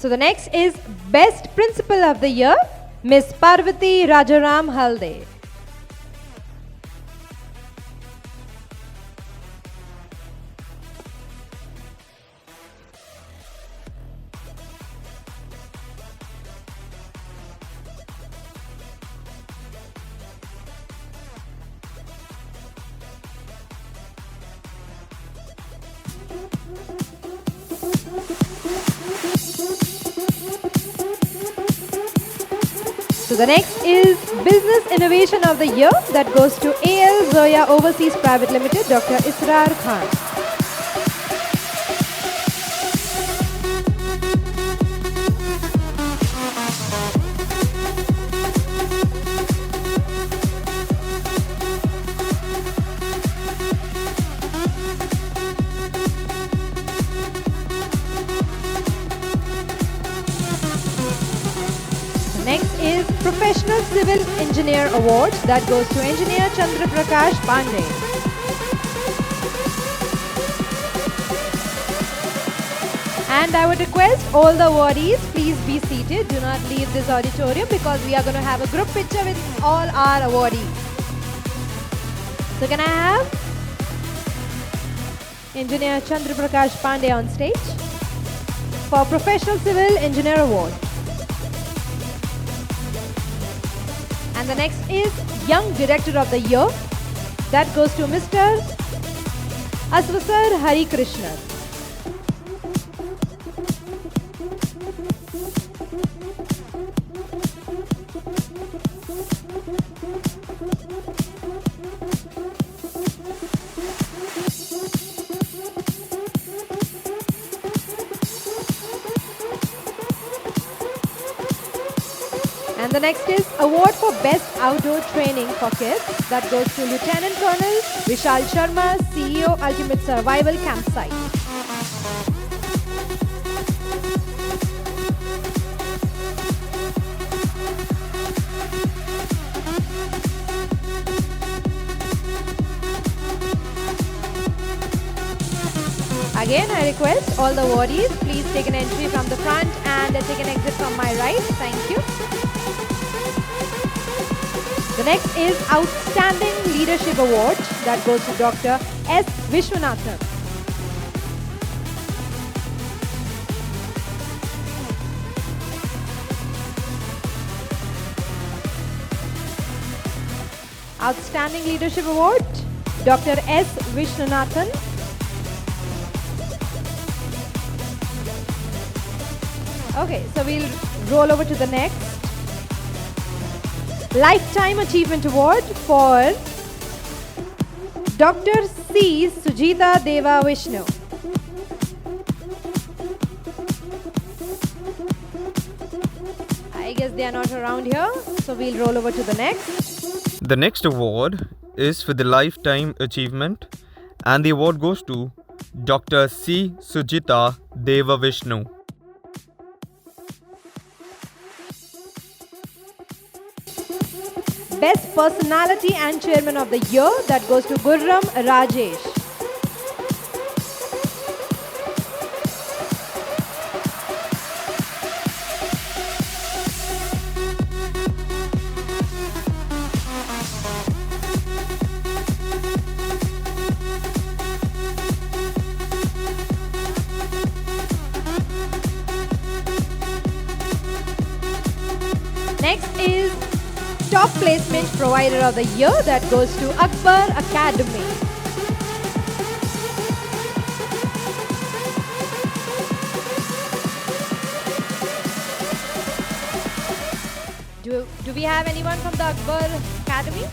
So the next is Best Principal of the Year, Miss Parvati Rajaram Halde. So the next is Business Innovation of the Year, that goes to AL Zoya Overseas Private Limited, Dr. Israr Khan. Next is Professional Civil Engineer Award, that goes to Engineer Chandra Prakash Pandey. And I would request all the awardees, please be seated. Do not leave this auditorium because we are going to have a group picture with all our awardees. So can I have Engineer Chandra Prakash Pandey on stage for Professional Civil Engineer Award. And the next is Young Director of the Year. That goes to Mr. Aswasar Hari Krishna. And the next is Award for Best Outdoor Training for Kids. That goes to Lieutenant Colonel Vishal Sharma, CEO, Ultimate Survival Campsite. Again, I request all the awardees, please take an entry from the front and take an exit from my right. Thank you. The next is Outstanding Leadership Award, that goes to Dr. S. Vishwanathan. Outstanding Leadership Award, Dr. S. Vishwanathan. Okay, so we'll roll over to the next. Lifetime Achievement Award for Dr. C. Sujita Deva Vishnu. I guess they are not around here, so we'll roll over to the next. The next award is for the Lifetime Achievement, and the award goes to Dr. C. Sujita Deva Vishnu. Best Personality and Chairman of the Year, that goes to Gurram Rajesh. Next is Top Placement Provider of the Year, that goes to Akbar Academy. Do we have anyone from the Akbar Academy?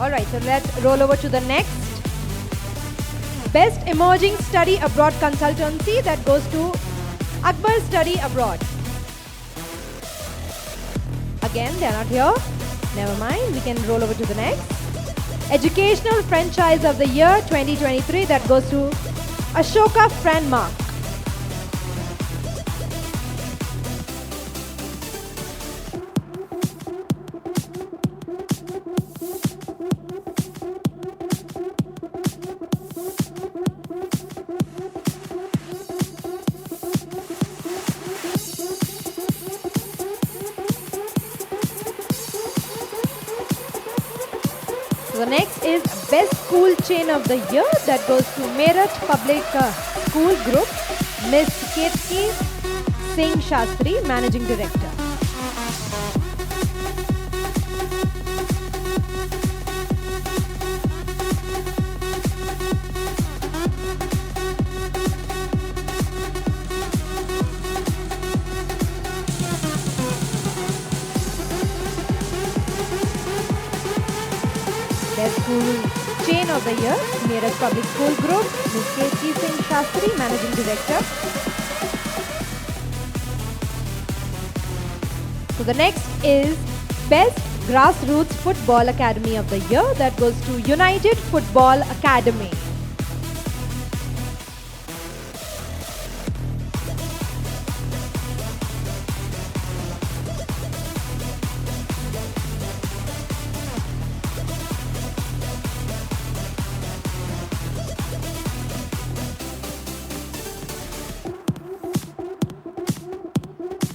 Alright, so let's roll over to the next. Best Emerging Study Abroad Consultancy, that goes to Akbar Study Abroad. Again, they are not here. Never mind, we can roll over to the next. Educational Franchise of the Year 2023, that goes to Ashoka Franmark. So the next is Best School Chain of the Year. That goes to Meerut Public School Group, Miss Ketki Singh Shastri, Managing Director. Best School Chain of the Year, Meerut Public School Group, Ms. Ketki Singh Shastri, Managing Director. So the next is Best Grassroots Football Academy of the Year. That goes to United Football Academy.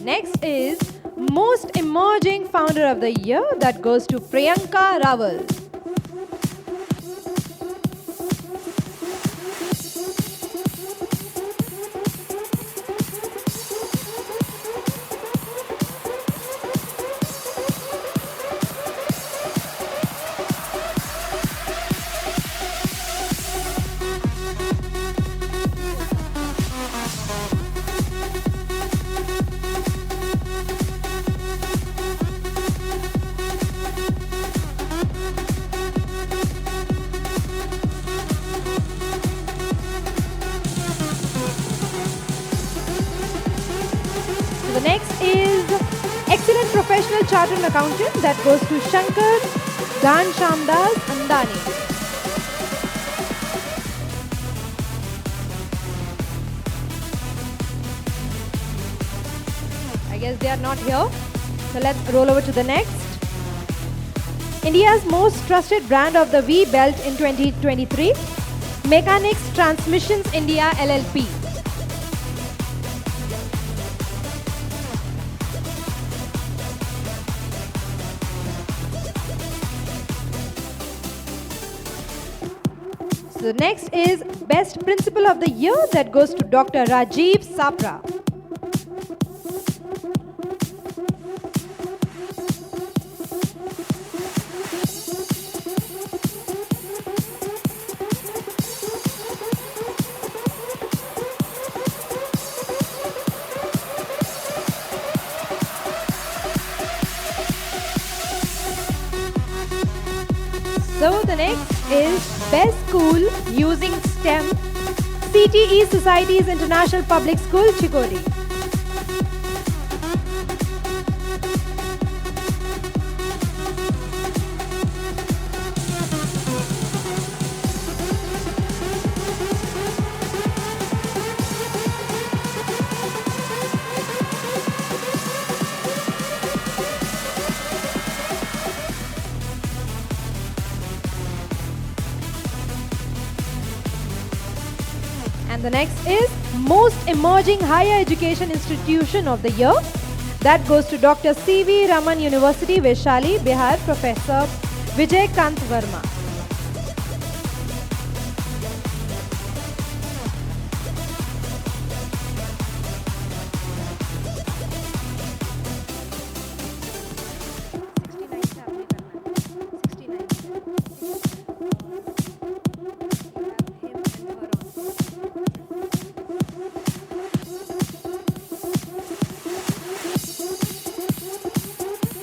Next is Most Emerging Founder of the Year. That goes to Priyanka Rawal. The next is Excellent Professional Chartered Accountant. That goes to Shankar Ghanshamdas Andani. I guess they are not here. So let's roll over to the next. India's most trusted brand of the V belt in 2023, Mechanics Transmissions India LLP. So the next is Best Principal of the Year. That goes to Dr. Rajiv Sapra. So the next is Best School Using STEM, CTE Society's International Public School, Chikori. And the next is Most Emerging Higher Education Institution of the Year. That goes to Dr. C.V. Raman University, Vaishali, Bihar, Professor Vijay Kant Verma.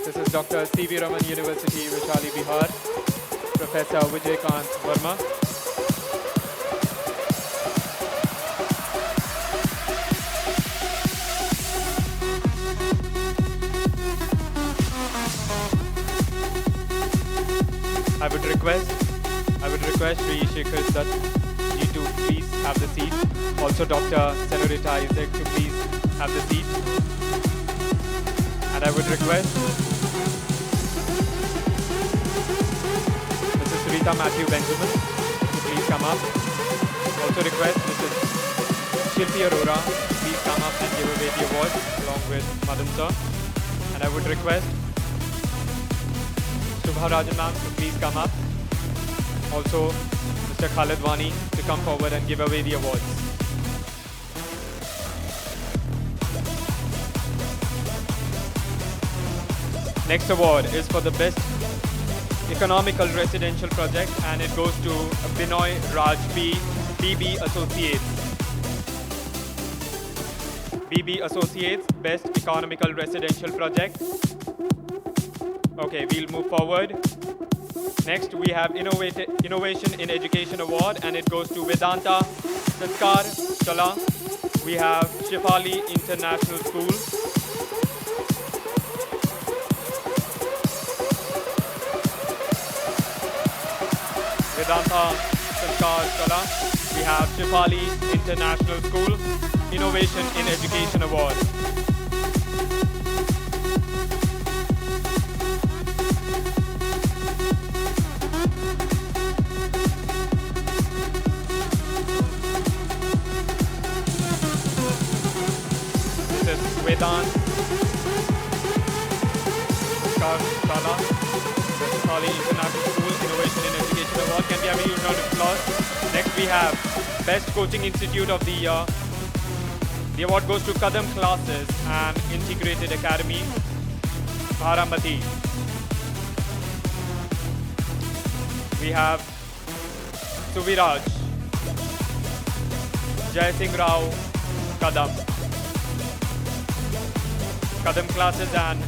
This is Dr. C.V. Raman University, Vaishali, Bihar, Professor Vijay Kant Verma. I would request Sri Shekhar Dutt ji to please have the seat. Also Dr. Senorita Isaac to please have the seat. And I would request Mrs. Sarita Matthew Benjamin to please come up. Also request Mrs. Shilpi Arora to please come up and give away the award along with Madan sir. And I would request Shubha Rajan ma'am to please come up. also Mr. Khalid Wani to come forward and give away the awards. Next award is for the best economical residential project, and it goes to Binoy Raj P, BB Associates. BB Associates, best economical residential project. Okay, we'll move forward. Next, we have Innovation in Education Award, and it goes to Vedanta Sanskar Chala. We have Shefali International School. Vedanta Sanskar Chala. We have Shefali International School, Innovation in Education Award. This is Vedant Sanskar Chala, Shefali International School, Innovation in Education Award. Can we have a huge round of applause? Next we have Best Coaching Institute of the Year. The award goes to Kadam Classes and Integrated Academy, Bharamati. We have Suviraj, Jai Singh Rao, Kadam. Kadam Classes and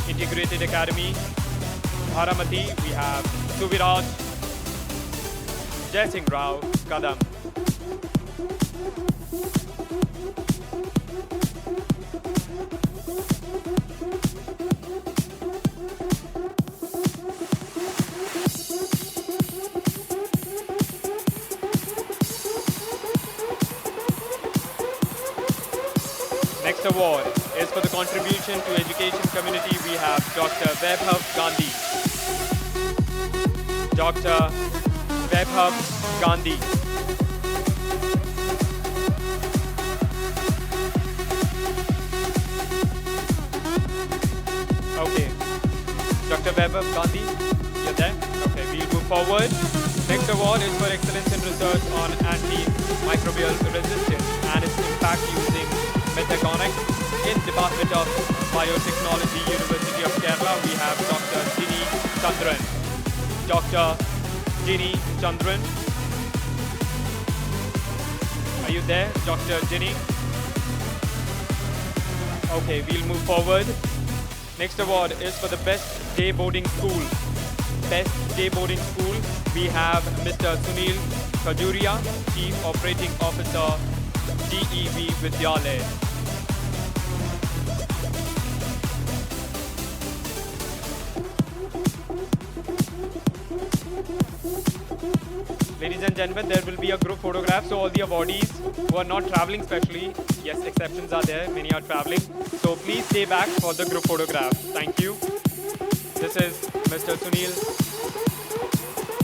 Integrated Academy, Bharamati. We have Suviraj, Jai Singh Rao, Kadam. Next award is for the contribution to education community. We have Dr. Vaibhav Gandhi. Dr. Vaibhav Gandhi. Okay. Dr. Vaibhav Gandhi, you're there? Okay, we'll move forward. Next award is for excellence in research on antimicrobial resistance and its impact using Metagonic. In Department of Biotechnology, University of Kerala, we have Dr. Ginny Chandran. Dr. Ginny Chandran. Are you there, Dr. Ginny? Okay, we'll move forward. Next award is for the best day boarding school. Best day boarding school, we have Mr. Sunil Kajuria, Chief Operating Officer, DEV Vidyalaya. Ladies and gentlemen, there will be a group photograph, so all the awardees who are not traveling specially, yes, exceptions are there, many are traveling, so please stay back for the group photograph. Thank you. This is Mr. Sunil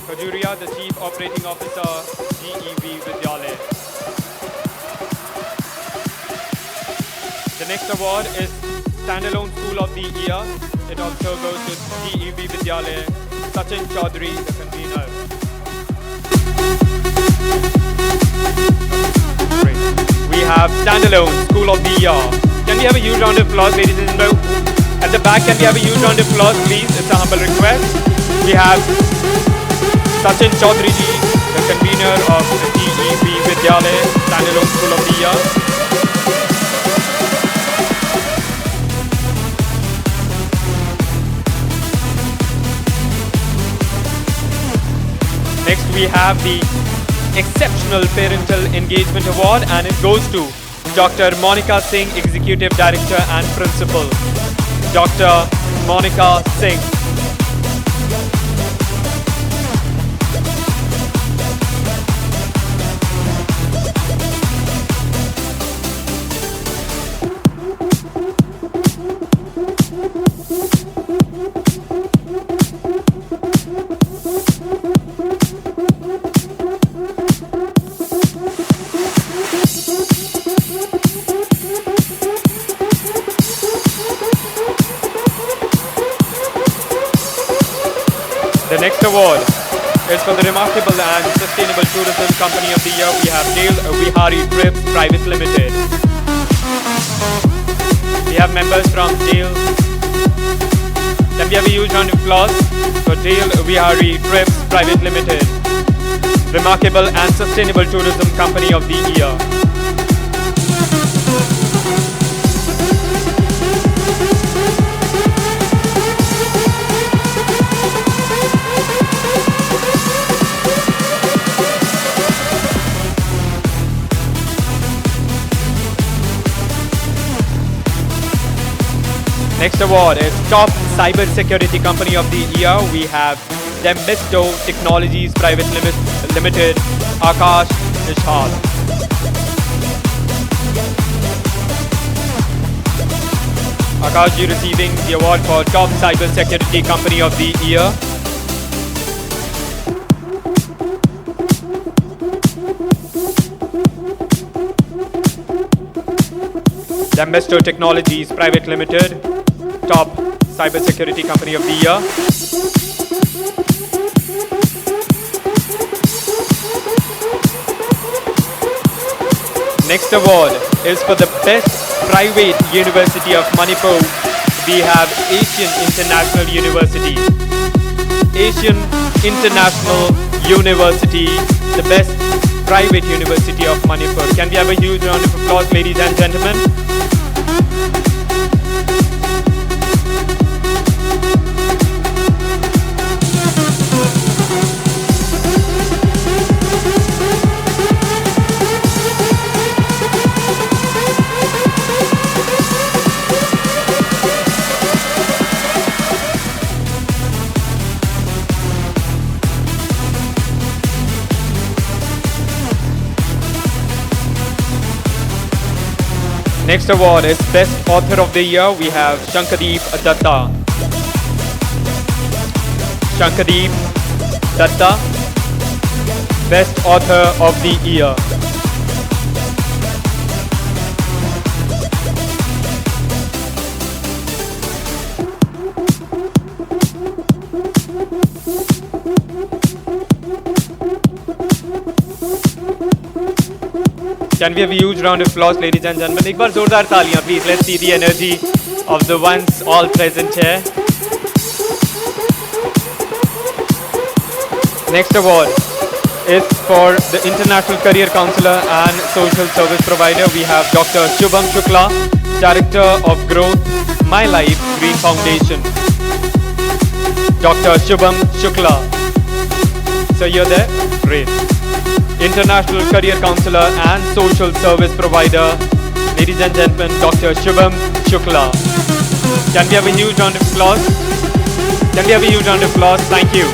Kajuria, the Chief Operating Officer, DEV Vidyalaya. The next award is Standalone School of the Year. It also goes to DEV Vidyalaya, Sachin Chaudhary, the convener. Great. We have Standalone School of the Year. Can we have a huge round of applause, ladies and gentlemen? At the back, can we have a huge round of applause, please? It's a humble request. We have Sachin Chaudhary, the convener of the DEV Vidyalaya Standalone School of the Year. Next, we have the Exceptional Parental Engagement Award, and it goes to Dr. Monica Singh, Executive Director and Principal. Dr. Monica Singh. The next award is for the Remarkable and Sustainable Tourism Company of the Year. We have Dale Vihari Trips Private Limited. We have members from Dale. Can we have a huge round of applause for Dale Vihari Trips Private Limited, Remarkable and Sustainable Tourism Company of the Year. Next award is Top Cyber Security Company of the Year. We have Demisto Technologies Private Limited, Akash Nishal. Akash, you receiving the award for Top Cyber Security Company of the Year. Demisto Technologies Private Limited, Top Cybersecurity Company of the Year. Next award is for the Best Private University of Manipur. We have Asian International University. Asian International University, the Best Private University of Manipur. Can we have a huge round of applause, ladies and gentlemen? Next award is Best Author of the Year. We have Shankadeep Datta. Shankadeep Datta, Best Author of the Year. Can we have a huge round of applause, ladies and gentlemen? एक बार जोरदार तालियां, please. Let's see the energy of the ones all present here. Next award is for the International Career Counselor and Social Service Provider. We have Dr. Shubham Shukla, Director of Growth, My Life Green Foundation. Dr. Shubham Shukla. So you're there? Great. International Career Counselor and Social Service Provider, ladies and gentlemen, Dr. Shubham Shukla. Can we have a huge round of applause? Can we have a huge round of applause? Thank you.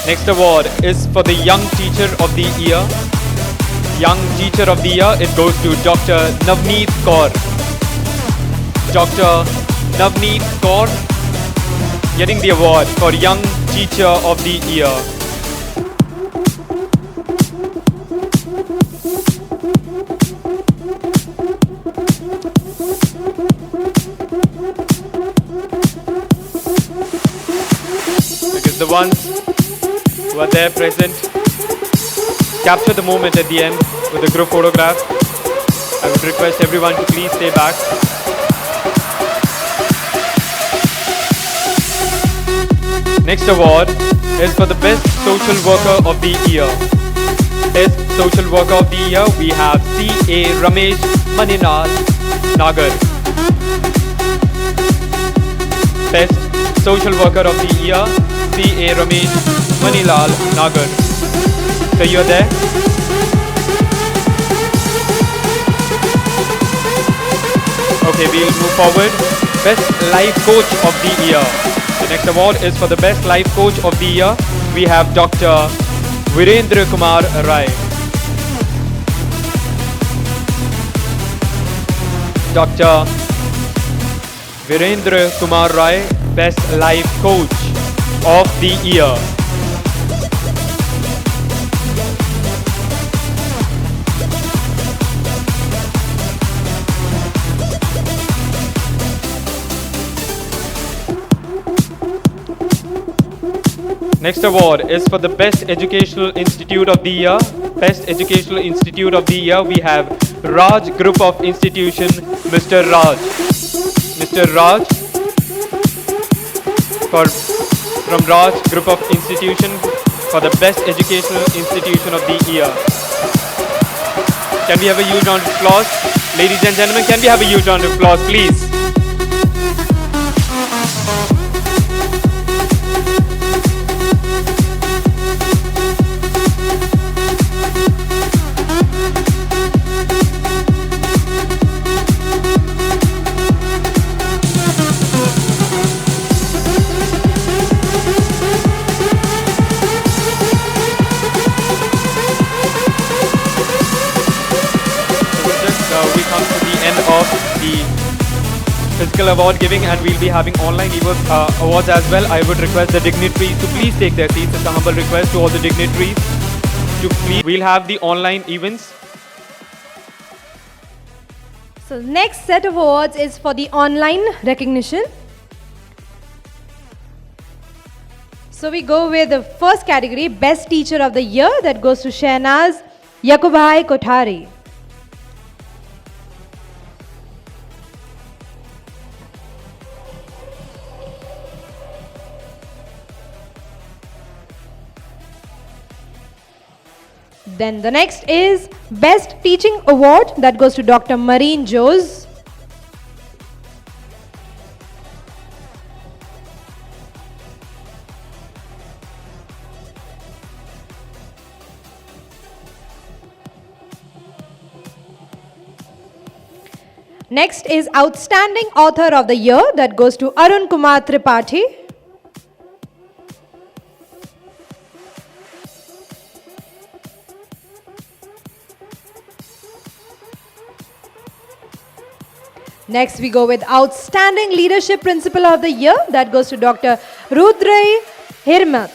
Next award is for the Young Teacher of the Year. Young Teacher of the Year, it goes to Dr. Navneet Kaur. Dr. Navneet Kaur getting the award for Young Teacher of the Year. Because the ones who are there present capture the moment at the end with a group photograph. I would request everyone to please stay back. Next award is for the Best Social Worker of the Year. Best Social Worker of the Year, we have C.A. Ramesh Maninal Nagar. Best Social Worker of the Year, C.A. Ramesh Manilal Nagar. So you're there? Okay, we'll move forward. Best Life Coach of the Year. The next award is for the Best Life Coach of the Year. We have Dr. Virendra Kumar Rai. Dr. Virendra Kumar Rai, Best Life Coach of the Year. Next award is for the Best Educational Institute of the Year. Best Educational Institute of the Year, we have Raj Group of Institution, Mr. Raj. Mr. Raj, from Raj Group of Institution for the Best Educational Institution of the Year. Can we have a huge round of applause? Ladies and gentlemen, can we have a huge round of applause, please? We come to the end of the physical award giving, and we'll be having online awards as well. I would request the dignitaries to please take their seats. It's a humble request to all the dignitaries to please. We'll have the online events. So next set of awards is for the online recognition. So we go with the first category, Best Teacher of the Year, that goes to Shehnaz Yakubhai Kothari. Then the next is Best Teaching Award, that goes to Dr. Marine Jose. Next is Outstanding Author of the Year, that goes to Arun Kumar Tripathi. Next we go with Outstanding Leadership Principal of the Year, that goes to Dr. Rudray Hirmat.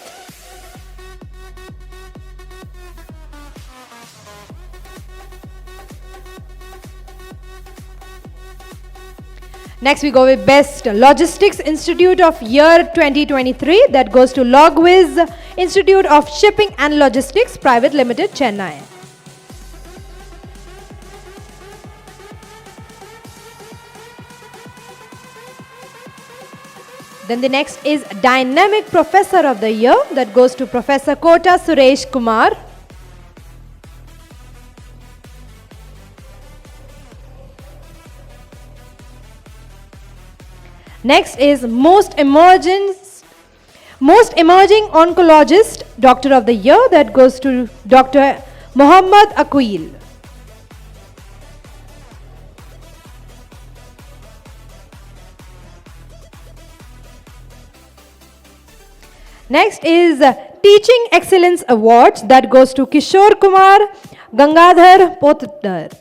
Next we go with Best Logistics Institute of Year 2023, that goes to Logwiz Institute of Shipping and Logistics Private Limited, Chennai. Then the next is Dynamic Professor of the Year, that goes to Professor Kota Suresh Kumar. Next is Most Emerging Oncologist Doctor of the Year, that goes to Dr. Muhammad Aqeel. Next is Teaching Excellence Awards, that goes to Kishore Kumar Gangadhar Potdar.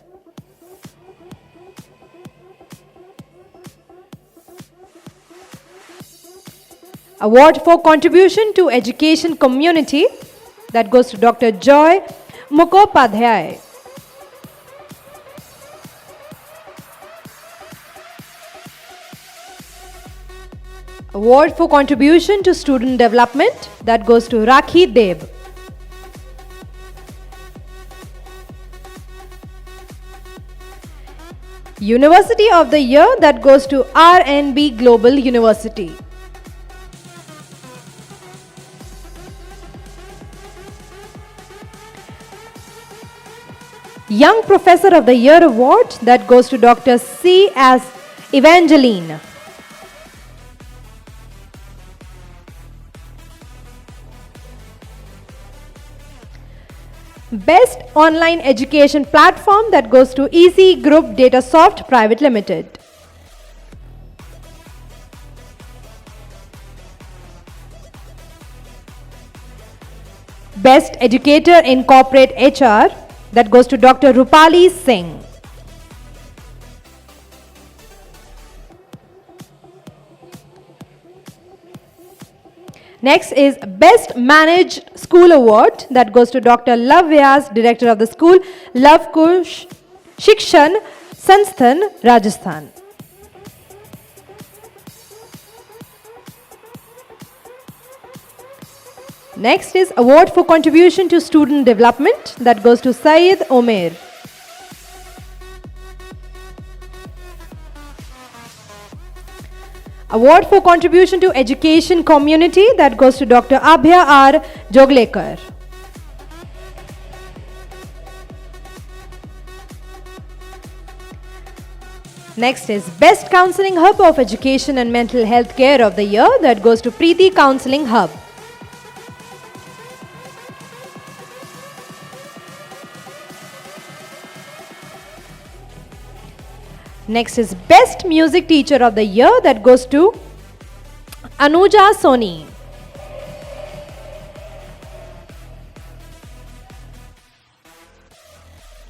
Award for Contribution to Education Community, that goes to Dr. Joy Mukhopadhyay. Award for Contribution to Student Development, that goes to Rakhi Deb. University of the Year, that goes to RNB Global University. Young Professor of the Year Award, that goes to Dr. C. S. Evangeline. Best Online Education Platform, that goes to EC Group Datasoft Private Limited. Best Educator in Corporate HR, that goes to Dr. Rupali Singh. Next is Best Managed School Award that goes to Dr. Love Vyas, Director of the school, Love Kush Shikshan Sansthan, Rajasthan. Next is Award for Contribution to Student Development that goes to Syed Omer. Award for Contribution to Education Community that goes to Dr. Abhya R. Joglekar. Next is Best Counseling Hub of Education and Mental Health Care of the Year that goes to Preeti Counseling Hub. Next is Best Music Teacher of the Year that goes to Anuja Soni.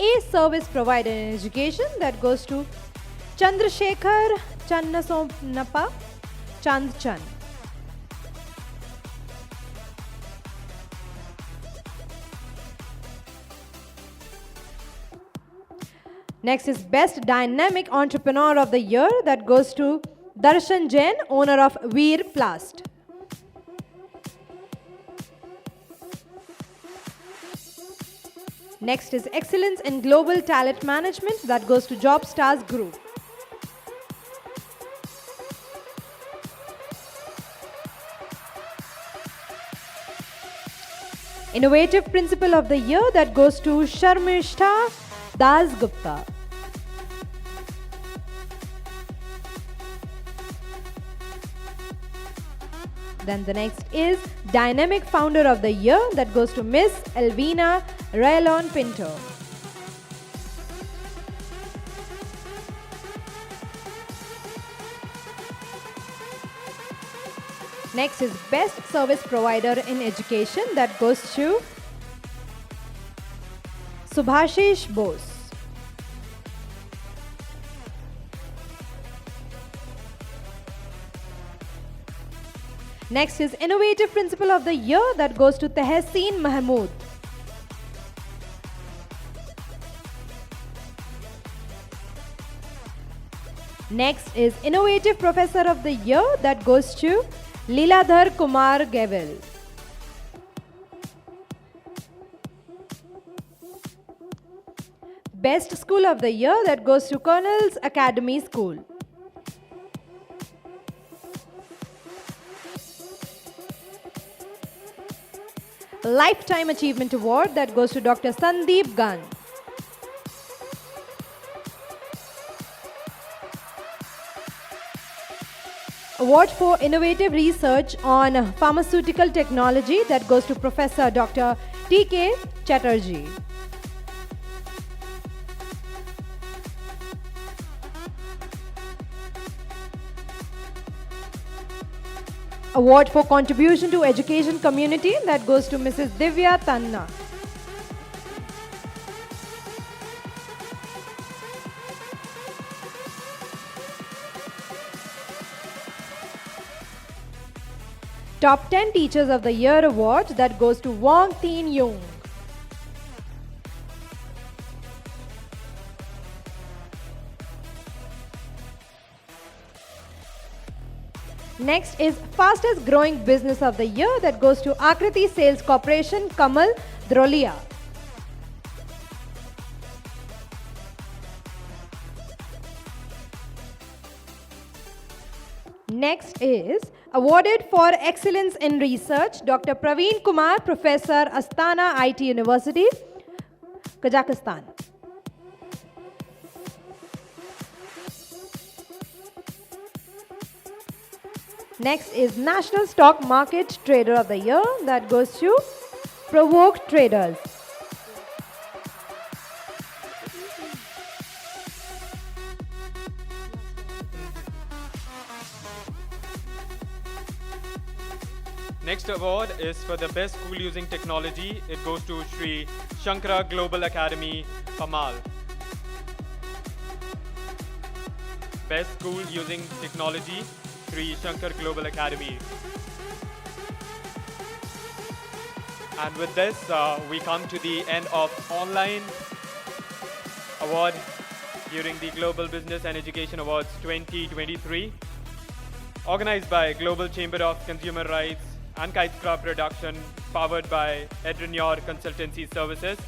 A Service Provider in Education that goes to Chandrasekhar Channasomnappa Chandchan. Next is Best Dynamic Entrepreneur of the Year that goes to Darshan Jain, owner of Veer Plast. Next is Excellence in Global Talent Management that goes to JobStars Group. Innovative Principal of the Year that goes to Sharmishta Das Gupta. Then the next is Dynamic Founder of the Year that goes to Miss Elvina Raylon Pinto. Next is Best Service Provider in Education that goes to Subhashish Bose. Next is Innovative Principal of the Year that goes to Tehseen Mahmood. Next is Innovative Professor of the Year that goes to Leeladhar Kumar Gevel. Best School of the Year that goes to Colonel's Academy School. Lifetime Achievement Award that goes to Dr. Sandeep Gunn. Award for Innovative Research on Pharmaceutical Technology that goes to Professor Dr. T.K. Chatterjee. Award for Contribution to Education Community that goes to Mrs. Divya Tanna. Top 10 Teachers of the Year Award that goes to Wong Tin Yung. Next is Fastest Growing Business of the Year that goes to Akriti Sales Corporation, Kamal Drolia. Next is awarded for excellence in research, Dr. Praveen Kumar, Professor, Astana IT University, Kazakhstan. Next is National Stock Market Trader of the Year that goes to Provoke Traders. Next award is for the best school using technology. It goes to Sri Shankara Global Academy, Pamal. Best school using technology, Sri Shankar Global Academy. And with this, we come to the end of online award during the Global Business and Education Awards 2023, organized by Global Chamber of Consumer Rights and Kitescraft Production, powered by Edrenure Consultancy Services.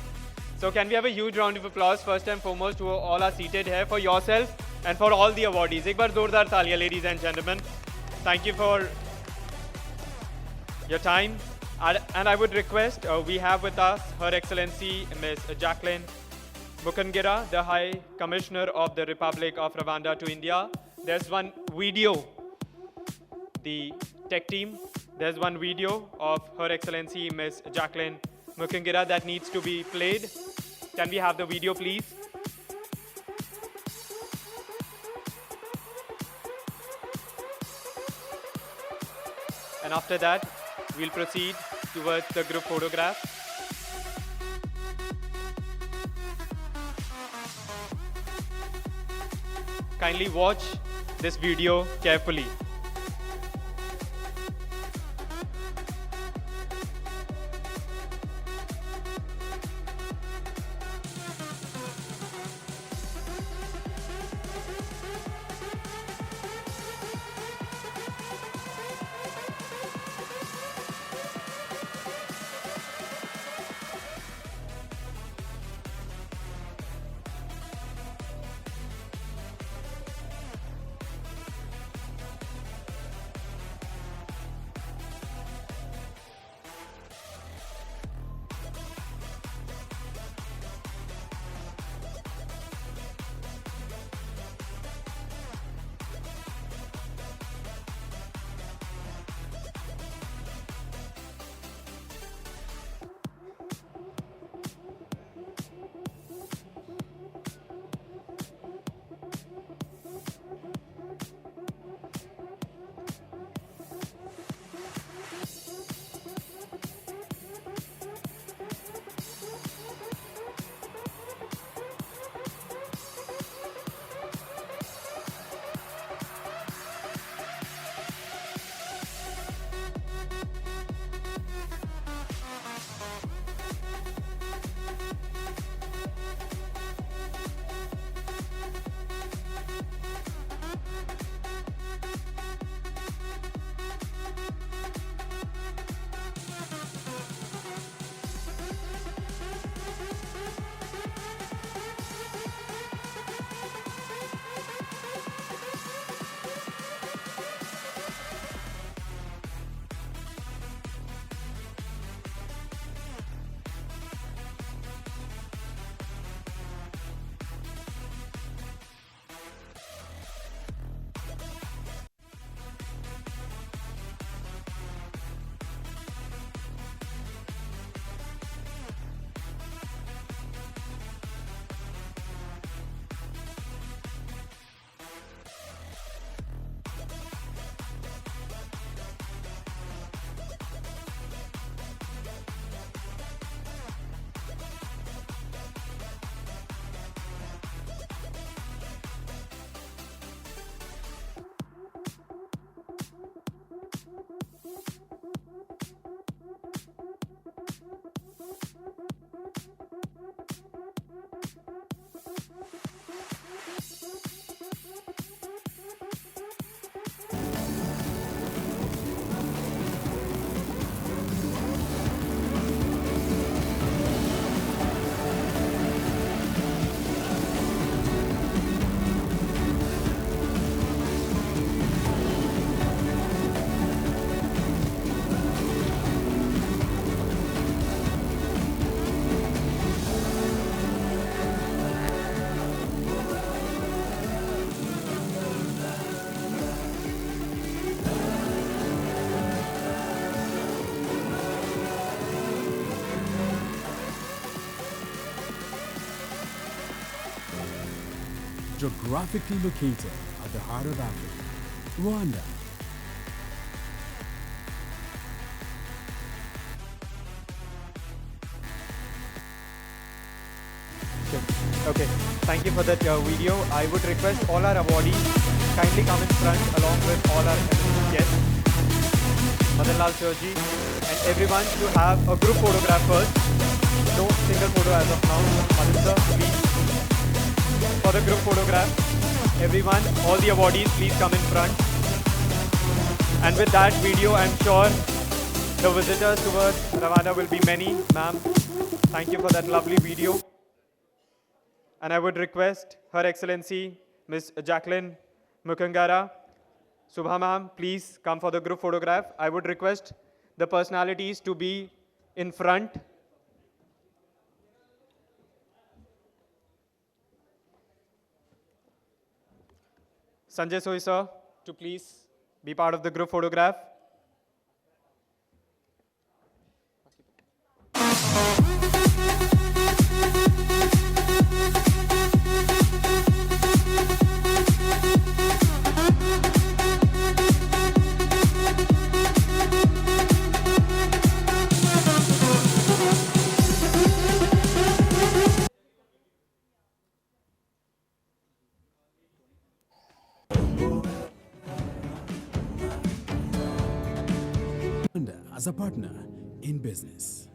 So can we have a huge round of applause first and foremost who all are seated here, for yourself and for all the awardees. Ek baar zordar taaliyan, ladies and gentlemen. Thank you for your time. And I would request, we have with us Her Excellency Ms. Jacqueline Mukungira, the High Commissioner of the Republic of Rwanda to India. There's one video, the tech team, there's one video of Her Excellency Ms. Jacqueline Mukungira that needs to be played. Can we have the video, please? And after that, we'll proceed towards the group photograph. Kindly watch this video carefully. Geographically located at the heart of Africa, Rwanda. Okay, thank you for that video. I would request all our awardees kindly come in front along with all our guests. Madan Lal Sirji, and everyone to have a group photograph first. No single photo as of now. Madan sir, please. For the group photograph, everyone, all the awardees, please come in front. And with that video, I'm sure the visitors towards Ravana will be many. Ma'am, thank you for that lovely video. And I would request Her Excellency, Ms. Jacqueline Mukungara. Subha ma'am, please come for the group photograph. I would request the personalities to be in front. Sanjay Soy sir, to please be part of the group photograph. Wanda as a partner in business.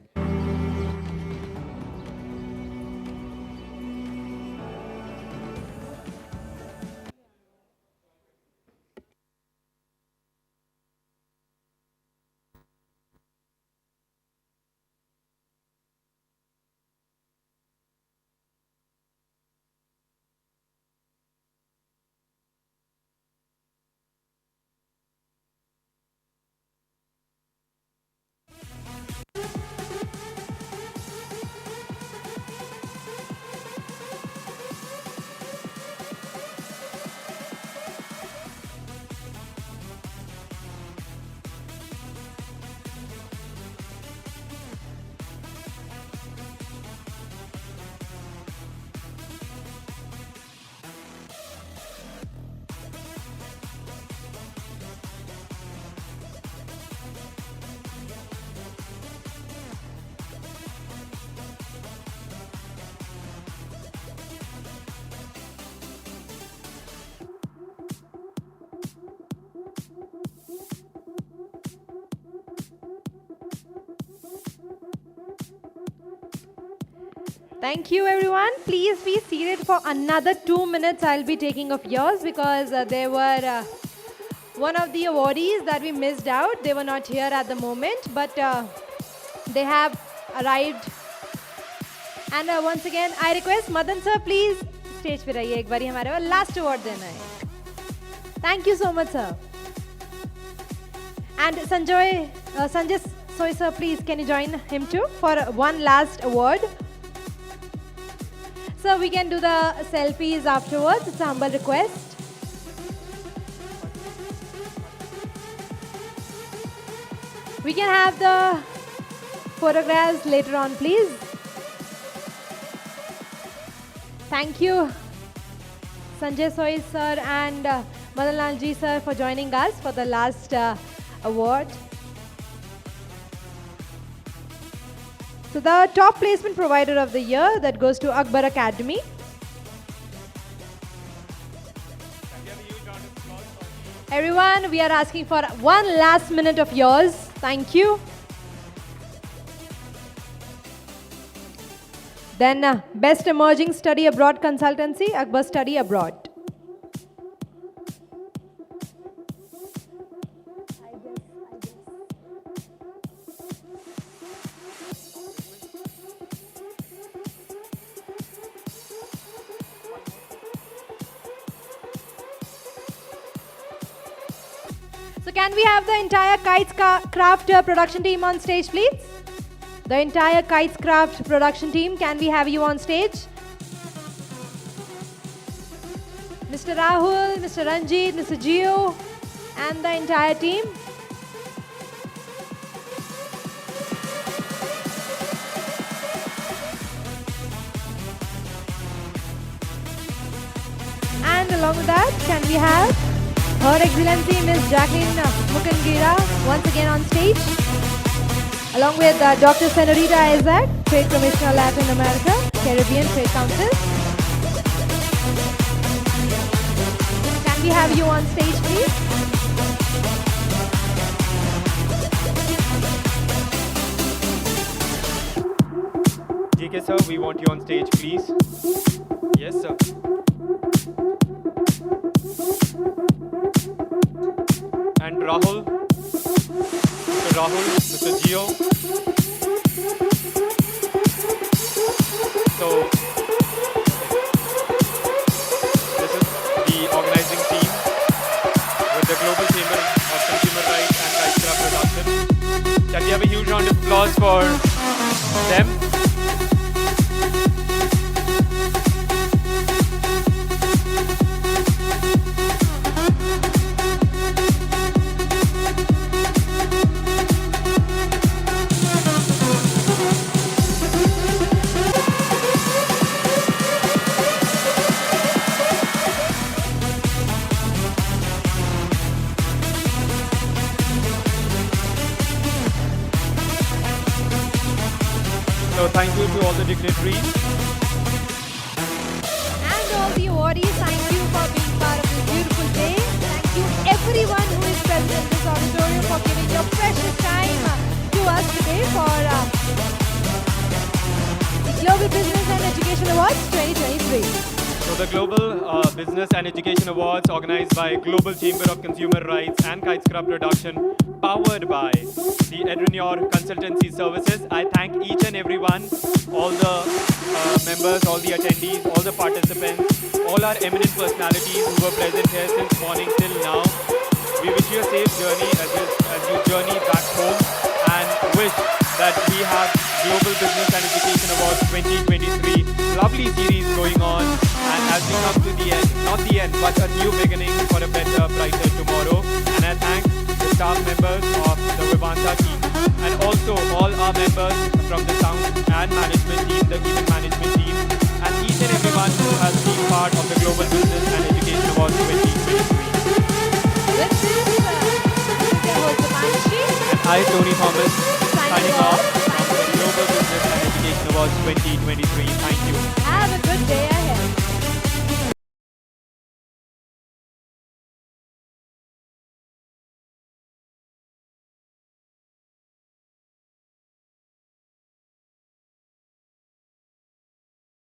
Thank you, everyone. Please be seated for another 2 minutes. I'll be taking of yours because there were one of the awardees that we missed out. They were not here at the moment, but they have arrived. And once again, I request Madan sir, please stage पे रहिए एक बारी हमारे को last award देना है. Thank you so much, sir. And Sanjay Soy sir, please can you join him too for one last award? So we can do the selfies afterwards. It's a humble request. We can have the photographs later on, please. Thank you, Sanjay Soy sir and Madan Lal ji sir for joining us for the last award. So the top placement provider of the year, that goes to Akbar Academy. Everyone, we are asking for one last minute of yours. Thank you. Then Best Emerging Study Abroad Consultancy, Akbar Study Abroad. So can we have the entire Kites Craft production team on stage, please? The entire Kites Craft production team, can we have you on stage? Mr. Rahul, Mr. Ranjit, Mr. Gio, and the entire team. And along with that, can we have Her Excellency Ms. Jacqueline Mukungara once again on stage, along with Dr. Senorita Isaac, Trade Commissioner Latin America, Caribbean Trade Council. Can we have you on stage, please? Yes, sir. We want you on stage, please. Yes, sir. And Rahul. Mr. Rahul, Mr. Gio. So, this is the organizing team with the Global Chamber of Consumer Rights and Cultural Production. Can we have a huge round of applause for them? So thank you to all the dignitaries. And all the awardees, thank you for being part of this beautiful day. Thank you everyone who is present in this auditorium for giving your precious time to us today for the Global Business and Education Awards 2023. So the Global Business and Education Awards organized by Global Chamber of Consumer Rights and Kite Scrub Production, powered by the Edrenure Consultancy Services. I thank each and everyone, all the members, all the attendees, all the participants, all our eminent personalities who were present here since morning till now. We wish you a safe journey as you journey back home, and wish that we have Global Business and Education Awards 2023 lovely series going on, and as we come to the end, not the end, but a new beginning for a better, brighter tomorrow. And I thank the staff members of the Vivanta team, and also all our members from the sound and management team, the event management team, and each and everyone who has been part of the Global Business and Education Awards 2023. And I, Tony Thomas, signing off from the Global Business and Education Awards 2023.